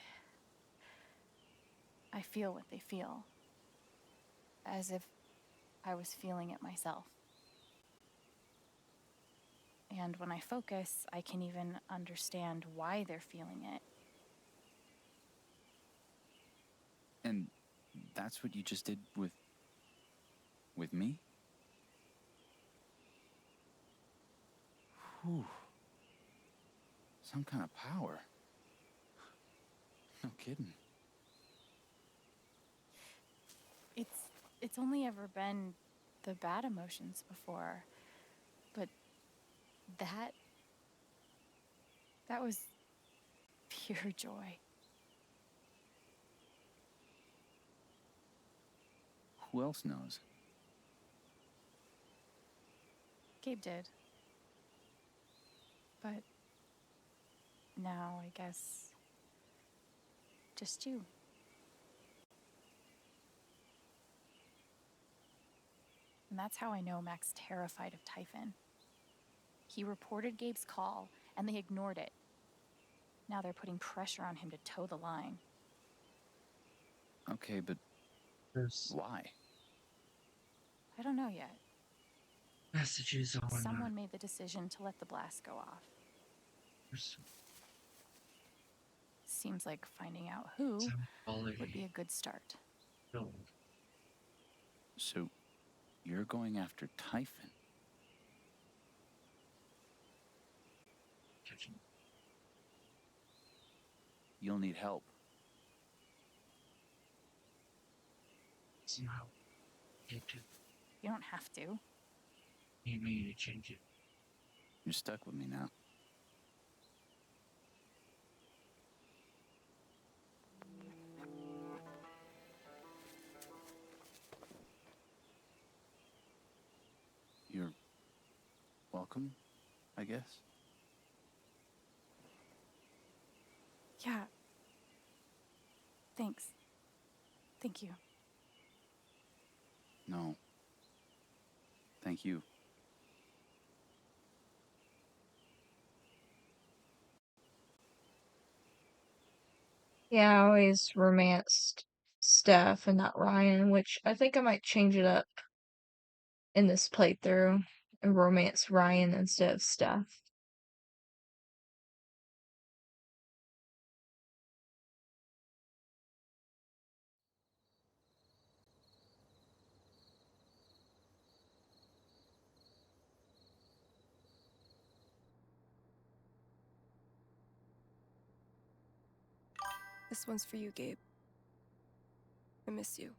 feel what they feel. As if I was feeling it myself. And when I focus, I can even understand why they're feeling it.
And that's what you just did with me? Whew. Some kind of power. No kidding.
It's only ever been the bad emotions before, but that was pure joy.
Who else knows?
Gabe did. But now, I guess, just you. And that's how I know Mac's terrified of Typhon. He reported Gabe's call, and they ignored it. Now they're putting pressure on him to toe the line.
Okay, but why?
I don't know yet.
Messages on.
Someone made the decision to let the blast go off. Seems like finding out who would be a good start.
So, you're going after Typhon? You'll need help.
Somehow, get to.
You don't have to.
Need me to change it.
You're stuck with me now. You're welcome, I guess.
Yeah. Thanks. Thank you.
No. Thank you.
Yeah, I always romanced Steph and not Ryan, which I think I might change it up in this playthrough and romance Ryan instead of Steph.
This one's for you, Gabe. I miss you.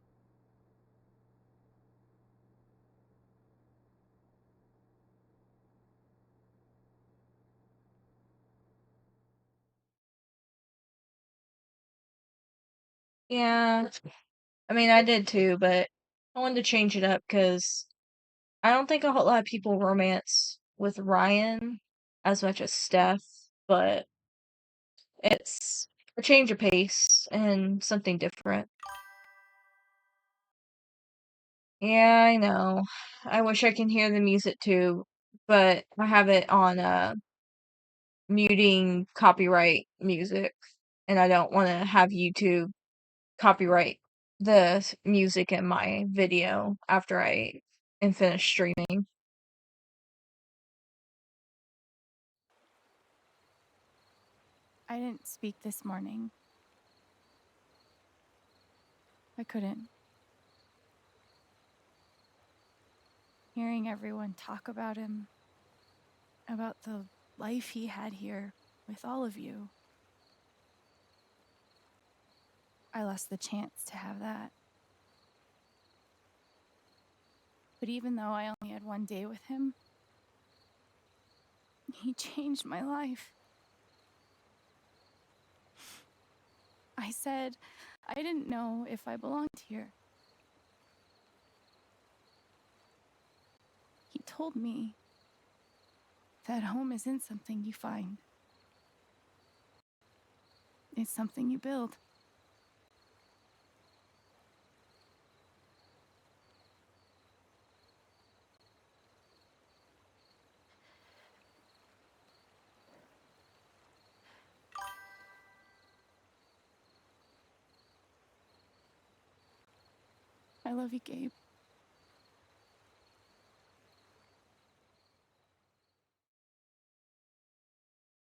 Yeah, I mean, I did too, but I wanted to change it up because I don't think a whole lot of people romance with Ryan as much as Steph, but it's a change of pace and something different. Yeah, I know. I wish I can hear the music too, but I have it on muting copyright music, and I don't want to have YouTube copyright the music in my video after I am finished streaming.
I didn't speak this morning. I couldn't. Hearing everyone talk about him, about the life he had here with all of you, I lost the chance to have that. But even though I only had one day with him, he changed my life. I said I didn't know if I belonged here. He told me that home isn't something you find. It's something you build. I love you, Gabe.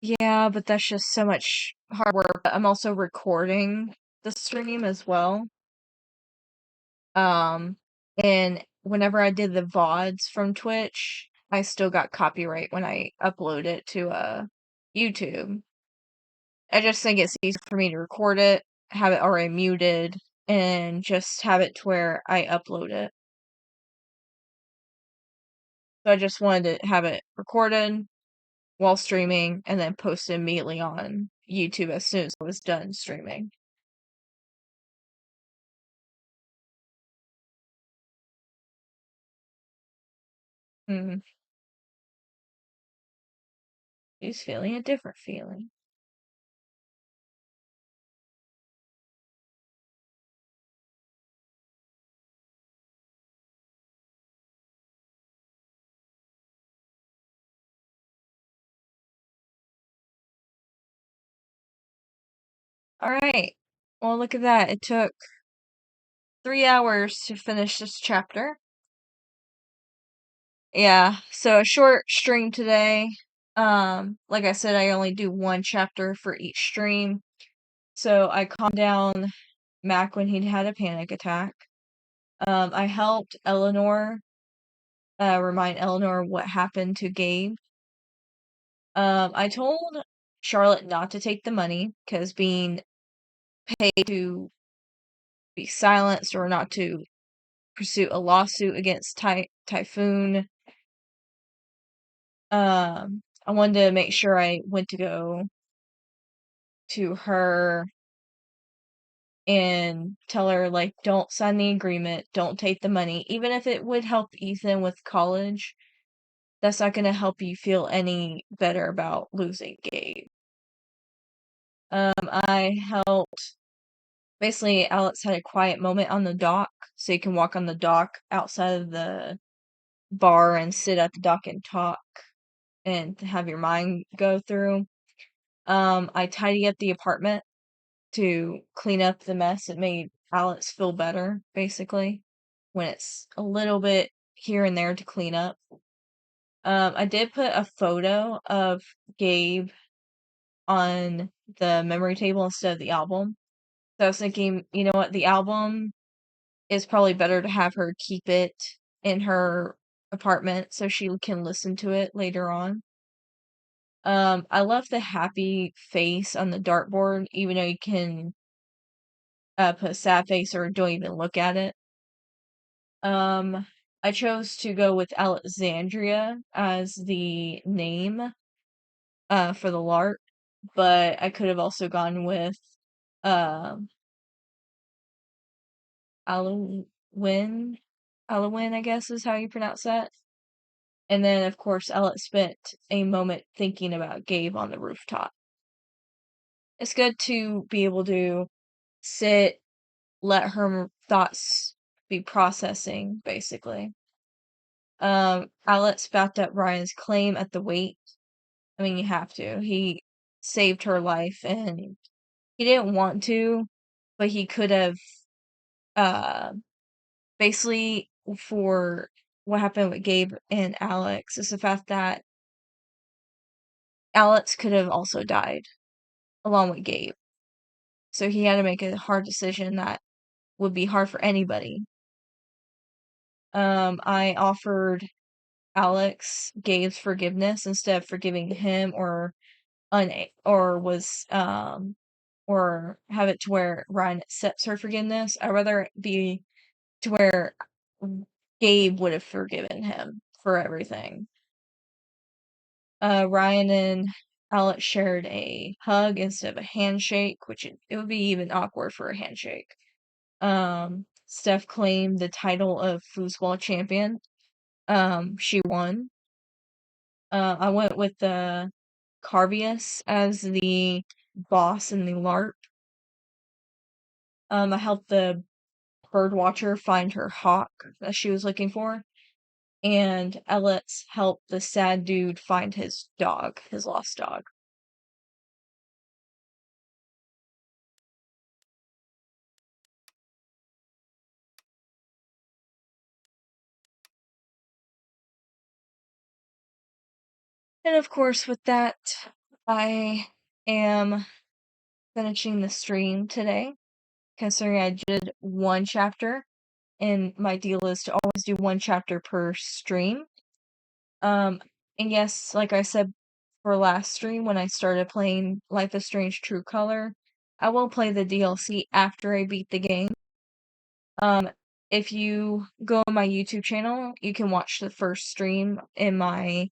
Yeah, but that's just so much hard work. I'm also recording the stream as well. And whenever I did the VODs from Twitch, I still got copyright when I upload it to YouTube. I just think it's easier for me to record it, have it already muted, and just have it to where I upload it. So I just wanted to have it recorded while streaming and then post it immediately on YouTube as soon as I was done streaming. He's feeling a different feeling. Alright. Well, look at that. It took 3 hours to finish this chapter. Yeah, so a short stream today. Like I said, I only do 1 chapter for each stream. So I calmed down Mac when he'd had a panic attack. I helped Eleanor, remind Eleanor what happened to Gabe. I told Charlotte not to take the money, because being paid to be silenced or not to pursue a lawsuit against Typhoon. I wanted to make sure I went to go to her and tell her, like, don't sign the agreement, don't take the money, even if it would help Ethan with college. That's not gonna help you feel any better about losing Gabe. I helped. Basically, Alex had a quiet moment on the dock, so you can walk on the dock outside of the bar and sit at the dock and talk and have your mind go through. I tidy up the apartment to clean up the mess. It made Alex feel better, basically, when it's a little bit here and there to clean up. I did put a photo of Gabe on the memory table instead of the album. So I was thinking, you know what, the album is probably better to have her keep it in her apartment so she can listen to it later on. I love the happy face on the dartboard, even though you can put a sad face or don't even look at it. I chose to go with Alexandria as the name for the LARP, but I could have also gone with Alwyn, I guess is how you pronounce that. And then, of course, Alex spent a moment thinking about Gabe on the rooftop. It's good to be able to sit, let her thoughts be processing, basically. Alex backed up Ryan's claim at the wake. I mean, you have to. He saved her life, and he didn't want to, but he could have, uh, basically, for what happened with Gabe and Alex, is the fact that Alex could have also died along with Gabe. So he had to make a hard decision that would be hard for anybody. I offered Alex Gabe's forgiveness instead of forgiving him or or have it to where Ryan accepts her forgiveness. I'd rather it be to where Gabe would have forgiven him for everything. Ryan and Alex shared a hug instead of a handshake, which it would be even awkward for a handshake. Steph claimed the title of foosball champion. She won. I went with the Carvius as the boss in the LARP. I helped the bird watcher find her hawk that she was looking for. And Alex helped the sad dude find his dog, his lost dog. And of course, with that, I am finishing the stream today, considering I did 1 chapter, and my deal is to always do 1 chapter per stream. And yes, like I said for last stream, when I started playing Life is Strange True Color, I will play the DLC after I beat the game. If you go on my YouTube channel, you can watch the first stream in my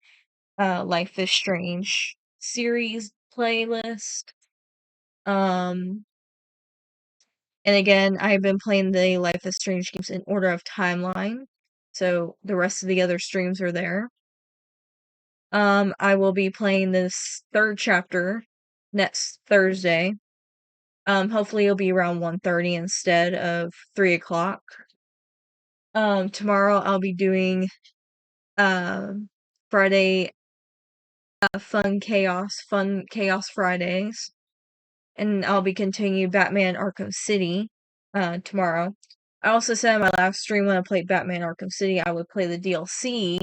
Life is Strange series playlist. And again, I've been playing the Life is Strange games in order of timeline, so the rest of the other streams are there. I will be playing this third chapter next Thursday. Hopefully it'll be around 1:30 instead of 3 o'clock. Tomorrow I'll be doing Friday Fun Chaos Fridays. And I'll be continuing Batman Arkham City tomorrow. I also said in my last stream when I played Batman Arkham City, I would play the DLC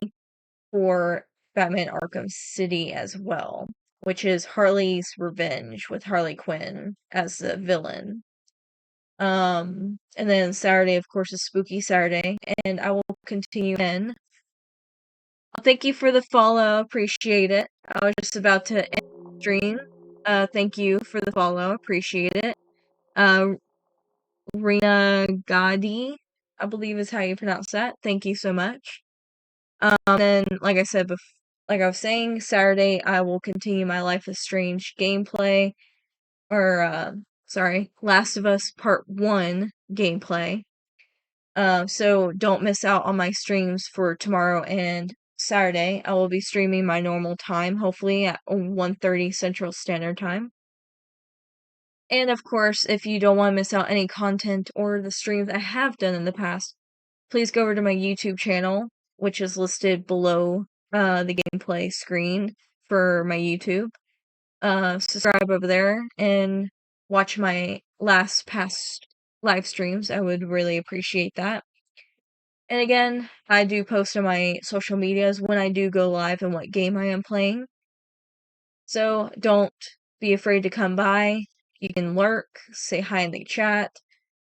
for Batman Arkham City as well, which is Harley's Revenge with Harley Quinn as the villain. And then Saturday, of course, is Spooky Saturday, and I will continue in. Thank you for the follow, appreciate it. I was just about to end the stream. Thank you for the follow, appreciate it. Rena Gadi, I believe is how you pronounce that. Thank you so much. Then, like I said, like I was saying, Saturday I will continue my Life is Strange gameplay, or Last of Us Part 1 gameplay. So don't miss out on my streams for tomorrow and Saturday. I will be streaming my normal time, hopefully at 1:30 Central Standard Time. And of course, if you don't want to miss out any content or the streams I have done in the past, please go over to my YouTube channel, which is listed below the gameplay screen for my YouTube. Subscribe over there and watch my past live streams. I would really appreciate that. And again, I do post on my social medias when I do go live and what game I am playing. So don't be afraid to come by. You can lurk, say hi in the chat,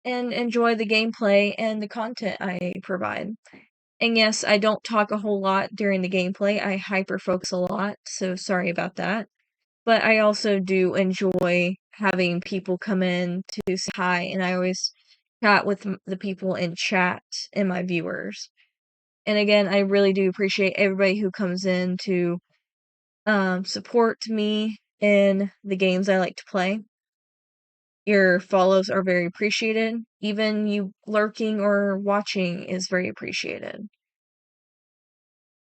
and enjoy the gameplay and the content I provide. And yes, I don't talk a whole lot during the gameplay. I hyper-focus a lot, so sorry about that. But I also do enjoy having people come in to say hi, and I always chat with the people in chat and my viewers. And again, I really do appreciate everybody who comes in to support me in the games I like to play. Your follows are very appreciated. Even you lurking or watching is very appreciated.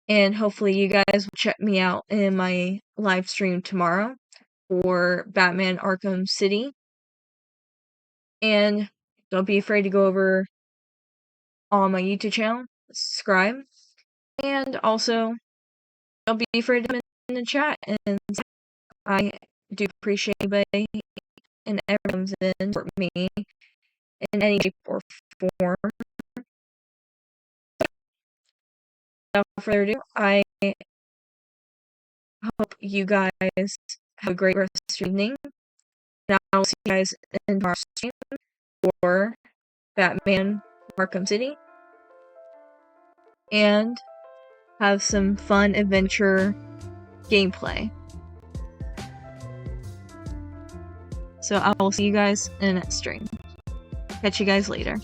And hopefully you guys will check me out in my live stream tomorrow for Batman Arkham City. And don't be afraid to go over on my YouTube channel, subscribe. And also, don't be afraid to come in the chat. And I do appreciate anybody and everyone comes in for me in any shape or form. Without further ado, I hope you guys have a great rest of your evening. And I'll see you guys in our stream for Batman Arkham City. And have some fun adventure gameplay. So I will see you guys in the next stream. Catch you guys later.